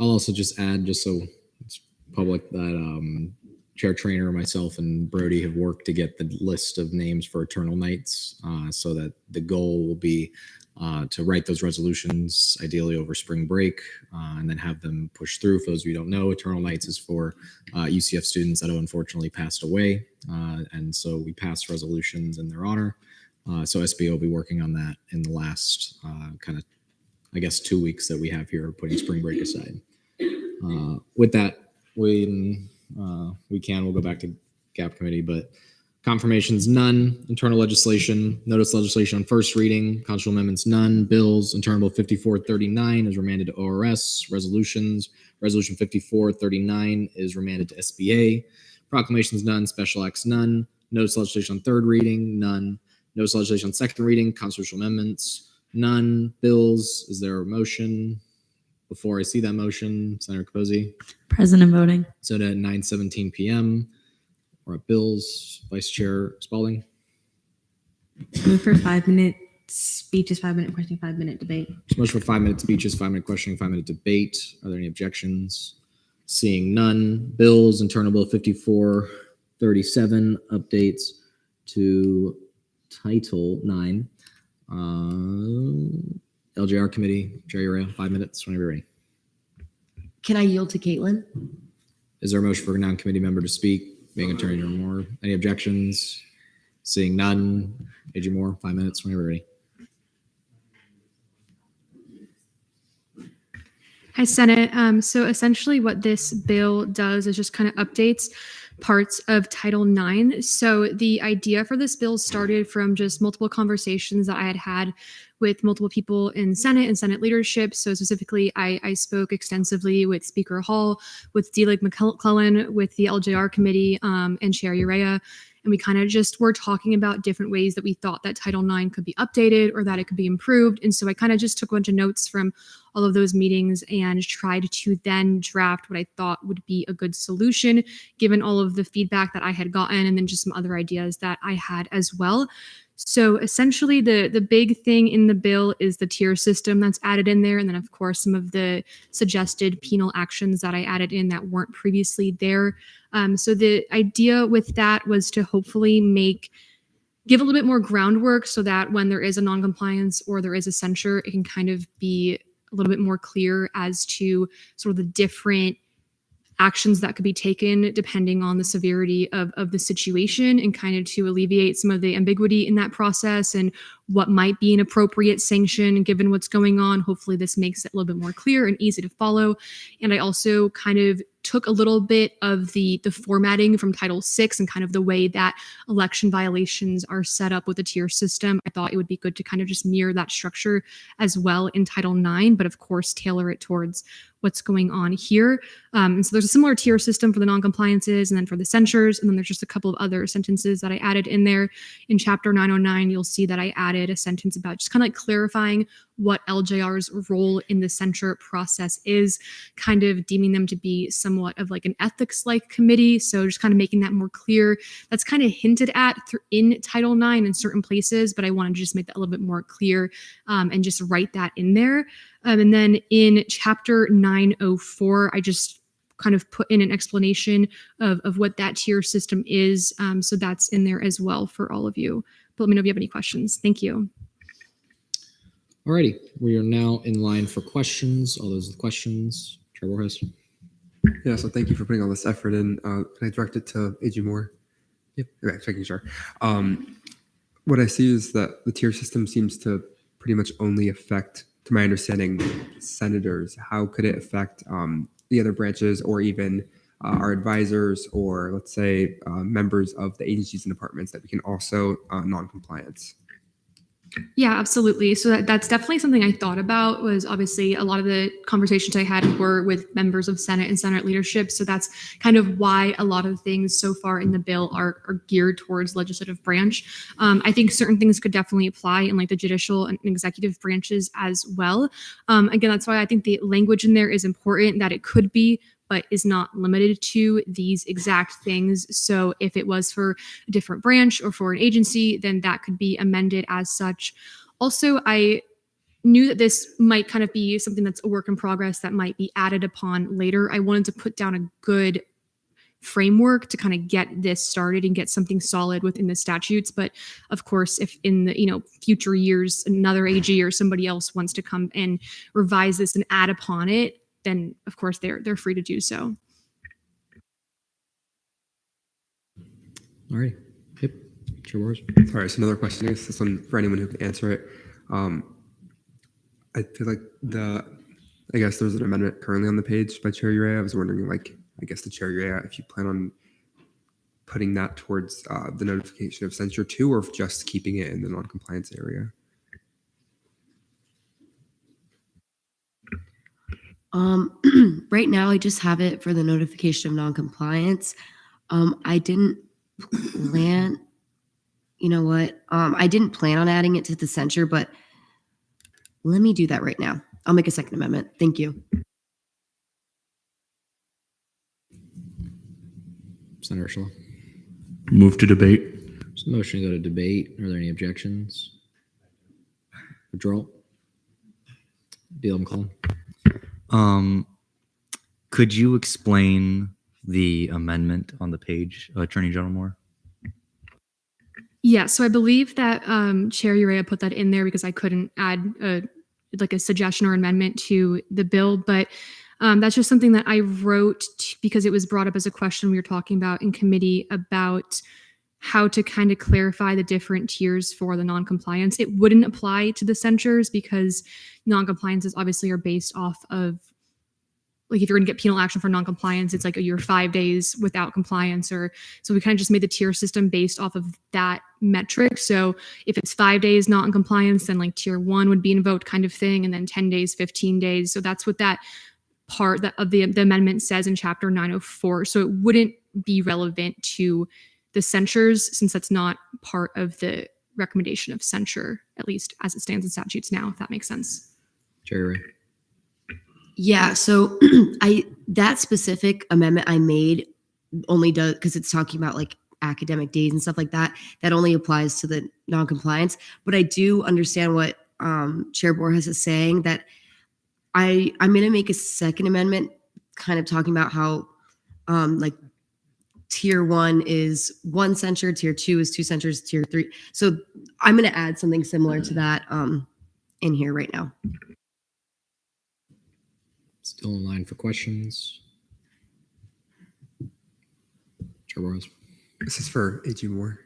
I'll also just add, just so it's public, that Chair Trainer, myself, and Brody have worked to get the list of names for Eternal Nights, so that the goal will be to write those resolutions ideally over spring break, and then have them push through. For those of you who don't know, Eternal Nights is for UCF students that have unfortunately passed away, and so we pass resolutions in their honor. So SBO will be working on that in the last 2 weeks that we have here, putting spring break aside. With that, we'll go back to GAP committee, but confirmations, none. Internal legislation, notice legislation on first reading. Constitutional amendments, none. Bills, Internal Bill 5439 is remanded to ORS. Resolutions, Resolution 5439 is remanded to SBA. Proclamations, none. Special acts, none. Notice legislation on third reading, none. Notice legislation on second reading. Constitutional amendments, none. Bills, is there a motion? Before I see that motion, Senator Capozzi. President voting. So at 9:17 p.m. We're at bills. Vice Chair Spalding. Move for 5-minute speeches, 5-minute questioning, 5-minute debate. Motion for 5-minute speeches, 5-minute questioning, 5-minute debate. Are there any objections? Seeing none. Bills, Internal Bill 5437, updates to Title 9. LJR Committee, Chair Uriah, 5 minutes whenever you're ready. Can I yield to Caitlin? Is there a motion for a non-committee member to speak? Being Attorney General Moore. Any objections? Seeing none. AG Moore, 5 minutes whenever you're ready. Hi, Senate. So essentially what this bill does is just kind of updates parts of Title IX. So the idea for this bill started from just multiple conversations that I had with multiple people in Senate and Senate leadership. So specifically, I spoke extensively with Speaker Hall, with D-Lig McClellan, with the LJR committee, and Chair Uriah. And we kind of just were talking about different ways that we thought that Title IX could be updated or that it could be improved. And so I kind of just took a bunch of notes from all of those meetings and tried to then draft what I thought would be a good solution, given all of the feedback that I had gotten, and then just some other ideas that I had as well. So essentially the big thing in the bill is the tier system that's added in there. And then of course, some of the suggested penal actions that I added in that weren't previously there. So the idea with that was to hopefully make give a little bit more groundwork so that when there is a non-compliance or there is a censure, it can kind of be a little bit more clear as to sort of the different actions that could be taken depending on the severity of the situation, and kind of to alleviate some of the ambiguity in that process and what might be an appropriate sanction given what's going on. Hopefully this makes it a little bit more clear and easy to follow. And I also kind of took a little bit of the formatting from Title VI and kind of the way that election violations are set up with the tier system. I thought it would be good to kind of just mirror that structure as well in Title IX, but of course tailor it towards what's going on here. And so there's a similar tier system for the non-compliances and then for the censures. And then there's just a couple of other sentences that I added in there. In Chapter 909, you'll see that I added a sentence about just kind of like clarifying what LJR's role in the censure process is, kind of deeming them to be somewhat of like an ethics-like committee. So just kind of making that more clear. That's kind of hinted at in Title IX in certain places, but I wanted to just make that a little bit more clear and just write that in there. And then in Chapter 904, I just kind of put in an explanation of what that tier system is. So that's in there as well for all of you. But let me know if you have any questions. Thank you. Alrighty, we are now in line for questions. All those with questions, Chair Borges. Yeah, so thank you for putting all this effort in. Can I direct it to AG Moore? Yep. Okay, making sure. What I see is that the tier system seems to pretty much only affect, to my understanding, senators. How could it affect the other branches or even our advisors or, let's say, members of the agencies and departments that we can also non-compliance? Yeah, absolutely. So that's definitely something I thought about. Was obviously a lot of the conversations I had were with members of Senate and Senate leadership. So that's kind of why a lot of things so far in the bill are geared towards legislative branch. I think certain things could definitely apply in like the judicial and executive branches as well. Again, that's why I think the language in there is important, that it could be, but is not limited to these exact things. So if it was for a different branch or for an agency, then that could be amended as such. Also, I knew that this might kind of be something that's a work in progress that might be added upon later. I wanted to put down a good framework to kind of get this started and get something solid within the statutes. But of course, if in the future years, another AG or somebody else wants to come and revise this and add upon it, then of course they're free to do so. All right. Yep. Chair Borges. All right, so another question. I guess this one for anyone who can answer it. I feel like I guess there's an amendment currently on the page by Chair Urea. I was wondering, like, I guess the Chair Urea, if you plan on putting that towards the notification of censure too, or if just keeping it in the non-compliance area. Right now, I just have it for the notification of non-compliance. I didn't plan, I didn't plan on adding it to the censure, but let me do that right now. I'll make a second amendment. Thank you. Senator Ursula. Move to debate. There's a motion to go to debate. Are there any objections? Withdrawal? Deal McClellan. Could you explain the amendment on the page, Attorney General Moore? Yeah, so I believe that Chair Urea put that in there because I couldn't add a suggestion or amendment to the bill, but that's just something that I wrote because it was brought up as a question we were talking about in committee about how to kind of clarify the different tiers for the non-compliance. It wouldn't apply to the censures because non-compliances obviously are based off of, like, if you're going to get penal action for non-compliance, it's like you're 5 days without compliance, or so we kind of just made the tier system based off of that metric. So if it's 5 days not in compliance, then like tier 1 would be invoked kind of thing, and then 10 days, 15 days. So that's what that part of the amendment says in Chapter 904. So it wouldn't be relevant to the censures since that's not part of the recommendation of censure, at least as it stands in statutes now, if that makes sense. Jerry. Yeah, so that specific amendment I made only does, because it's talking about like academic days and stuff like that, that only applies to the non-compliance. But I do understand what Chair Borges is saying, that I'm going to make a second amendment kind of talking about how like tier 1 is 1 censure, tier 2 is 2 censures, tier 3. So I'm going to add something similar to that in here right now. Still in line for questions. Chair Burrows. This is for AG Moore.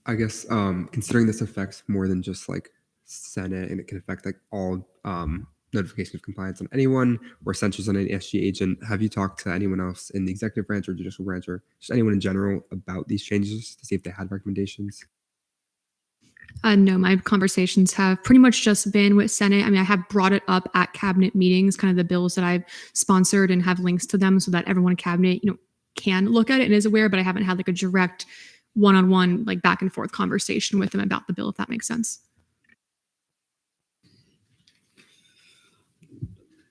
I guess considering this affects more than just like Senate, and it can affect like all notification of compliance on anyone or censures on an SG agent, have you talked to anyone else in the executive branch or judicial branch or just anyone in general about these changes to see if they had recommendations? No, my conversations have pretty much just been with Senate. I mean, I have brought it up at cabinet meetings, kind of the bills that I've sponsored and have links to them so that everyone in cabinet, can look at it and is aware, but I haven't had like a direct one-on-one, like back and forth conversation with them about the bill, if that makes sense.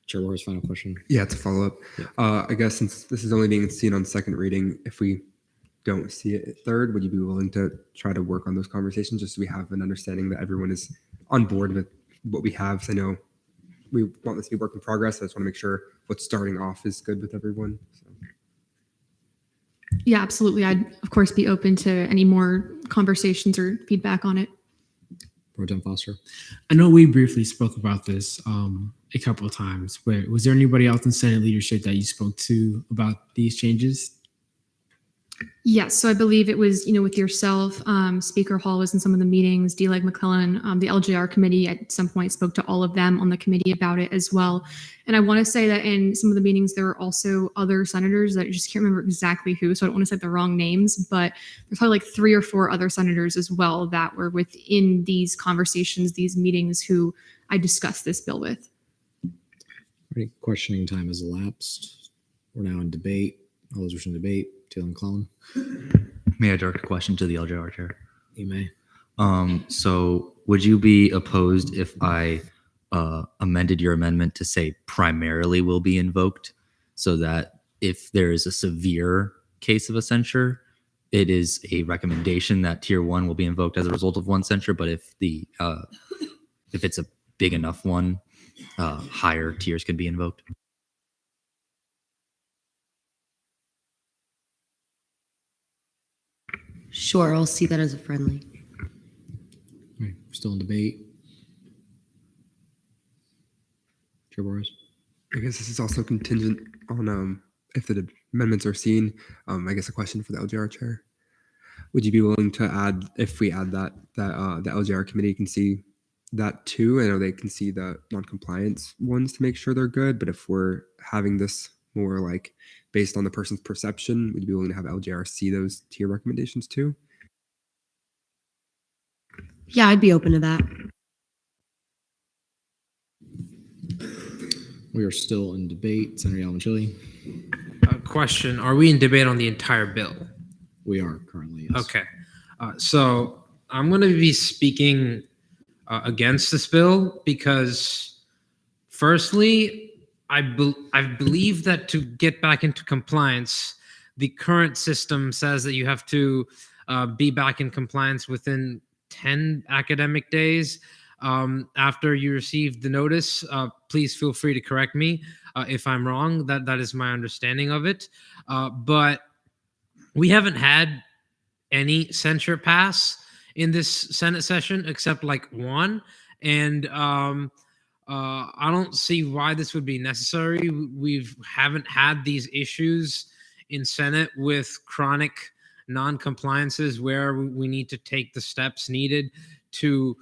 Chair Burrows, final question. Yeah, to follow up. I guess since this is only being seen on second reading, if we don't see it at third, would you be willing to try to work on those conversations just so we have an understanding that everyone is on board with what we have? So I know we want this to be work in progress. I just want to make sure what's starting off is good with everyone. So. Yeah, absolutely. I'd of course be open to any more conversations or feedback on it. Pro Tem Foster. I know we briefly spoke about this a couple of times, but was there anybody else in Senate leadership that you spoke to about these changes? Yes, so I believe it was, with yourself, Speaker Hall was in some of the meetings, D-Leg McClellan, the LJR committee at some point spoke to all of them on the committee about it as well. And I want to say that in some of the meetings, there were also other senators that I just can't remember exactly who, so I don't want to say the wrong names, but there's probably like 3 or 4 other senators as well that were within these conversations, these meetings, who I discussed this bill with. Ready? Questioning time has elapsed. We're now in debate. All those wishing to debate. Taylor McClellan. May I direct a question to the LJR chair? You may. So would you be opposed if I amended your amendment to say primarily will be invoked, so that if there is a severe case of a censure, it is a recommendation that tier 1 will be invoked as a result of 1 censure, but if it's a big enough one, higher tiers could be invoked? Sure, I'll see that as a friendly. Right, we're still in debate. Chair Burrows. I guess this is also contingent on if the amendments are seen. I guess a question for the LJR chair. Would you be willing to add, if we add that the LJR committee can see that too? I know they can see the non-compliance ones to make sure they're good, but if we're having this more like based on the person's perception, would you be willing to have LJR see those tier recommendations too? Yeah, I'd be open to that. We are still in debate. Senator Yalmanchili. Question: are we in debate on the entire bill? We are currently. Yes. Okay. So I'm going to be speaking against this bill because, firstly, I believe that to get back into compliance, the current system says that you have to be back in compliance within 10 academic days after you receive the notice. Please feel free to correct me if I'm wrong. That is my understanding of it. But we haven't had any censure pass in this Senate session except like one. And I don't see why this would be necessary. We haven't had these issues in Senate with chronic non-compliances where we need to take the steps needed to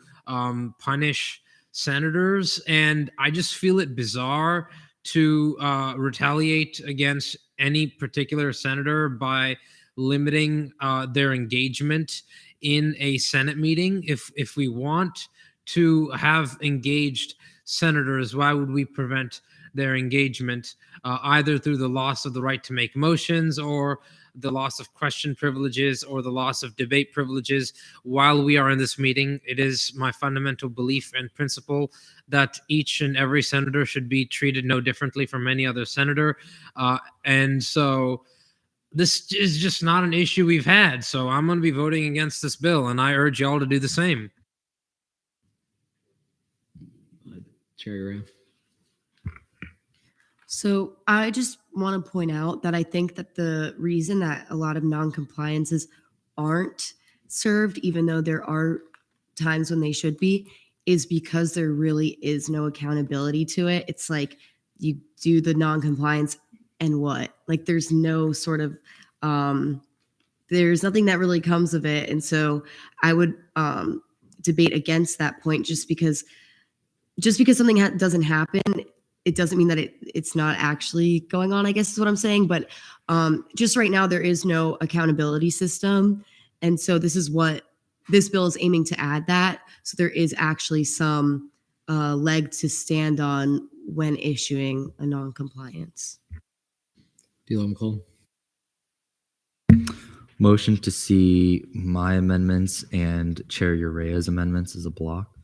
punish senators. And I just feel it bizarre to retaliate against any particular senator by limiting their engagement in a Senate meeting. If we want to have engaged senators, why would we prevent their engagement either through the loss of the right to make motions or the loss of question privileges or the loss of debate privileges while we are in this meeting? It is my fundamental belief and principle that each and every senator should be treated no differently from any other senator. And so this is just not an issue we've had. So I'm going to be voting against this bill, and I urge y'all to do the same. Chair Uriah. So I just want to point out that I think that the reason that a lot of non-compliances aren't served, even though there are times when they should be, is because there really is no accountability to it. It's like you do the non-compliance and what? Like there's no sort of there's nothing that really comes of it. And so I would debate against that point just because something doesn't happen, it doesn't mean that it's not actually going on, I guess is what I'm saying. But just right now, there is no accountability system. And so this is what this bill is aiming to add that. So there is actually some leg to stand on when issuing a non-compliance. Deal McClellan. Motion to see my amendments and Chair Urea's amendments as a block.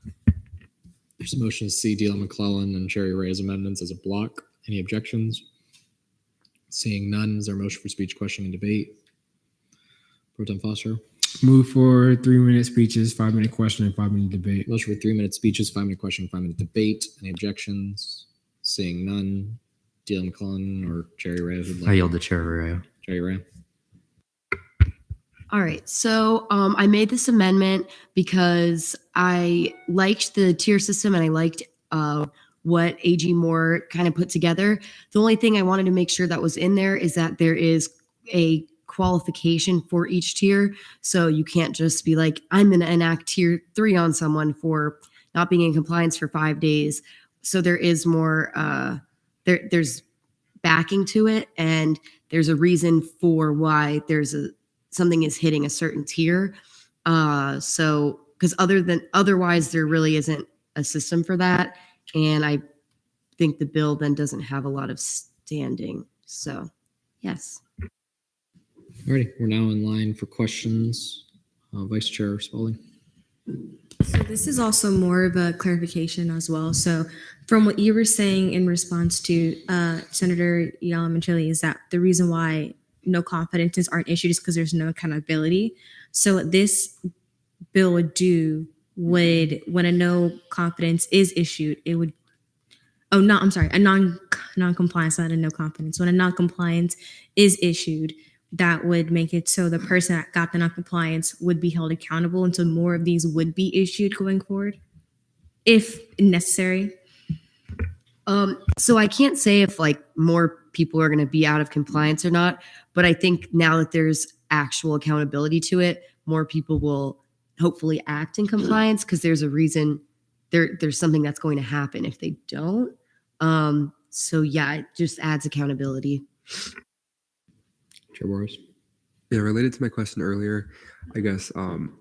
There's a motion to see Deal McClellan and Cherry Ray's amendments as a block. Any objections? Seeing none, is there a motion for speech, question, and debate? Pro Tem Foster. Move for 3-minute speeches, 5-minute question, and 5-minute debate. Motion for 3-minute speeches, 5-minute question, 5-minute debate. Any objections? Seeing none, Deal McClellan or Cherry Ray. I yield to Chair Urea. Cherry Ray. All right. So I made this amendment because I liked the tier system and I liked what AG Moore kind of put together. The only thing I wanted to make sure that was in there is that there is a qualification for each tier. So you can't just be like, I'm going to enact tier 3 on someone for not being in compliance for 5 days. So there is more, there's backing to it, and there's a reason for why something is hitting a certain tier. So, because otherwise there really isn't a system for that. And I think the bill then doesn't have a lot of standing. So, yes. Alrighty, we're now in line for questions. Vice Chair Spalding. So this is also more of a clarification as well. So from what you were saying in response to Senator Yalamanchili is that the reason why no confidences aren't issued is because there's no accountability. So what this bill would do when a no confidence is issued, it would, a non-compliance, not a no confidence. When a non-compliance is issued, that would make it so the person that got the non-compliance would be held accountable, and so more of these would be issued going forward, if necessary. So I can't say if like more people are going to be out of compliance or not, but I think now that there's actual accountability to it, more people will hopefully act in compliance because there's a reason there's something that's going to happen if they don't. So yeah, it just adds accountability. Chair Boris. Yeah, related to my question earlier, I guess,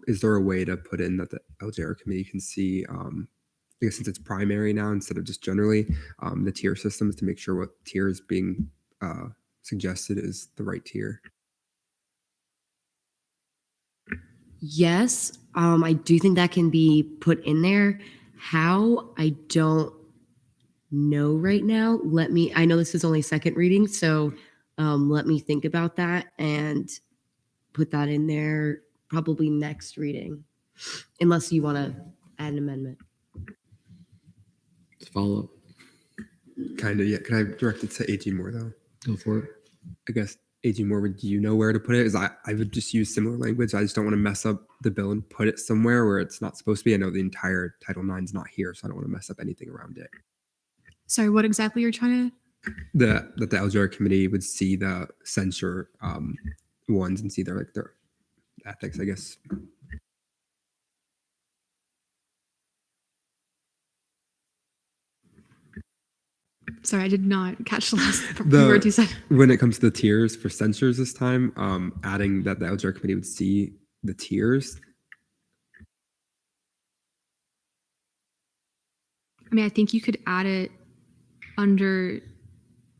is there a way to put in that the LJR committee can see, I guess since it's primary now instead of just generally, the tier systems to make sure what tier is being suggested is the right tier? Yes, I do think that can be put in there. How? I don't know right now. I know this is only second reading, so let me think about that and put that in there probably next reading, unless you want to add an amendment. Follow up. Kind of, yeah. Can I direct it to AG Moore though? Go for it. I guess AG Moore, do you know where to put it? Is I would just use similar language. I just don't want to mess up the bill and put it somewhere where it's not supposed to be. I know the entire Title IX is not here, so I don't want to mess up anything around it. Sorry, what exactly you're trying to? That the LJR committee would see the censure ones and see their ethics, I guess. Sorry, I did not catch the last word you said. When it comes to the tiers for censures this time, adding that the LJR committee would see the tiers. I mean, I think you could add it under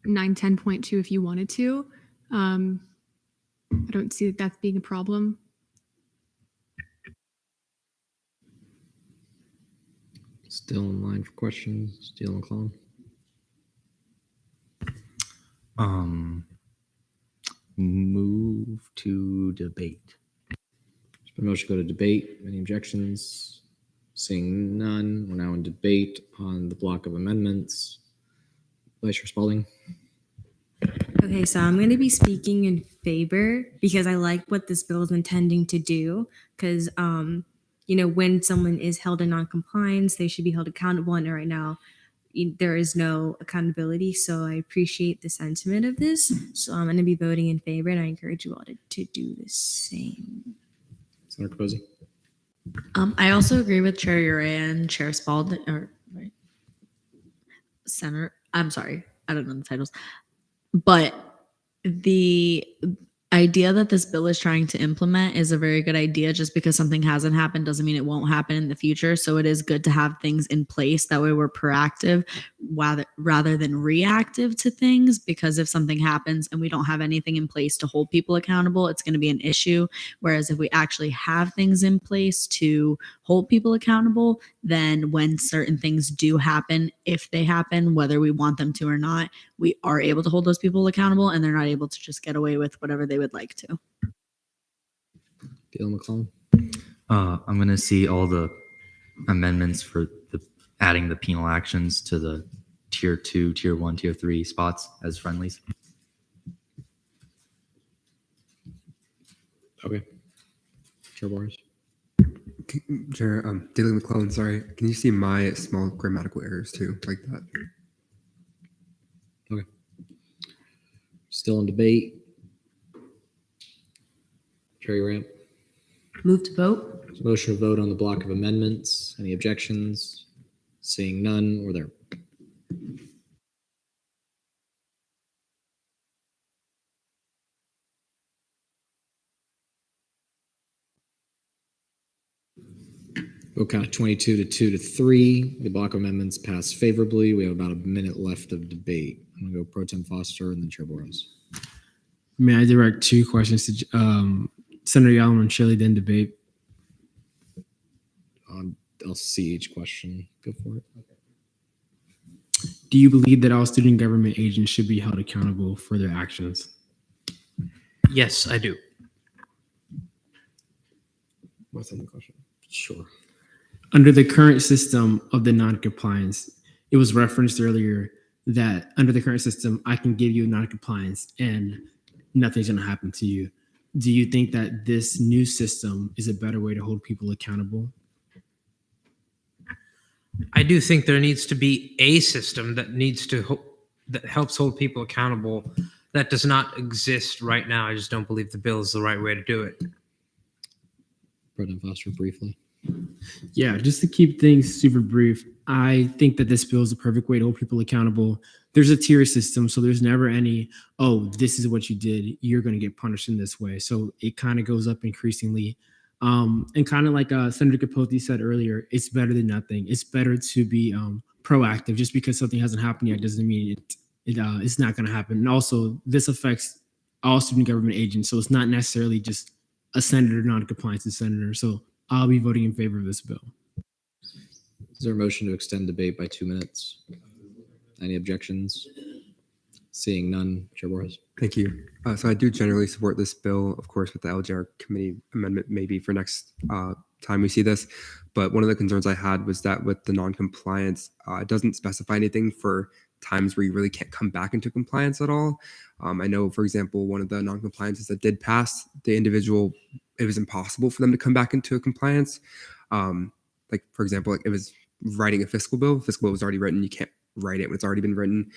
910.2 if you wanted to. I don't see that being a problem. Still in line for questions. Deal McClellan. Move to debate. There's been a motion to go to debate. Any objections? Seeing none, we're now in debate on the block of amendments. Vice Chair Spalding. Okay, so I'm going to be speaking in favor because I like what this bill is intending to do. Because, when someone is held in non-compliance, they should be held accountable. And right now, there is no accountability. So I appreciate the sentiment of this. So I'm going to be voting in favor, and I encourage you all to do the same. Senator Capozzi. I also agree with Chair Urea and Chair Spalding, or right, Senator. I'm sorry, I don't know the titles, but the idea that this bill is trying to implement is a very good idea. Just because something hasn't happened doesn't mean it won't happen in the future. So it is good to have things in place. That way we're proactive rather than reactive to things, because if something happens and we don't have anything in place to hold people accountable, it's going to be an issue. Whereas if we actually have things in place to hold people accountable, then when certain things do happen, if they happen, whether we want them to or not, we are able to hold those people accountable, and they're not able to just get away with whatever they would like to. Gail McClellan. I'm going to see all the amendments for adding the penal actions to the tier 2, tier 1, tier 3 spots as friendlies. Okay. Chair Boris. Chair, Daily McClellan, sorry. Can you see my small grammatical errors too, like that? Okay. Still in debate. Chair Ramp. Move to vote. Motion to vote on the block of amendments. Any objections? Seeing none, or there. Vote count 22 to 2 to 3. The block of amendments passed favorably. We have about a minute left of debate. I'm going to go Pro Tem Foster and then Chair Boris. May I direct two questions to Senator Yalom and Shirley, then debate? I'll see each question. Go for it. Do you believe that all student government agents should be held accountable for their actions? Yes, I do. What's the question? Sure. Under the current system of the non-compliance, it was referenced earlier that under the current system, I can give you non-compliance and nothing's going to happen to you. Do you think that this new system is a better way to hold people accountable? I do think there needs to be a system that that helps hold people accountable. That does not exist right now. I just don't believe the bill is the right way to do it. Pro Tem Foster, briefly. Yeah, just to keep things super brief, I think that this bill is the perfect way to hold people accountable. There's a tier system, so there's never any, oh, this is what you did, you're going to get punished in this way. So it kind of goes up increasingly. And kind of like Senator Capozzi said earlier, it's better than nothing. It's better to be proactive. Just because something hasn't happened yet doesn't mean it's not going to happen. And also, this affects all student government agents, so it's not necessarily just a senator non-compliance senator. So I'll be voting in favor of this bill. Is there a motion to extend debate by 2 minutes? Any objections? Seeing none, Chair Boris. Thank you. So I do generally support this bill, of course, with the LJR committee amendment maybe for next time we see this. But one of the concerns I had was that with the non-compliance, it doesn't specify anything for times where you really can't come back into compliance at all. I know, for example, one of the non-compliances that did pass, the individual, it was impossible for them to come back into compliance. Like, for example, like it was writing a fiscal bill. Fiscal bill was already written. You can't write it when it's already been written.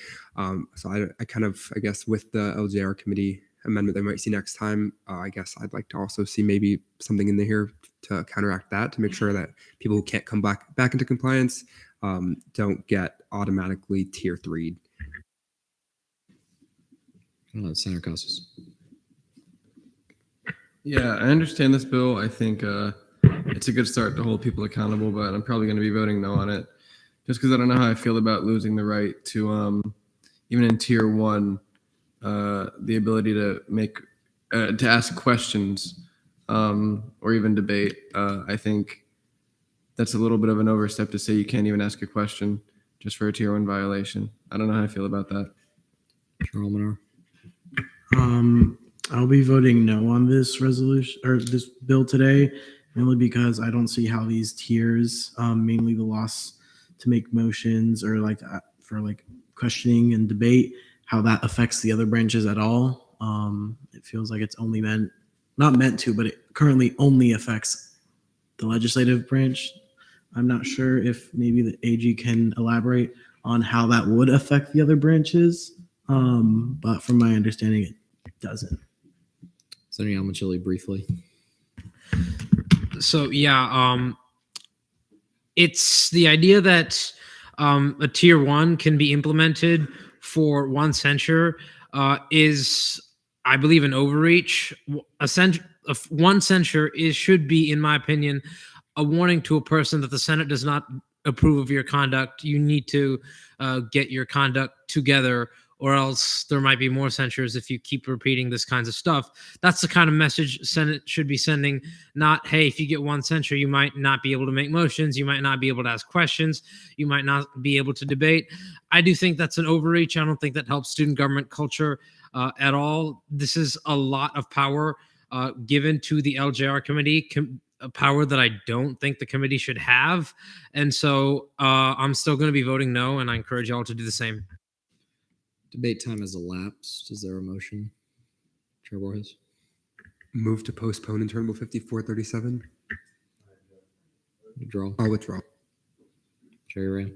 So I kind of, I guess, with the LJR committee amendment they might see next time, I guess I'd like to also see maybe something in here to counteract that, to make sure that people who can't come back into compliance don't get automatically tier 3'd. Senator Casas. Yeah, I understand this bill. I think it's a good start to hold people accountable, but I'm probably going to be voting no on it, just because I don't know how I feel about losing the right to, even in tier 1, the ability to to ask questions or even debate. I think that's a little bit of an overstep to say you can't even ask a question just for a tier 1 violation. I don't know how I feel about that. Chair Almanar. I'll be voting no on this resolution or this bill today, mainly because I don't see how these tiers, mainly the loss to make motions or for questioning and debate, how that affects the other branches at all. It feels like it's only not meant to, but it currently only affects the legislative branch. I'm not sure if maybe the AG can elaborate on how that would affect the other branches. But from my understanding, it doesn't. Senator Yamachili, briefly. So yeah, it's the idea that a tier 1 can be implemented for one censure is, I believe, an overreach. One censure should be, in my opinion, a warning to a person that the Senate does not approve of your conduct. You need to get your conduct together, or else there might be more censures if you keep repeating this kinds of stuff. That's the kind of message Senate should be sending, not, hey, if you get one censure, you might not be able to make motions, you might not be able to ask questions, you might not be able to debate. I do think that's an overreach. I don't think that helps student government culture at all. This is a lot of power given to the LJR committee, a power that I don't think the committee should have. And so I'm still going to be voting no, and I encourage y'all to do the same. Debate time has elapsed. Is there a motion? Chair Voorhees. Move to postpone Internal 5437. Withdraw. I'll withdraw. Chair Urian.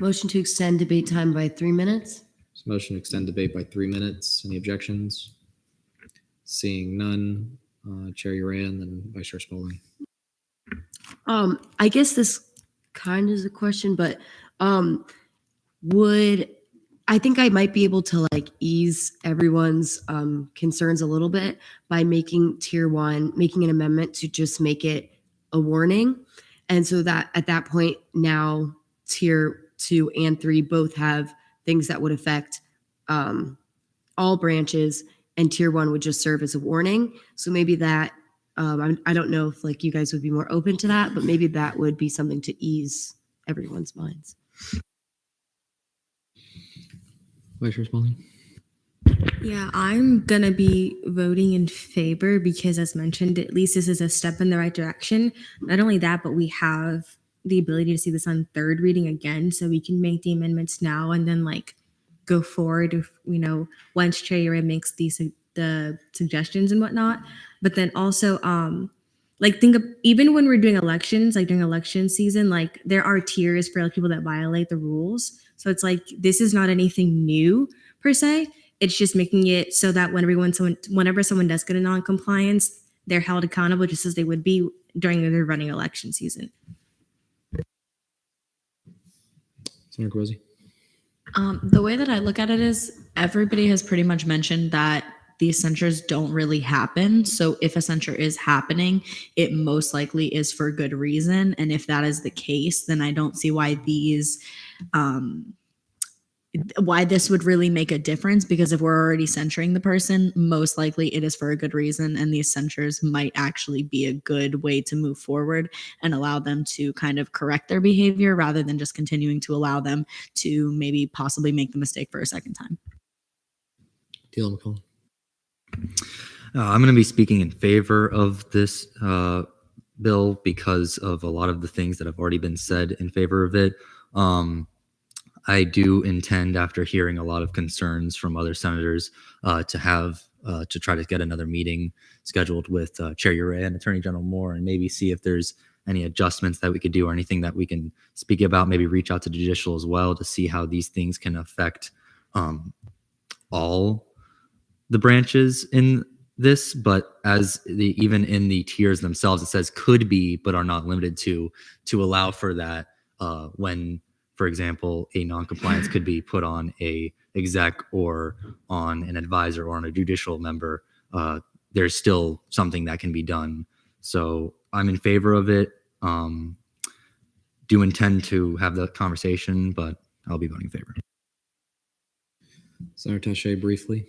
Motion to extend debate time by 3 minutes. Motion to extend debate by 3 minutes. Any objections? Seeing none. Chair Urian, then Vice Chair Spalding. I guess this kind of is a question, but I think I might be able to like ease everyone's concerns a little bit by making tier 1, making an amendment to just make it a warning. And so that at that point now tier 2 and 3 both have things that would affect all branches, and tier 1 would just serve as a warning. So maybe that, I don't know if like you guys would be more open to that, but maybe that would be something to ease everyone's minds. Vice Chair Spalding. Yeah, I'm going to be voting in favor because, as mentioned, at least this is a step in the right direction. Not only that, but we have the ability to see this on third reading again, so we can make the amendments now and then like go forward if, once Chair Urian makes the suggestions and whatnot. But then also, think of even when we're doing elections, like during election season, like there are tiers for like people that violate the rules. So it's like this is not anything new per se. It's just making it so that whenever someone does get a non-compliance, they're held accountable just as they would be during their running election season. Senator Kwesi. The way that I look at it is everybody has pretty much mentioned that these censures don't really happen. So if a censure is happening, it most likely is for good reason. And if that is the case, then I don't see why why this would really make a difference, because if we're already censuring the person, most likely it is for a good reason, and these censures might actually be a good way to move forward and allow them to kind of correct their behavior rather than just continuing to allow them to maybe possibly make the mistake for a second time. Deal McCollum. I'm going to be speaking in favor of this bill because of a lot of the things that have already been said in favor of it. I do intend, after hearing a lot of concerns from other senators, to try to get another meeting scheduled with Chair Urian and Attorney General Moore, and maybe see if there's any adjustments that we could do or anything that we can speak about. Maybe reach out to judicial as well to see how these things can affect all the branches in this. But even in the tiers themselves, it says could be but are not limited to allow for that when, for example, a non-compliance could be put on a exec or on an advisor or on a judicial member. There's still something that can be done. So I'm in favor of it. Do intend to have the conversation, but I'll be voting in favor. Senator Taché, briefly.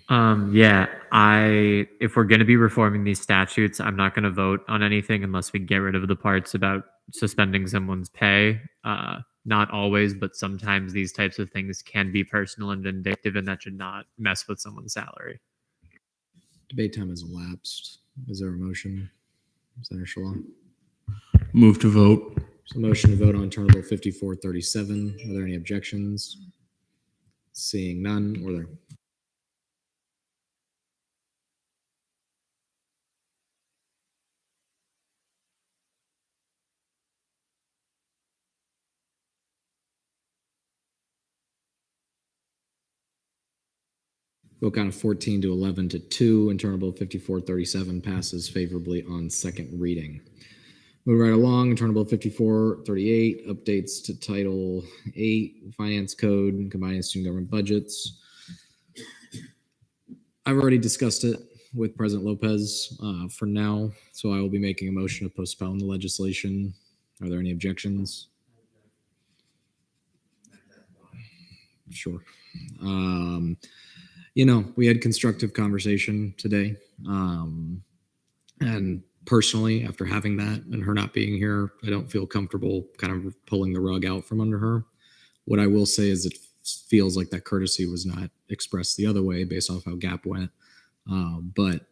If we're going to be reforming these statutes, I'm not going to vote on anything unless we get rid of the parts about suspending someone's pay. Not always, but sometimes these types of things can be personal and vindictive, and that should not mess with someone's salary. Debate time has elapsed. Is there a motion? Senator Shalom. Move to vote. So motion to vote on Internal Bill 5437. Are there any objections? Seeing none, or there. Vote count of 14 to 11 to 2. Internal Bill 5437 passes favorably on second reading. Move right along. Internal Bill 5438 updates to Title 8 Finance Code and combining student government budgets. I've already discussed it with President Lopez for now, so I will be making a motion to postpone the legislation. Are there any objections? Sure. We had constructive conversation today. And personally, after having that and her not being here, I don't feel comfortable kind of pulling the rug out from under her. What I will say is it feels like that courtesy was not expressed the other way based off how GAP went. But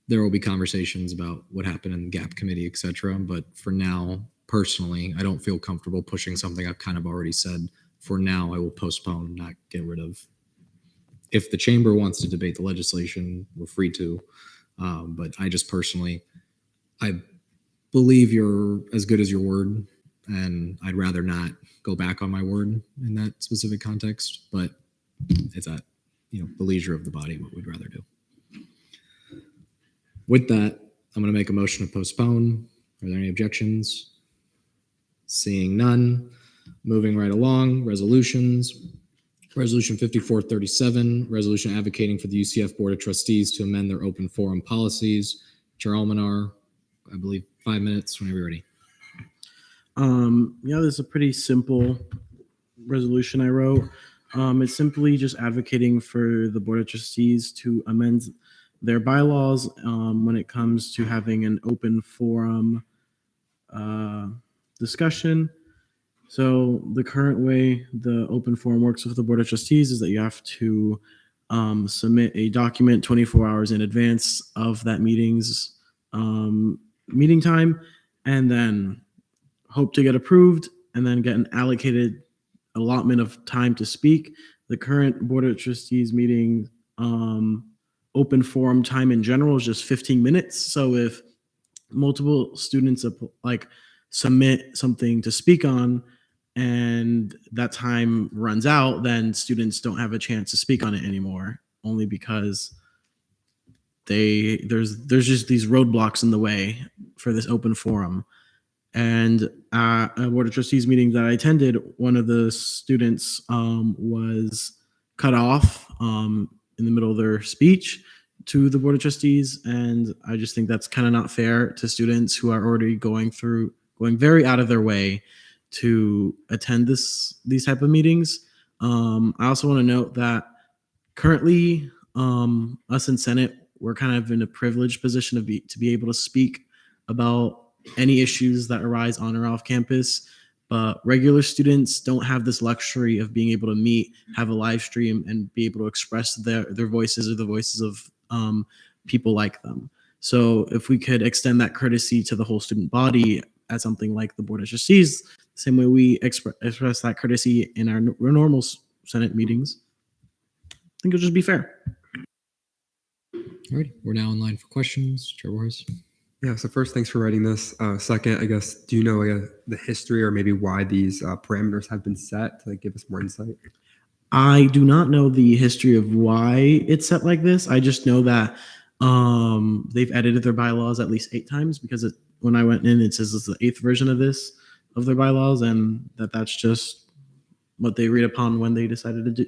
there will be conversations about what happened in the GAP committee, et cetera. But for now, personally, I don't feel comfortable pushing something I've kind of already said. For now, I will postpone, not get rid of. If the chamber wants to debate the legislation, we're free to. But I just personally, I believe you're as good as your word, and I'd rather not go back on my word in that specific context. But it's at the leisure of the body what we'd rather do. With that, I'm going to make a motion to postpone. Are there any objections? Seeing none, moving right along. Resolutions. Resolution 5437, resolution advocating for the UCF Board of Trustees to amend their open forum policies. Chair Almanar, I believe 5 minutes whenever you're ready. This is a pretty simple resolution I wrote. It's simply just advocating for the Board of Trustees to amend their bylaws when it comes to having an open forum discussion. So the current way the open forum works with the Board of Trustees is that you have to submit a document 24 hours in advance of that meeting's meeting time, and then hope to get approved, and then get an allocated allotment of time to speak. The current Board of Trustees meeting open forum time in general is just 15 minutes. So if multiple students submit something to speak on, and that time runs out, then students don't have a chance to speak on it anymore, only because there's just these roadblocks in the way for this open forum. And at a Board of Trustees meeting that I attended, one of the students was cut off in the middle of their speech to the Board of Trustees, and I just think that's kind of not fair to students who are already going very out of their way to attend these type of meetings. I also want to note that currently us in Senate, we're kind of in a privileged position to be able to speak about any issues that arise on or off campus, but regular students don't have this luxury of being able to meet, have a live stream, and be able to express their voices or the voices of people like them. So if we could extend that courtesy to the whole student body at something like the Board of Trustees, the same way we express that courtesy in our normal Senate meetings, I think it'll just be fair. All right, we're now in line for questions. Chair Warris. Yeah, so first, thanks for writing this. Second, I guess, do you know the history or maybe why these parameters have been set to give us more insight? I do not know the history of why it's set like this. I just know that they've edited their bylaws at least 8 times, because when I went in, it says it's the 8th version of their bylaws, and that's just what they agreed upon when they decided to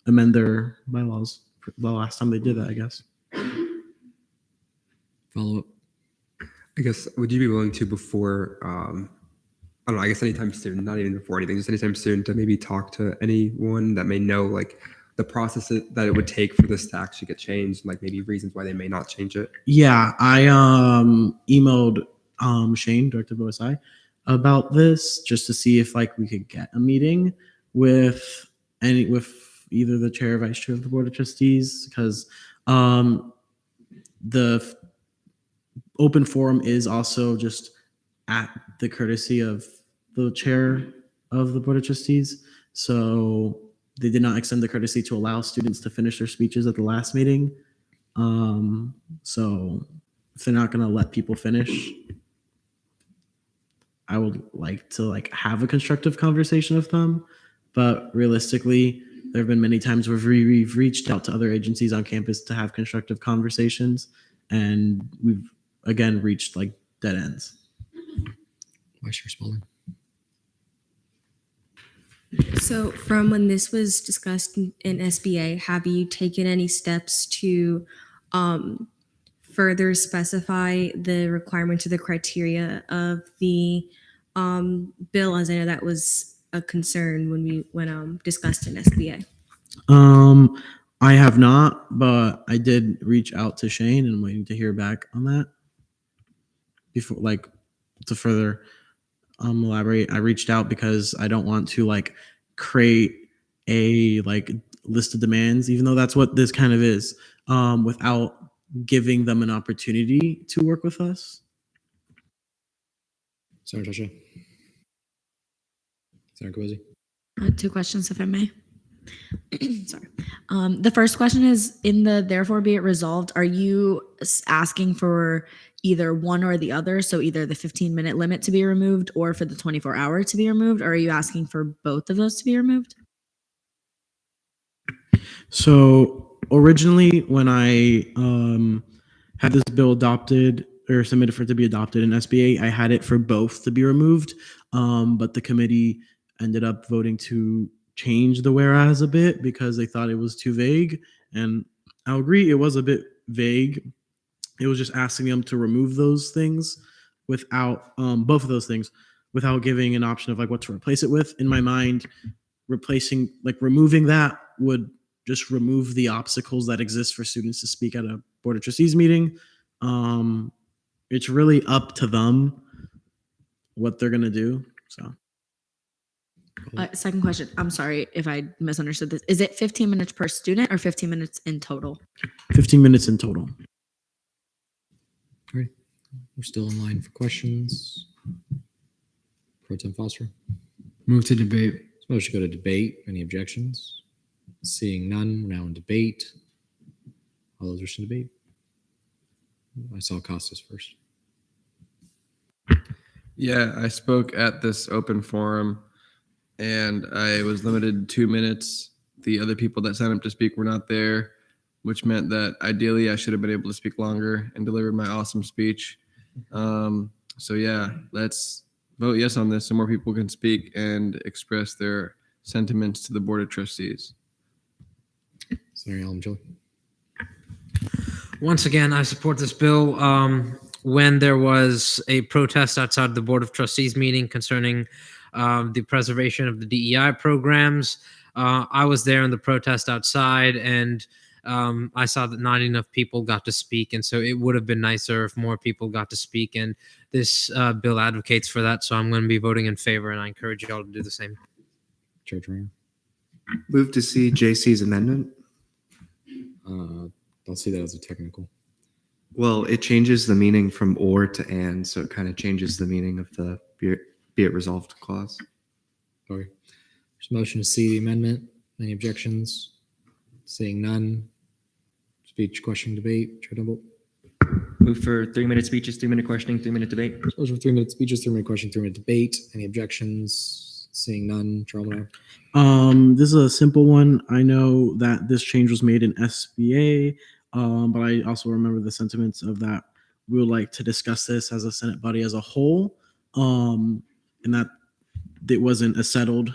amend their bylaws. The last time they did that, I guess. Follow up. I guess, would you be willing to, before, I don't know, I guess anytime soon, not even before anything, just anytime soon, to maybe talk to anyone that may know the process that it would take for this to actually get changed, maybe reasons why they may not change it? Yeah, I emailed Shane, director of OSI, about this just to see if we could get a meeting with either the chair or vice chair of the Board of Trustees, because the open forum is also just at the courtesy of the chair of the Board of Trustees. So they did not extend the courtesy to allow students to finish their speeches at the last meeting. So if they're not going to let people finish, I would like to like have a constructive conversation with them. But realistically, there have been many times where we've reached out to other agencies on campus to have constructive conversations, and we've again reached like dead ends. Vice Chair Spalding. So, from when this was discussed in SBA, have you taken any steps to further specify the requirements or the criteria of the bill? As I know that was a concern when discussed in SBA. I have not, but I did reach out to Shane and waiting to hear back on that. Before, like, to further elaborate, I reached out because I don't want to like create a like list of demands, even though that's what this kind of is, without giving them an opportunity to work with us. Senator Tasha. Senator Kwesi. 2 questions, if I may. Sorry. The first question is, in the therefore be it resolved, are you asking for either one or the other? So either the 15-minute limit to be removed or for the 24-hour to be removed? Or are you asking for both of those to be removed? So originally, when I had this bill adopted or submitted for it to be adopted in SBA, I had it for both to be removed, but the committee ended up voting to change the whereas a bit because they thought it was too vague. And I'll agree, it was a bit vague. It was just asking them to remove those things without both of those things without giving an option of like what to replace it with. In my mind, removing that would just remove the obstacles that exist for students to speak at a Board of Trustees meeting. It's really up to them what they're gonna do. So. Second question. I'm sorry if I misunderstood this. Is it 15 minutes per student or 15 minutes in total? 15 minutes in total. All right. We're still in line for questions. Pro Tem Foster. Move to debate. So motion to go to debate. Any objections? Seeing none, we're now in debate. All those wishing to debate. I saw Costas first. Yeah, I spoke at this open forum and I was limited to 2 minutes. The other people that signed up to speak were not there, which meant that ideally I should have been able to speak longer and deliver my awesome speech. So yeah, let's vote yes on this so more people can speak and express their sentiments to the Board of Trustees. Senator Alamachili. Once again, I support this bill. When there was a protest outside the Board of Trustees meeting concerning the preservation of the DEI programs, I was there in the protest outside, and I saw that not enough people got to speak, and so it would have been nicer if more people got to speak, and this bill advocates for that, so I'm going to be voting in favor, and I encourage you all to do the same. Chair Trainer. Move to see JC's amendment. Don't see that as a technical. Well, it changes the meaning from or to and, so it kind of changes the meaning of the be it resolved clause. Okay. There's a motion to see the amendment. Any objections? Seeing none. Speech, question, debate. Chair Dumble. Move for 3-minute speeches, 3-minute questioning, 3-minute debate. Motion for 3-minute speeches, 3-minute question, 3-minute debate. Any objections? Seeing none. Chair Almano. This is a simple one. I know that this change was made in SBA, but I also remember the sentiments of that we would like to discuss this as a Senate body as a whole, and that it wasn't a settled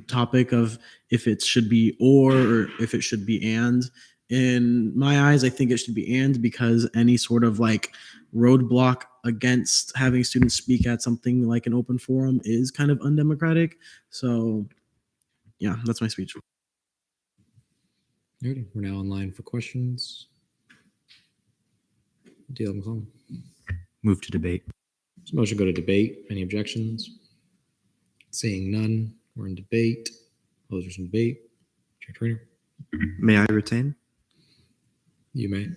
topic of if it should be or if it should be and. In my eyes, I think it should be and, because any sort of like roadblock against having students speak at something like an open forum is kind of undemocratic. So yeah, that's my speech. Alrighty, we're now online for questions. DL McClellan. Move to debate. So motion go to debate. Any objections? Seeing none, we're in debate. All those in debate. Chair Trainer. May I retain? You may.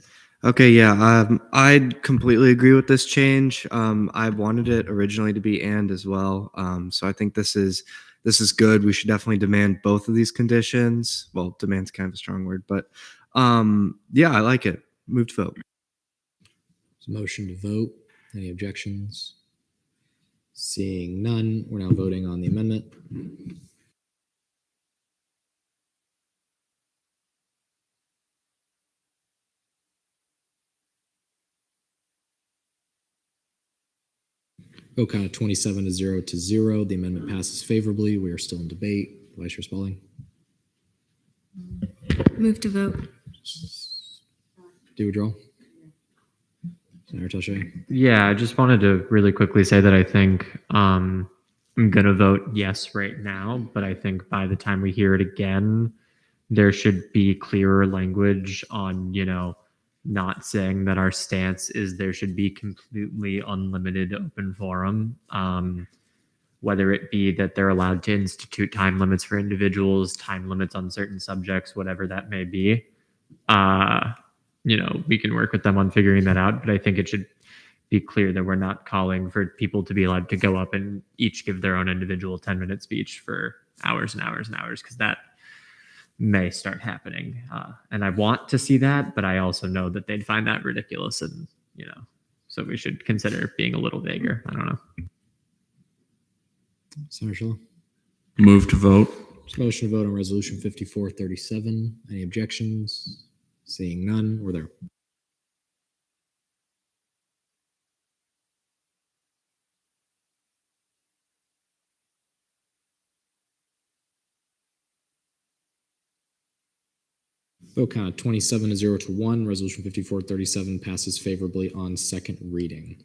Okay, yeah, I completely agree with this change. I wanted it originally to be and as well. So I think this is this is good. We should definitely demand both of these conditions. Well, demand's kind of a strong word, but yeah, I like it. Move to vote. Motion to vote. Any objections? Seeing none, we're now voting on the amendment. Vote count of 27-0. The amendment passes favorably. We are still in debate. Vice Chair Spalding. Move to vote. Do withdrawal. Senator Taché. Yeah, I just wanted to really quickly say that I think I'm going to vote yes right now, but I think by the time we hear it again, there should be clearer language on, not saying that our stance is there should be completely unlimited open forum, whether it be that they're allowed to institute time limits for individuals, time limits on certain subjects, whatever that may be. We can work with them on figuring that out, but I think it should be clear that we're not calling for people to be allowed to go up and each give their own individual 10-minute speech for hours and hours and hours, because that may start happening. And I want to see that, but I also know that they'd find that ridiculous. And, so we should consider being a little vaguer. I don't know. Senator Schiller. Move to vote. Motion to vote on resolution 5437. Any objections? Seeing none, we're there. Vote count of 27-0. Resolution 5437 passes favorably on second reading.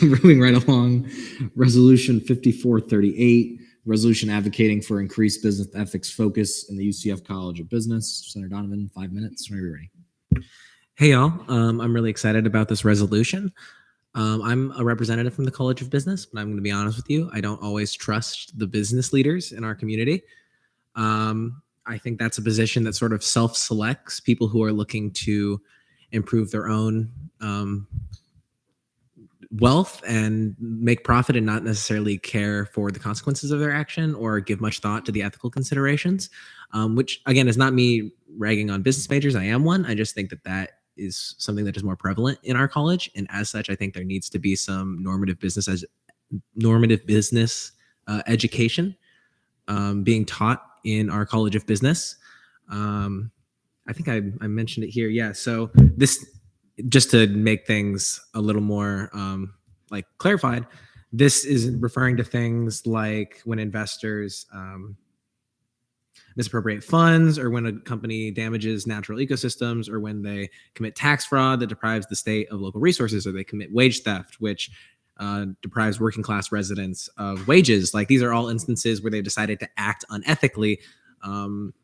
Moving right along, resolution 5438, resolution advocating for increased business ethics focus in the UCF College of Business. Senator Donovan, 5 minutes. Whenever you're ready. Hey, y'all. I'm really excited about this resolution. I'm a representative from the College of Business, but I'm going to be honest with you. I don't always trust the business leaders in our community. I think that's a position that sort of self-selects people who are looking to improve their own wealth and make profit and not necessarily care for the consequences of their action or give much thought to the ethical considerations, which again is not me ragging on business majors. I am one. I just think that is something that is more prevalent in our college. And as such, I think there needs to be some normative business education being taught in our College of Business. I think I mentioned it here. Yeah. So this, just to make things a little more clarified, this is referring to things like when investors misappropriate funds, or when a company damages natural ecosystems, or when they commit tax fraud that deprives the state of local resources, or they commit wage theft, which deprives working class residents of wages. Like, these are all instances where they decided to act unethically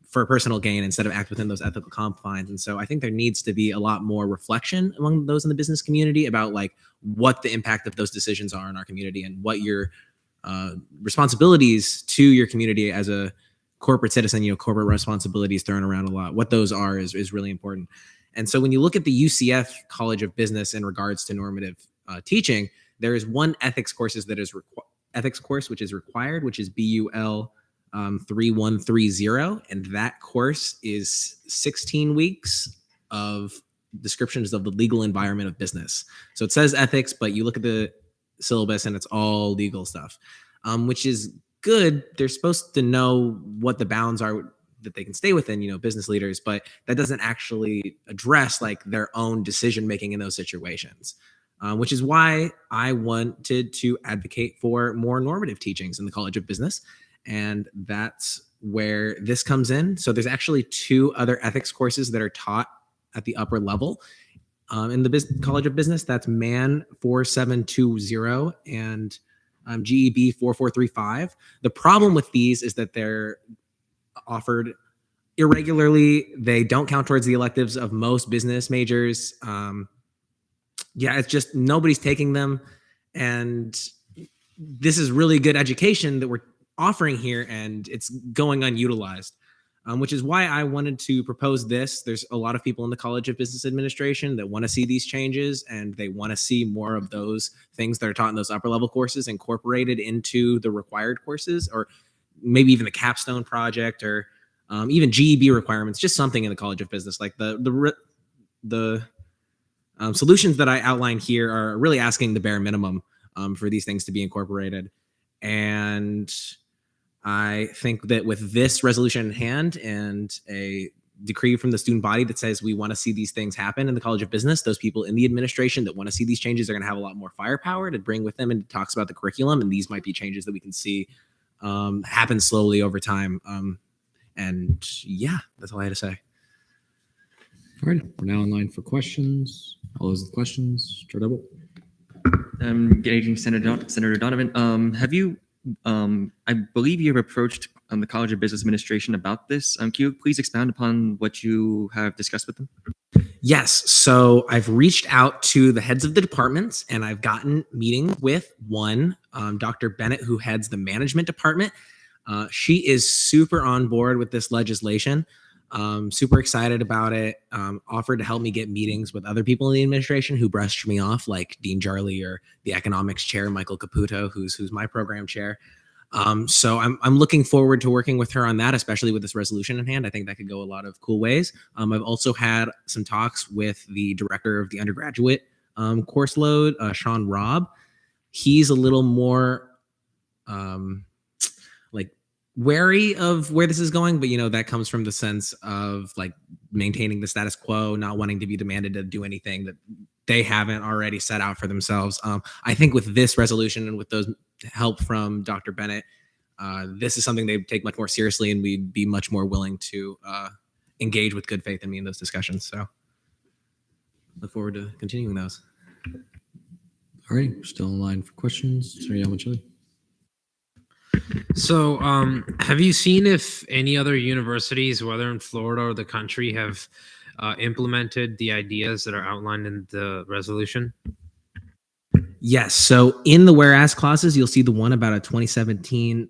for personal gain instead of act within those ethical confines. And so I think there needs to be a lot more reflection among those in the business community about what the impact of those decisions are in our community, and what your responsibilities to your community as a corporate citizen, corporate responsibilities thrown around a lot, what those are is really important. And so when you look at the UCF College of Business in regards to normative teaching, there is one ethics course that is which is required, which is BUL 3130, and that course is 16 weeks of descriptions of the legal environment of business. So it says ethics, but you look at the syllabus and it's all legal stuff, which is good. They're supposed to know what the bounds are that they can stay within, business leaders, but that doesn't actually address their own decision making in those situations, which is why I wanted to advocate for more normative teachings in the College of Business. And that's where this comes in. So there's actually 2 other ethics courses that are taught at the upper level in the College of Business. That's MAN 4720 and GEB 4435. The problem with these is that they're offered irregularly. They don't count towards the electives of most business majors. It's just nobody's taking them. And this is really good education that we're offering here, and it's going unutilized. which is why I wanted to propose this. There's a lot of people in the College of Business Administration that want to see these changes, and they want to see more of those things that are taught in those upper level courses incorporated into the required courses, or maybe even the capstone project, or even GEB requirements, just something in the College of Business. Like the solutions that I outline here are really asking the bare minimum for these things to be incorporated. And I think that with this resolution in hand and a decree from the student body that says we want to see these things happen in the College of Business, those people in the administration that want to see these changes are going to have a lot more firepower to bring with them, and talks about the curriculum. And these might be changes that we can see happen slowly over time. And yeah, that's all I had to say. All right, we're now in line for questions. All those with questions, Chair Double. Engaging Senator Donovan. Have you, I believe you have approached the College of Business Administration about this. Can you please expound upon what you have discussed with them? Yes. So I've reached out to the heads of the departments, and I've gotten meeting with one, Dr. Bennett, who heads the management department. She is super on board with this legislation. Super excited about it. Offered to help me get meetings with other people in the administration who brushed me off, like Dean Jarley or the economics chair, Michael Caputo, who's my program chair. So I'm looking forward to working with her on that, especially with this resolution in hand. I think that could go a lot of cool ways. I've also had some talks with the director of the undergraduate course load, Sean Robb. He's a little more like wary of where this is going, but that comes from the sense of like maintaining the status quo, not wanting to be demanded to do anything that they haven't already set out for themselves. I think with this resolution and with those help from Dr. Bennett, this is something they take much more seriously, and we'd be much more willing to engage with good faith in me in those discussions. So look forward to continuing those. All right, still in line for questions. Sorry, Yamachili. So, have you seen if any other universities, whether in Florida or the country, have implemented the ideas that are outlined in the resolution? Yes. So in the whereas clauses, you'll see the one about a 2017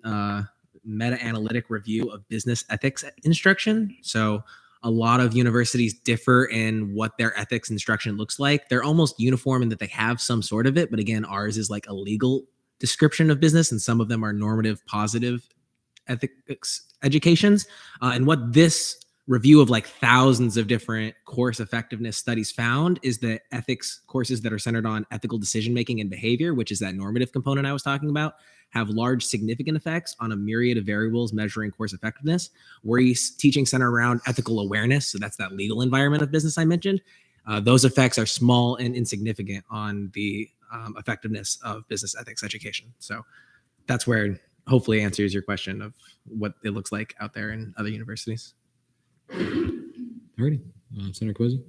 meta-analytic review of business ethics instruction. So a lot of universities differ in what their ethics instruction looks like. They're almost uniform in that they have some sort of it, but again, ours is like a legal description of business, and some of them are normative, positive ethics educations. And what this review of like thousands of different course effectiveness studies found is that ethics courses that are centered on ethical decision making and behavior, which is that normative component I was talking about, have large significant effects on a myriad of variables measuring course effectiveness. Whereas teaching center around ethical awareness, so that's that legal environment of business I mentioned, those effects are small and insignificant on the effectiveness of business ethics education. So that's where hopefully answers your question of what it looks like out there in other universities. Alrighty, Senator Kwesi.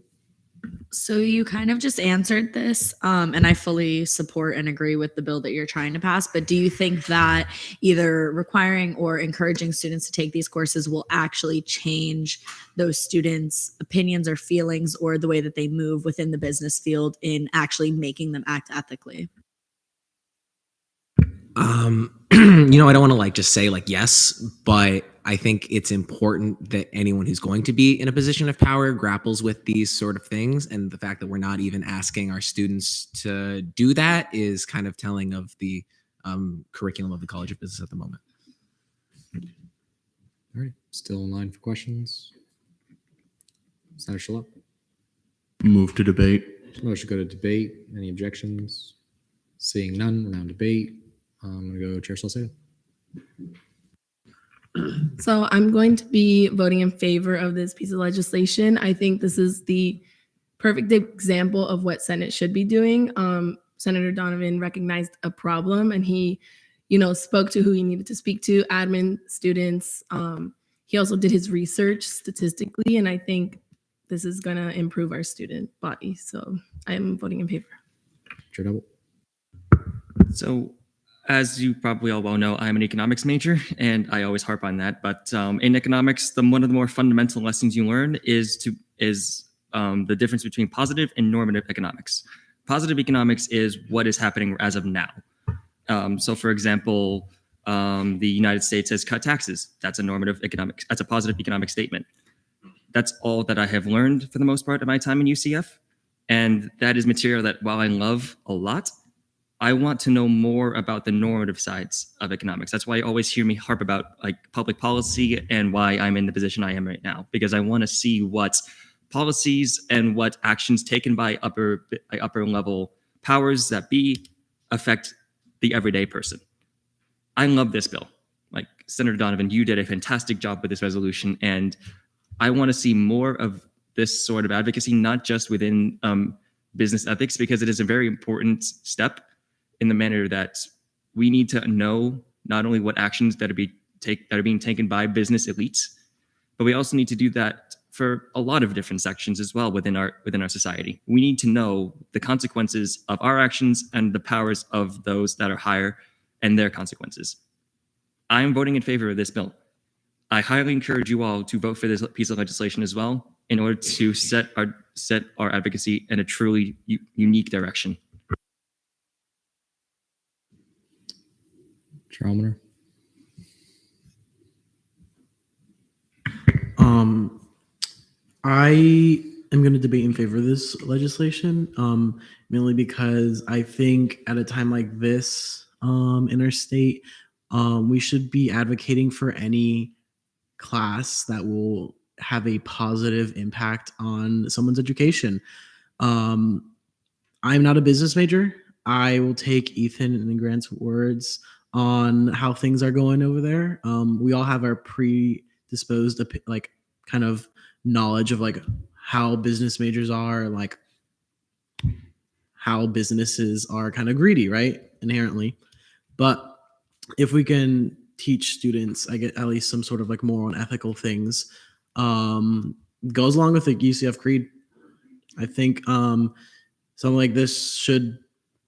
So you kind of just answered this, and I fully support and agree with the bill that you're trying to pass. But do you think that either requiring or encouraging students to take these courses will actually change those students' opinions or feelings, or the way that they move within the business field in actually making them act ethically? I don't want to like just say like yes, but I think it's important that anyone who's going to be in a position of power grapples with these sort of things. And the fact that we're not even asking our students to do that is kind of telling of the curriculum of the College of Business at the moment. All right, still in line for questions. Senator Shalop. Move to debate. Motion to go to debate. Any objections? Seeing none, we're now in debate. I'm going to go Chair Salcedo. So I'm going to be voting in favor of this piece of legislation. I think this is the perfect example of what Senate should be doing. Senator Donovan recognized a problem, and he, spoke to who he needed to speak to, admin, students. He also did his research statistically, and I think this is going to improve our student body. So I'm voting in favor. Chair Double. So, as you probably all well know, I'm an economics major, and I always harp on that. But in economics, one of the more fundamental lessons you learn is the difference between positive and normative economics. Positive economics is what is happening as of now. So, for example, The United States has cut taxes. That's a positive economic statement. That's all that I have learned for the most part of my time in UCF. And that is material that while I love a lot, I want to know more about the normative sides of economics. That's why you always hear me harp about like public policy and why I'm in the position I am right now, because I want to see what policies and what actions taken by upper level powers that be affect the everyday person. I love this bill. Like Senator Donovan, you did a fantastic job with this resolution, and I want to see more of this sort of advocacy, not just within business ethics, because it is a very important step in the manner that we need to know not only what actions that are being taken by business elites, but we also need to do that for a lot of different sections as well within our society. We need to know the consequences of our actions and the powers of those that are higher and their consequences. I am voting in favor of this bill. I highly encourage you all to vote for this piece of legislation as well in order to set our advocacy in a truly unique direction. Chair Almoner. I am going to debate in favor of this legislation, mainly because I think at a time like this in our state, we should be advocating for any class that will have a positive impact on someone's education. I'm not a business major. I will take Ethan and Grant's words on how things are going over there. We all have our predisposed like kind of knowledge of like how business majors are, like how businesses are kind of greedy, right? Inherently. But if we can teach students, I get at least some sort of like moral and ethical things, goes along with the UCF creed. I think something like this should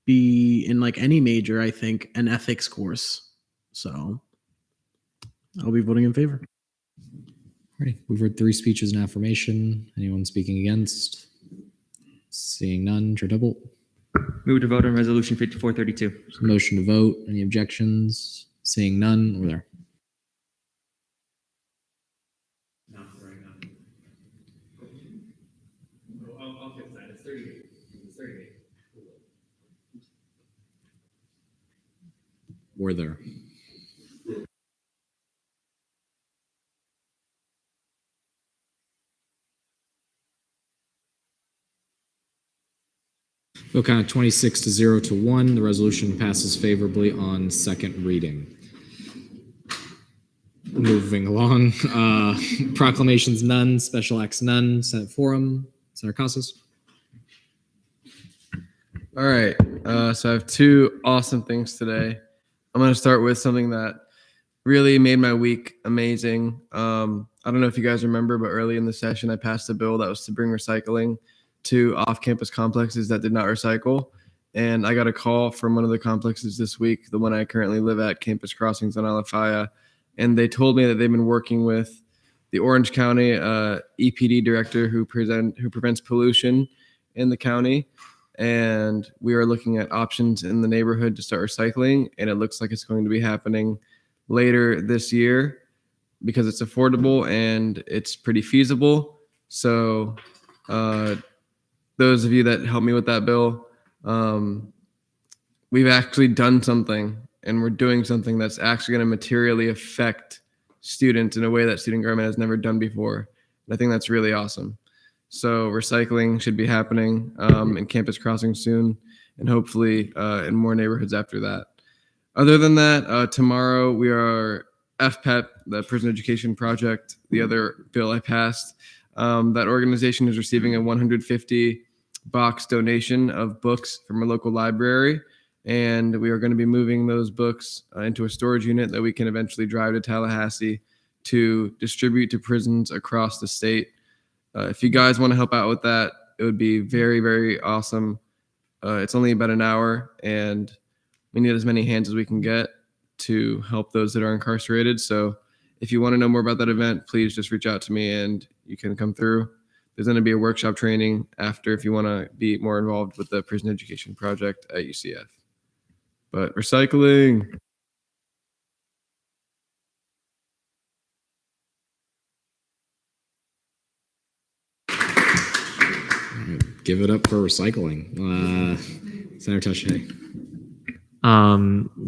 be in like any major, I think, an ethics course. So I'll be voting in favor. Alrighty, we've heard 3 speeches in affirmation. Anyone speaking against? Seeing none, Chair Double. Move to vote on Resolution 5432. Motion to vote. Any objections? Seeing none, over there. We're there. Vote count 26 to 0 to 1. The resolution passes favorably on second reading. Moving along. Proclamations none. Special acts none. Senate Forum. Senator Casas. All right. So I have 2 awesome things today. I'm going to start with something that really made my week amazing. I don't know if you guys remember, but early in the session, I passed a bill that was to bring recycling to off-campus complexes that did not recycle. And I got a call from one of the complexes this week, the one I currently live at, Campus Crossings on Alafaya. And they told me that they've been working with the Orange County EPD director who prevents pollution in the county. And we are looking at options in the neighborhood to start recycling. And it looks like it's going to be happening later this year because it's affordable and it's pretty feasible. So those of you that helped me with that bill, we've actually done something, and we're doing something that's actually going to materially affect students in a way that student government has never done before. And I think that's really awesome. So recycling should be happening in Campus Crossing soon, and hopefully in more neighborhoods after that. Other than that, tomorrow we are FPEP, the Prison Education Project, the other bill I passed. That organization is receiving a 150 box donation of books from a local library. And we are going to be moving those books into a storage unit that we can eventually drive to Tallahassee to distribute to prisons across the state. If you guys want to help out with that, it would be very, very awesome. It's only about an hour, and we need as many hands as we can get to help those that are incarcerated. So if you want to know more about that event, please just reach out to me and you can come through. There's going to be a workshop training after if you want to be more involved with the Prison Education Project at UCF. But recycling. Give it up for recycling. Senator Taché.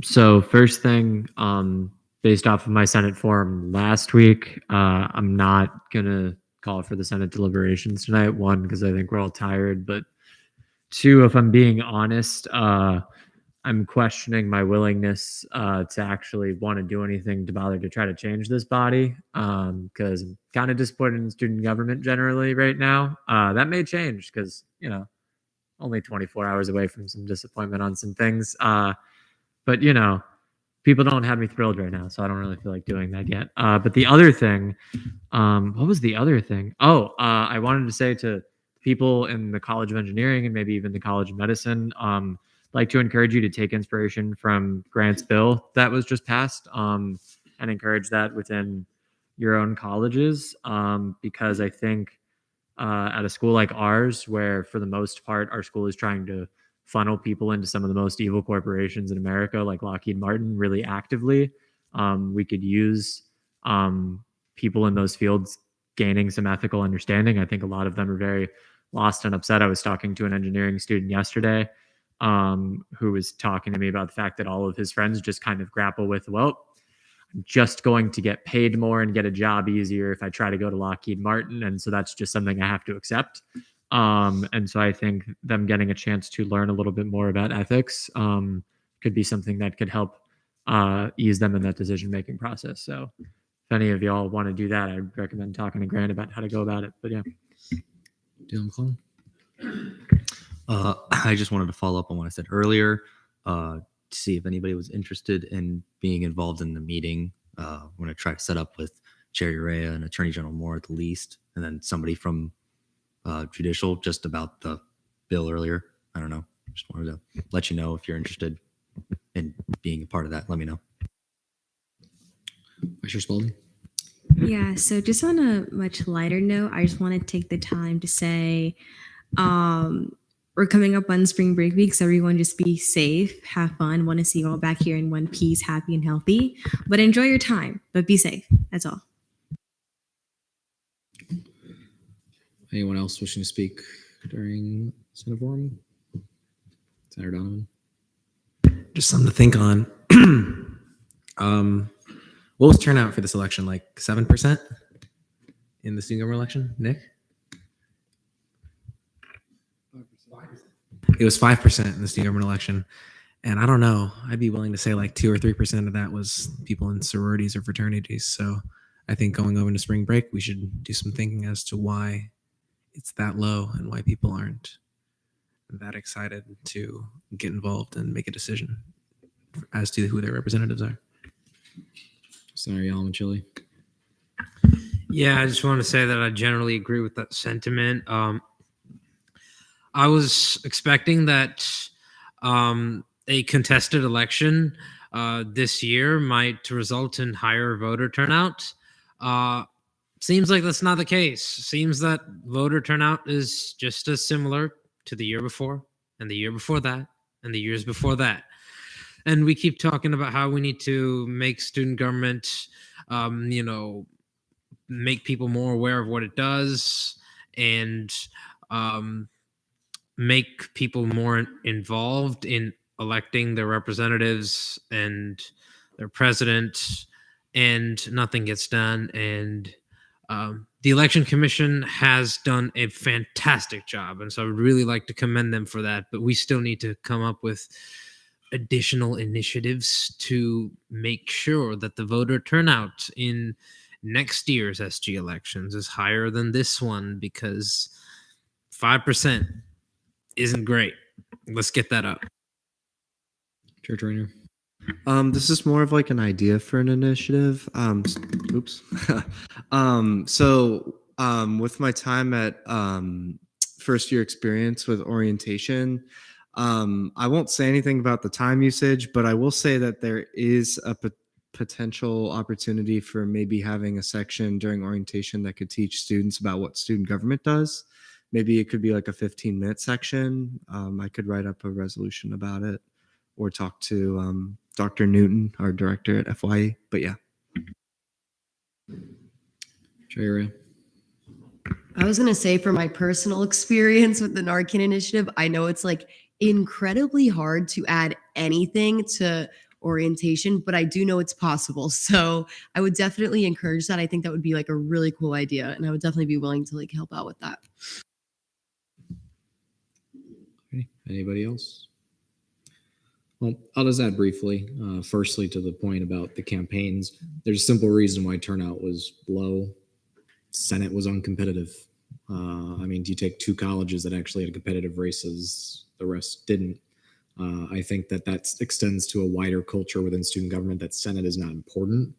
So first thing, based off of my Senate forum last week, I'm not gonna call for the Senate deliberations tonight. One, because I think we're all tired, but two, if I'm being honest, I'm questioning my willingness to actually want to do anything to bother to try to change this body, because I'm kind of disappointed in student government generally right now. That may change because, only 24 hours away from some disappointment on some things. But, people don't have me thrilled right now, so I don't really feel like doing that yet. But the other thing, what was the other thing? Oh, I wanted to say to people in the College of Engineering and maybe even the College of Medicine, like to encourage you to take inspiration from Grant's bill that was just passed, and encourage that within your own colleges, because I think at a school like ours, where for the most part our school is trying to funnel people into some of the most evil corporations in America, like Lockheed Martin, really actively, we could use people in those fields gaining some ethical understanding. I think a lot of them are very lost and upset. I was talking to an engineering student yesterday who was talking to me about the fact that all of his friends just kind of grapple with, well, I'm just going to get paid more and get a job easier if I try to go to Lockheed Martin. And so that's just something I have to accept. And so I think them getting a chance to learn a little bit more about ethics could be something that could help ease them in that decision-making process. So if any of y'all want to do that, I'd recommend talking to Grant about how to go about it. But yeah. Dylan McClellan. I just wanted to follow up on what I said earlier to see if anybody was interested in being involved in the meeting. I'm going to try to set up with Chair Urea and Attorney General Moore at the least, and then somebody from judicial just about the bill earlier. I don't know. Just wanted to let you know if you're interested in being a part of that. Let me know. Vice Chair Spalding. Yeah, so just on a much lighter note, I just want to take the time to say we're coming up on spring break week, so everyone just be safe, have fun. Want to see you all back here in one piece, happy and healthy. But enjoy your time, but be safe. That's all. Anyone else wishing to speak during Senate forum? Senator Donovan. Just something to think on. What was turnout for this election? Like 7% in the student government election, Nick? It was 5% in the student government election. And I don't know, I'd be willing to say like 2 or 3% of that was people in sororities or fraternities. So I think going over into spring break, we should do some thinking as to why it's that low and why people aren't that excited to get involved and make a decision as to who their representatives are. Senator Yalman. Yeah, I just want to say that I generally agree with that sentiment. I was expecting that a contested election this year might result in higher voter turnout. Seems like that's not the case. Seems that voter turnout is just as similar to the year before, and the year before that, and the years before that. And we keep talking about how we need to make student government, make people more aware of what it does, and make people more involved in electing their representatives and their president, and nothing gets done. And the Election Commission has done a fantastic job, and so I would really like to commend them for that. But we still need to come up with additional initiatives to make sure that the voter turnout in next year's SG elections is higher than this one, because 5% isn't great. Let's get that up. Chair Trainer. This is more of like an idea for an initiative. Oops. With my time at first year experience with orientation, I won't say anything about the time usage, but I will say that there is a potential opportunity for maybe having a section during orientation that could teach students about what student government does. Maybe it could be like a 15-minute section. I could write up a resolution about it or talk to Dr. Newton, our director at FYE. But yeah. Chair. I was gonna say, for my personal experience with the Narcan initiative, I know it's like incredibly hard to add anything to orientation, but I do know it's possible. So I would definitely encourage that. I think that would be like a really cool idea, and I would definitely be willing to like help out with that. Okay. Anybody else? Well, I'll just add briefly. Firstly, to the point about the campaigns, there's a simple reason why turnout was low. Senate was uncompetitive. I mean, you take two colleges that actually had competitive races, the rest didn't. I think that extends to a wider culture within student government that Senate is not important.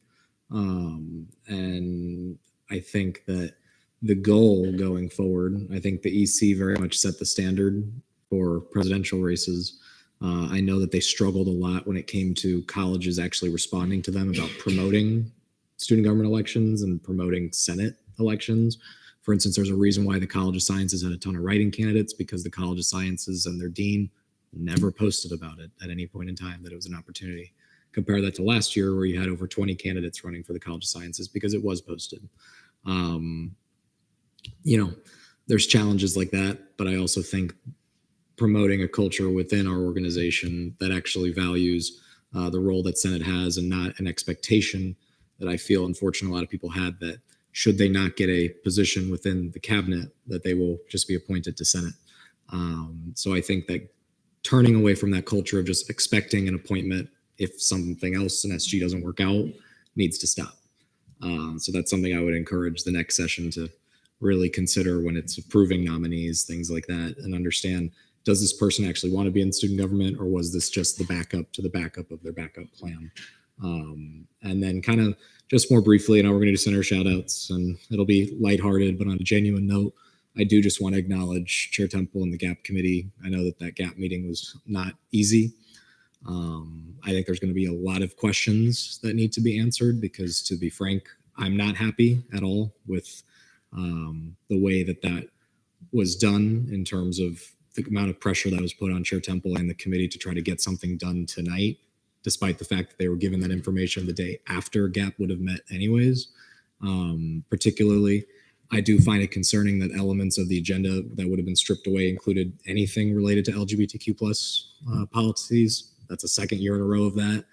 And I think that the goal going forward, I think the EC very much set the standard for presidential races. I know that they struggled a lot when it came to colleges actually responding to them about promoting student government elections and promoting Senate elections. For instance, there's a reason why the College of Sciences had a ton of writing candidates, because the College of Sciences and their dean never posted about it at any point in time that it was an opportunity. Compare that to last year, where you had over 20 candidates running for the College of Sciences because it was posted. There's challenges like that, but I also think promoting a culture within our organization that actually values the role that Senate has, and not an expectation that I feel, unfortunately, a lot of people had, that should they not get a position within the cabinet, that they will just be appointed to Senate. So I think that turning away from that culture of just expecting an appointment if something else in SG doesn't work out needs to stop. So that's something I would encourage the next session to really consider when it's approving nominees, things like that, and understand, does this person actually want to be in student government, or was this just the backup to the backup of their backup plan? And then kind of just more briefly, and we're going to do center shout outs, and it'll be lighthearted, but on a genuine note, I do just want to acknowledge Chair Temple and the GAP committee. I know that GAP meeting was not easy. I think there's going to be a lot of questions that need to be answered, because, to be frank, I'm not happy at all with the way that was done, in terms of the amount of pressure that was put on Chair Temple and the committee to try to get something done tonight, despite the fact that they were given that information the day after GAP would have met anyways. Particularly, I do find it concerning that elements of the agenda that would have been stripped away included anything related to LGBTQ plus policies. That's a second year in a row of that.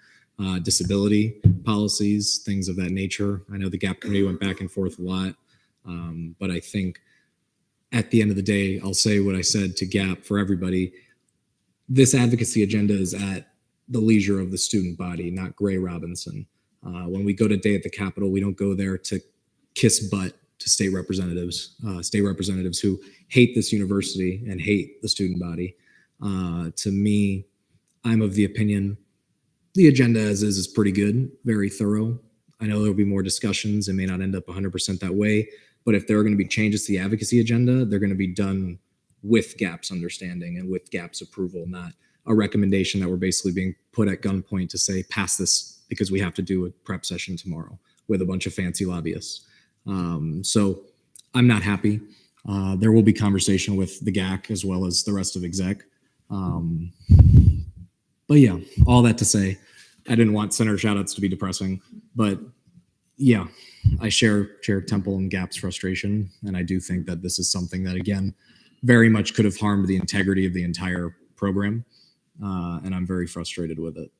Disability policies, things of that nature. I know the GAP committee went back and forth a lot, but I think at the end of the day, I'll say what I said to GAP for everybody. This advocacy agenda is at the leisure of the student body, not Gray Robinson. When we go to Day at the Capitol, we don't go there to kiss butt to state representatives who hate this university and hate the student body. To me, I'm of the opinion the agenda as is pretty good, very thorough. I know there'll be more discussions. It may not end up 100% that way, but if there are going to be changes to the advocacy agenda, they're going to be done with GAP's understanding and with GAP's approval, not a recommendation that we're basically being put at gunpoint to say, pass this because we have to do a prep session tomorrow with a bunch of fancy lobbyists. So I'm not happy. There will be conversation with the GAC as well as the rest of exec. But yeah, all that to say, I didn't want Senator shoutouts to be depressing, but yeah, I share Chair Temple and GAP's frustration. And I do think that this is something that, again, very much could have harmed the integrity of the entire program. And I'm very frustrated with it.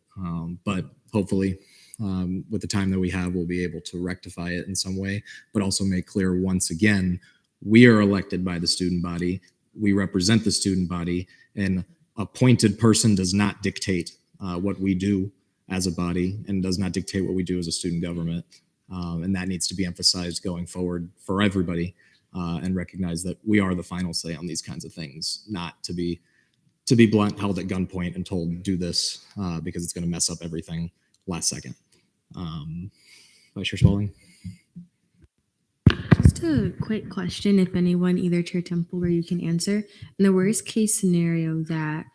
But hopefully, with the time that we have, we'll be able to rectify it in some way, but also make clear once again, we are elected by the student body. We represent the student body, and appointed person does not dictate what we do as a body, and does not dictate what we do as a student government. And that needs to be emphasized going forward for everybody, and recognize that we are the final say on these kinds of things, not to be blunt, held at gunpoint and told do this because it's going to mess up everything last second. Vice Chair Spalding. Just a quick question, if anyone, either Chair Temple or you can answer. In the worst case scenario that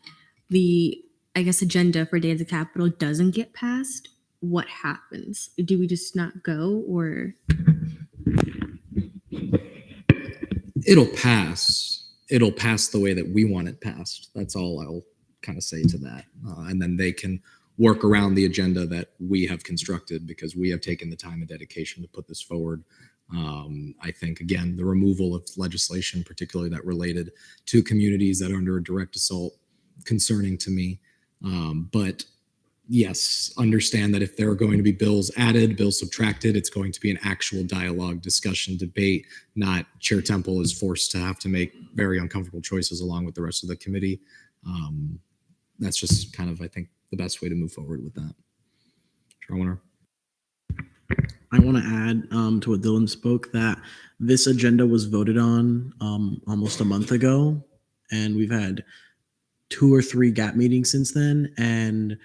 the, I guess, agenda for Day of the Capitol doesn't get passed, what happens? Do we just not go, or? It'll pass. It'll pass the way that we want it passed. That's all I'll kind of say to that. And then they can work around the agenda that we have constructed, because we have taken the time and dedication to put this forward I think, again, the removal of legislation, particularly that related to communities that are under a direct assault, concerning to me. But yes, understand that if there are going to be bills added, bills subtracted, it's going to be an actual dialogue, discussion, debate, not Chair Temple is forced to have to make very uncomfortable choices along with the rest of the committee. That's just kind of, I think, the best way to move forward with that. Chair Warner. I want to add to what Dylan spoke that this agenda was voted on almost a month ago, and we've had 2 or 3 GAP meetings since then. And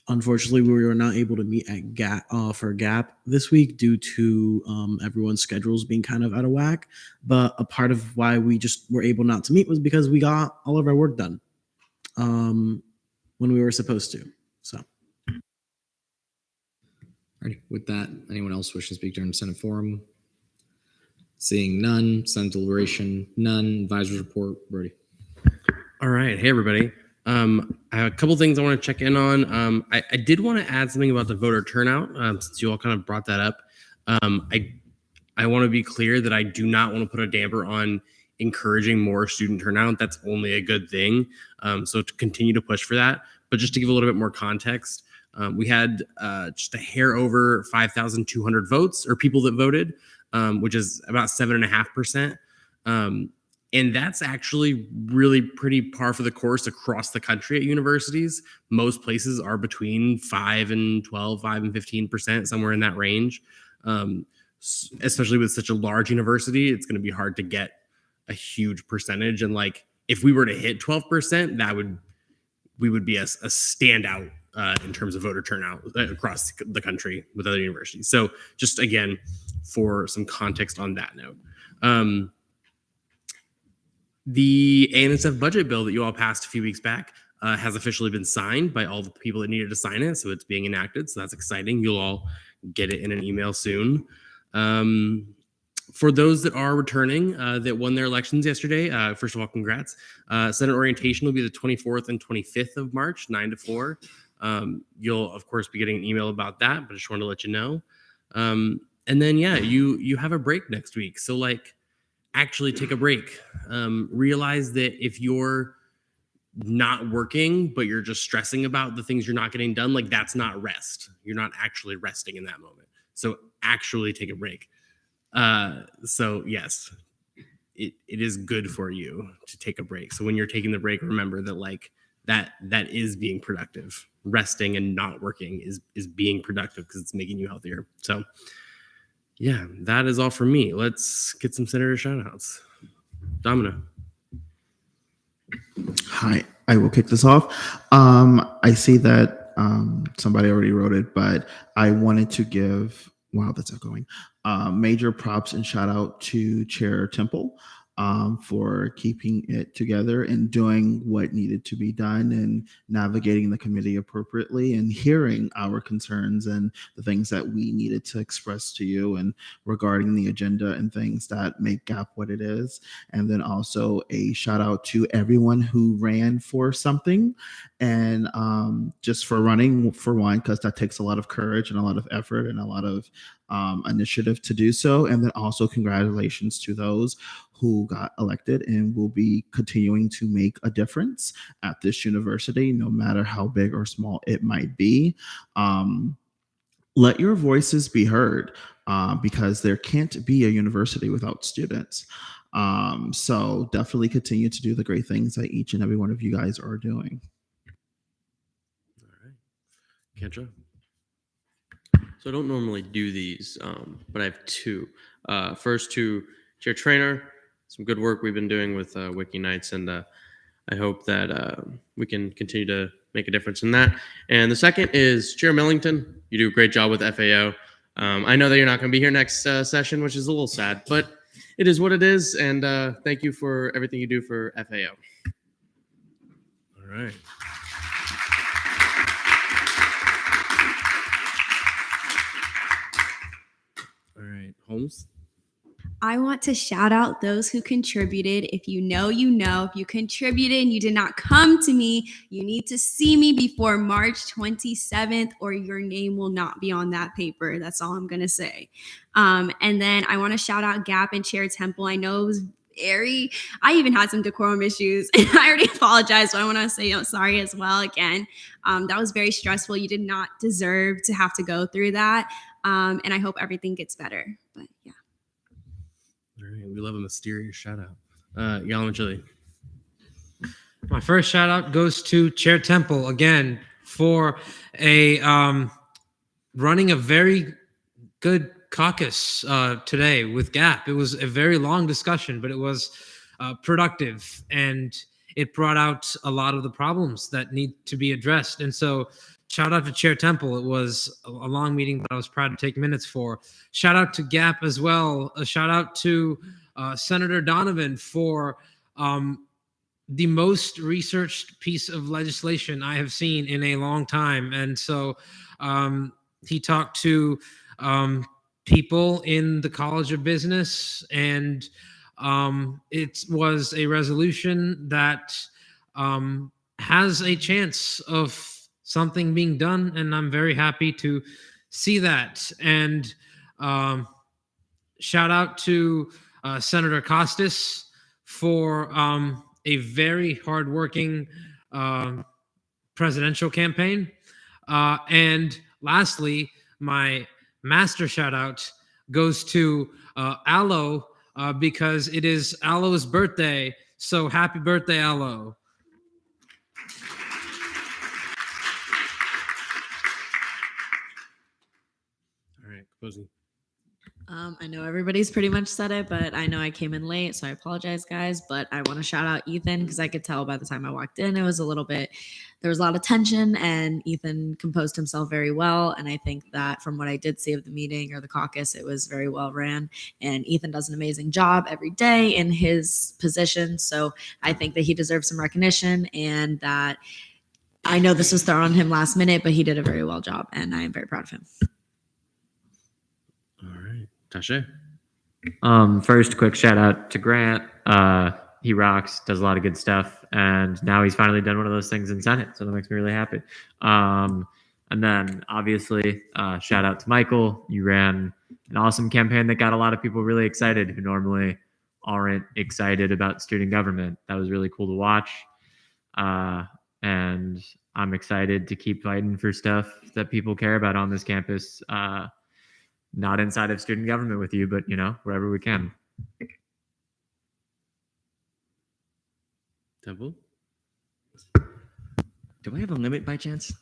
unfortunately, we were not able to meet at GAP this week due to everyone's schedules being kind of out of whack. But a part of why we just were able not to meet was because we got all of our work done when we were supposed to. So. Alrighty. With that, anyone else wish to speak during the Senate forum? Seeing none. Senate deliberation, none. Advisor's report, Brody. All right. Hey, everybody. I have a couple things I want to check in on. I did want to add something about the voter turnout, since you all kind of brought that up. I want to be clear that I do not want to put a damper on encouraging more student turnout. That's only a good thing. So to continue to push for that. But just to give a little bit more context, we had just a hair over 5,200 votes or people that voted, which is about 7.5%. And that's actually really pretty par for the course across the country at universities. Most places are between 5 and 12, 5 and 15%, somewhere in that range. Especially with such a large university, it's going to be hard to get a huge percentage. And like, if we were to hit 12%, we would be a standout in terms of voter turnout across the country with other universities. So just again, for some context on that note. The ANSF budget bill that you all passed a few weeks back has officially been signed by all the people that needed to sign it. So it's being enacted. So that's exciting. You'll all get it in an email soon. For those that are returning that won their elections yesterday, first of all, congrats. Senate orientation will be the 24th and 25th of March, 9 to 4. You'll, of course, be getting an email about that, but I just wanted to let you know. And then, yeah, you have a break next week. So, like, actually take a break. Realize that if you're not working, but you're just stressing about the things you're not getting done, like that's not rest. You're not actually resting in that moment. So actually take a break. So yes, it is good for you to take a break. So when you're taking the break, remember that like that is being productive. Resting and not working is being productive because it's making you healthier. So yeah, that is all for me. Let's get some senator shout outs. Domino. Hi, I will kick this off. I see that somebody already wrote it, but I wanted to give, wow, that's outgoing, major props and shout out to Chair Temple for keeping it together and doing what needed to be done and navigating the committee appropriately and hearing our concerns and the things that we needed to express to you and regarding the agenda and things that make GAP what it is. And then also a shout out to everyone who ran for something and just for running for one, because that takes a lot of courage and a lot of effort and a lot of initiative to do so. And then also congratulations to those who got elected and will be continuing to make a difference at this university, no matter how big or small it might be. Let your voices be heard because there can't be a university without students. So definitely continue to do the great things that each and every one of you guys are doing. All right. Kendra. So I don't normally do these, but I have two. First to Chair Trainer, some good work we've been doing with Wiki Nights, and I hope that we can continue to make a difference in that. And the second is Chair Millington. You do a great job with FAO. I know that you're not going to be here next session, which is a little sad, but it is what it is. And thank you for everything you do for FAO. All right. All right, Holmes. I want to shout out those who contributed. If you know, you know. If you contributed and you did not come to me, you need to see me before March 27th, or your name will not be on that paper. That's all I'm going to say. And then I want to shout out Gap and Chair Temple. I know it was I even had some decorum issues, and I already apologized, but I want to say sorry as well again. That was very stressful. You did not deserve to have to go through that. And I hope everything gets better. But yeah. All right, we love a mysterious shout out. Yalam Chili. My first shout out goes to Chair Temple again for a running a very good caucus today with Gap. It was a very long discussion, but it was productive, and it brought out a lot of the problems that need to be addressed. And so shout out to Chair Temple. It was a long meeting, but I was proud to take minutes for. Shout out to Gap as well. A shout out to Senator Donovan for the most researched piece of legislation I have seen in a long time. And so he talked to people in the College of Business, and it was a resolution that has a chance of something being done, and I'm very happy to see that. And shout out to Senator Costas for a very hardworking presidential campaign. And lastly, my master shout out goes to Aloe because it is Aloe's birthday. So happy birthday, Aloe. All right, Kaposi. I know everybody's pretty much said it, but I know I came in late, so I apologize, guys. But I want to shout out Ethan because I could tell by the time I walked in, there was a lot of tension, and Ethan composed himself very well. And I think that from what I did see of the meeting or the caucus, it was very well ran. And Ethan does an amazing job every day in his position. So I think that he deserves some recognition, and that I know this was thrown on him last minute, but he did a very well job, and I am very proud of him. All right, Tasha. First, quick shout out to Grant. He rocks, does a lot of good stuff, and now he's finally done one of those things in Senate, so that makes me really happy. And then, obviously, shout out to Michael. You ran an awesome campaign that got a lot of people really excited who normally aren't excited about student government. That was really cool to watch, and I'm excited to keep fighting for stuff that people care about on this campus. Not inside of student government with you, but wherever we can. Temple. Do I have a limit by chance?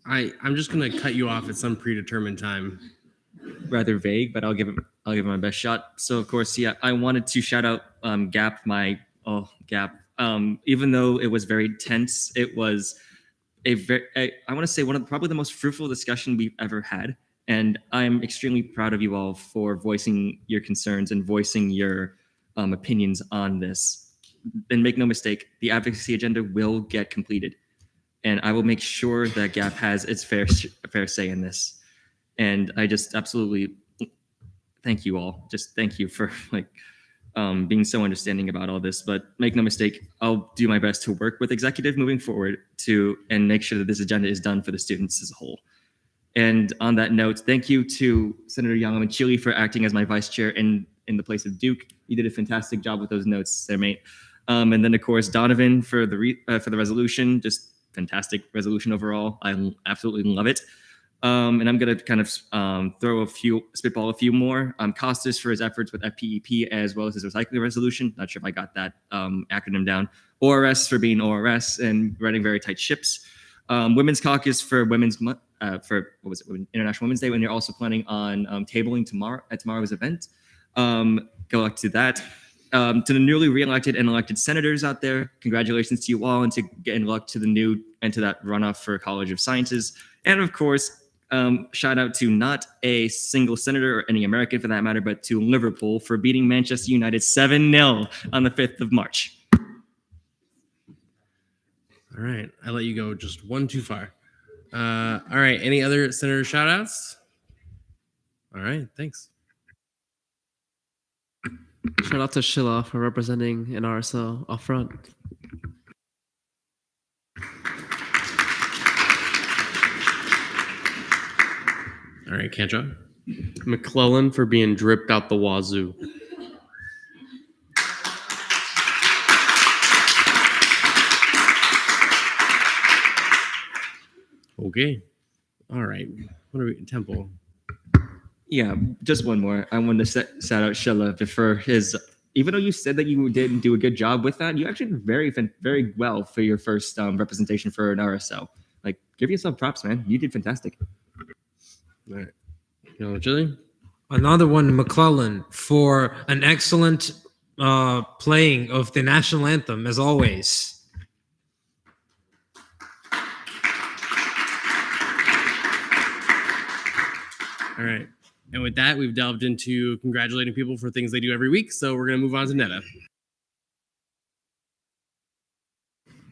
I'm just gonna cut you off at some predetermined time. Rather vague, but I'll give it my best shot. So of course, yeah, I wanted to shout out Gap, Gap. Even though it was very tense, it was I want to say one of probably the most fruitful discussion we've ever had. And I'm extremely proud of you all for voicing your concerns and voicing your opinions on this. And make no mistake, the advocacy agenda will get completed. And I will make sure that Gap has its fair say in this. And I just absolutely thank you all. Just thank you for being so understanding about all this. But make no mistake, I'll do my best to work with executive moving forward and make sure that this agenda is done for the students as a whole. And on that note, thank you to Senator Yalamanchyli for acting as my vice chair in the place of Duke. You did a fantastic job with those notes there, mate. And then of course, Donovan for the resolution, just fantastic resolution overall. I absolutely love it. And I'm going to kind of spitball a few more. Costas for his efforts with FPEP as well as his recycling resolution. Not sure if I got that acronym down. ORS for being ORS and running very tight ships. Women's Caucus for International Women's Day, when you're also planning on tabling tomorrow's event. Good luck to that. To the newly reelected and elected senators out there, congratulations to you all, and to getting luck to that runoff for College of Sciences. And of course, shout out to not a single senator or any American for that matter, but to Liverpool for beating Manchester United 7-0 on the 5th of March. All right, I let you go just one too far. All right, any other senator shout outs? All right, thanks. Shout out to Sheila for representing an RSL up front. All right, Kendra. McClellan for being dripped out the wazoo. Okay. All right. What are we, Temple? Yeah, just one more. I wanted to shout out Sheila for his. Even though you said that you didn't do a good job with that, you actually did very well for your first representation for an RSL. Like, give yourself props, man. You did fantastic. All right. You know, Jillian? Another one, McClellan, for an excellent playing of the national anthem, as always. All right. And with that, we've delved into congratulating people for things they do every week. So we're going to move on to Netta.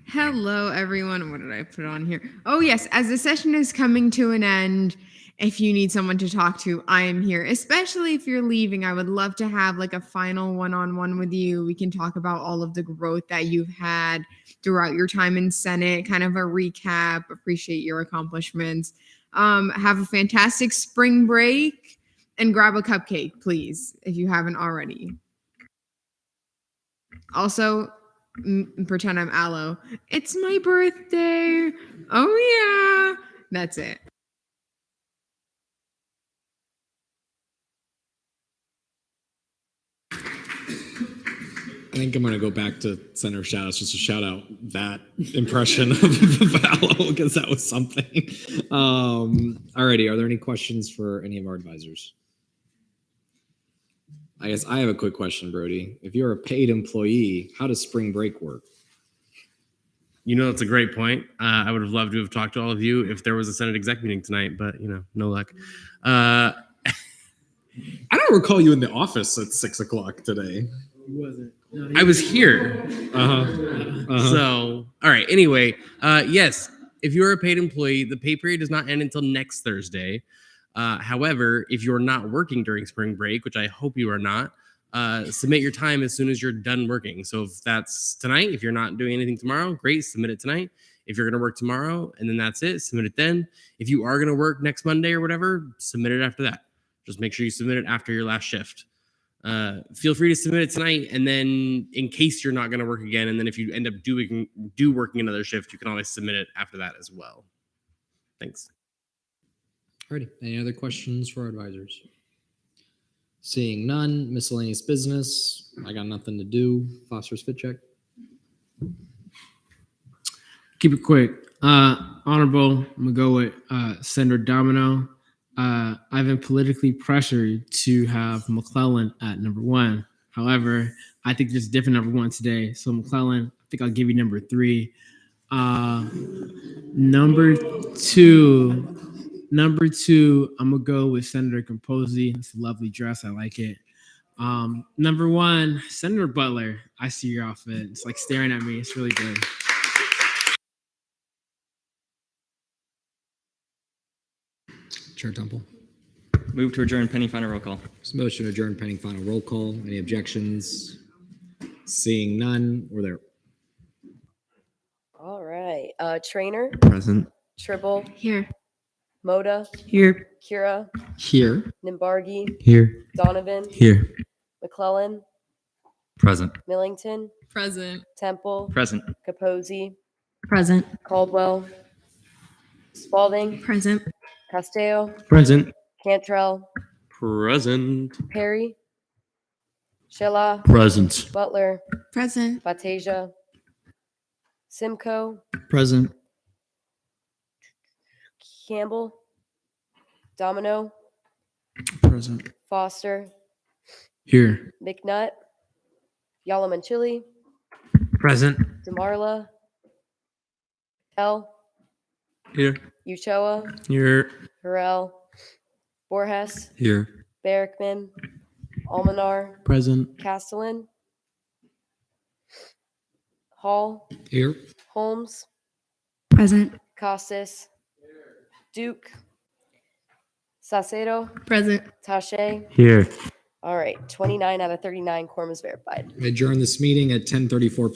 Hello, everyone. What did I put on here? Oh, yes. As the session is coming to an end, if you need someone to talk to, I am here. Especially if you're leaving, I would love to have like a final one-on-one with you. We can talk about all of the growth that you've had throughout your time in Senate, kind of a recap, appreciate your accomplishments. Have a fantastic spring break and grab a cupcake, please, if you haven't already. Also, pretend I'm Aloe. It's my birthday. Oh, yeah. That's it. I think I'm going to go back to Senator Shoutouts just to shout out that impression of Vallow because that was something. Alrighty, are there any questions for any of our advisors? I guess I have a quick question, Brody. If you're a paid employee, how does spring break work? You know, that's a great point. I would have loved to have talked to all of you if there was a Senate exec meeting tonight, but, you know, no luck. I don't recall you in the office at 6 o'clock today. He wasn't. No, I was here. Uh-huh. So, all right. Anyway, yes, if you're a paid employee, the pay period does not end until next Thursday. However, if you're not working during spring break, which I hope you are not, submit your time as soon as you're done working. So if that's tonight, if you're not doing anything tomorrow, great, submit it tonight. If you're going to work tomorrow and then that's it, submit it then. If you are going to work next Monday or whatever, submit it after that. Just make sure you submit it after your last shift. Feel free to submit it tonight, and then in case you're not going to work again, and then if you end up working another shift, you can always submit it after that as well. Thanks. Alrighty. Any other questions for our advisors? Seeing none, miscellaneous business. I got nothing to do. Phosphorus fit check. Keep it quick. Honorable, I'm gonna go with Senator Domino. I've been politically pressured to have McClellan at number 1. However, I think there's a different number 1 today. So McClellan, I think I'll give you number 3. Number 2, I'm gonna go with Senator Camposi. It's a lovely dress. I like it. Number 1, Senator Butler. I see your outfit. It's like staring at me. It's really good. Chair Temple. Move to adjourn pending final roll call. Motion to adjourn pending final roll call. Any objections? Seeing none, we're there. All right. Trainer, Present. Tribble, Here. Moda, Here. Kira, Here. Nimbargi, Here. Donovan, Here. McClellan, Present. Millington, Present. Temple, Present. Capozzi, Present. Caldwell, Spalding, Present. Castillo, Present. Cantrell, Present. Perry, Sheila, Present. Butler, Present. Fatasia, Simcoe, Present. Campbell, Domino, Present. Foster, Here. McNutt, Yalamanchili, Present. DeMarla, L, Here. Uchoa, Here. Harrell, Borges, Here. Barrickman, Almanar, Present. Castellan, Hall, Here. Holmes, Present. Costas, Duke, Saucedo, Present. Tache, Here. All right, 29 out of 39 quorum is verified. I adjourn this meeting at 10:34 p.m.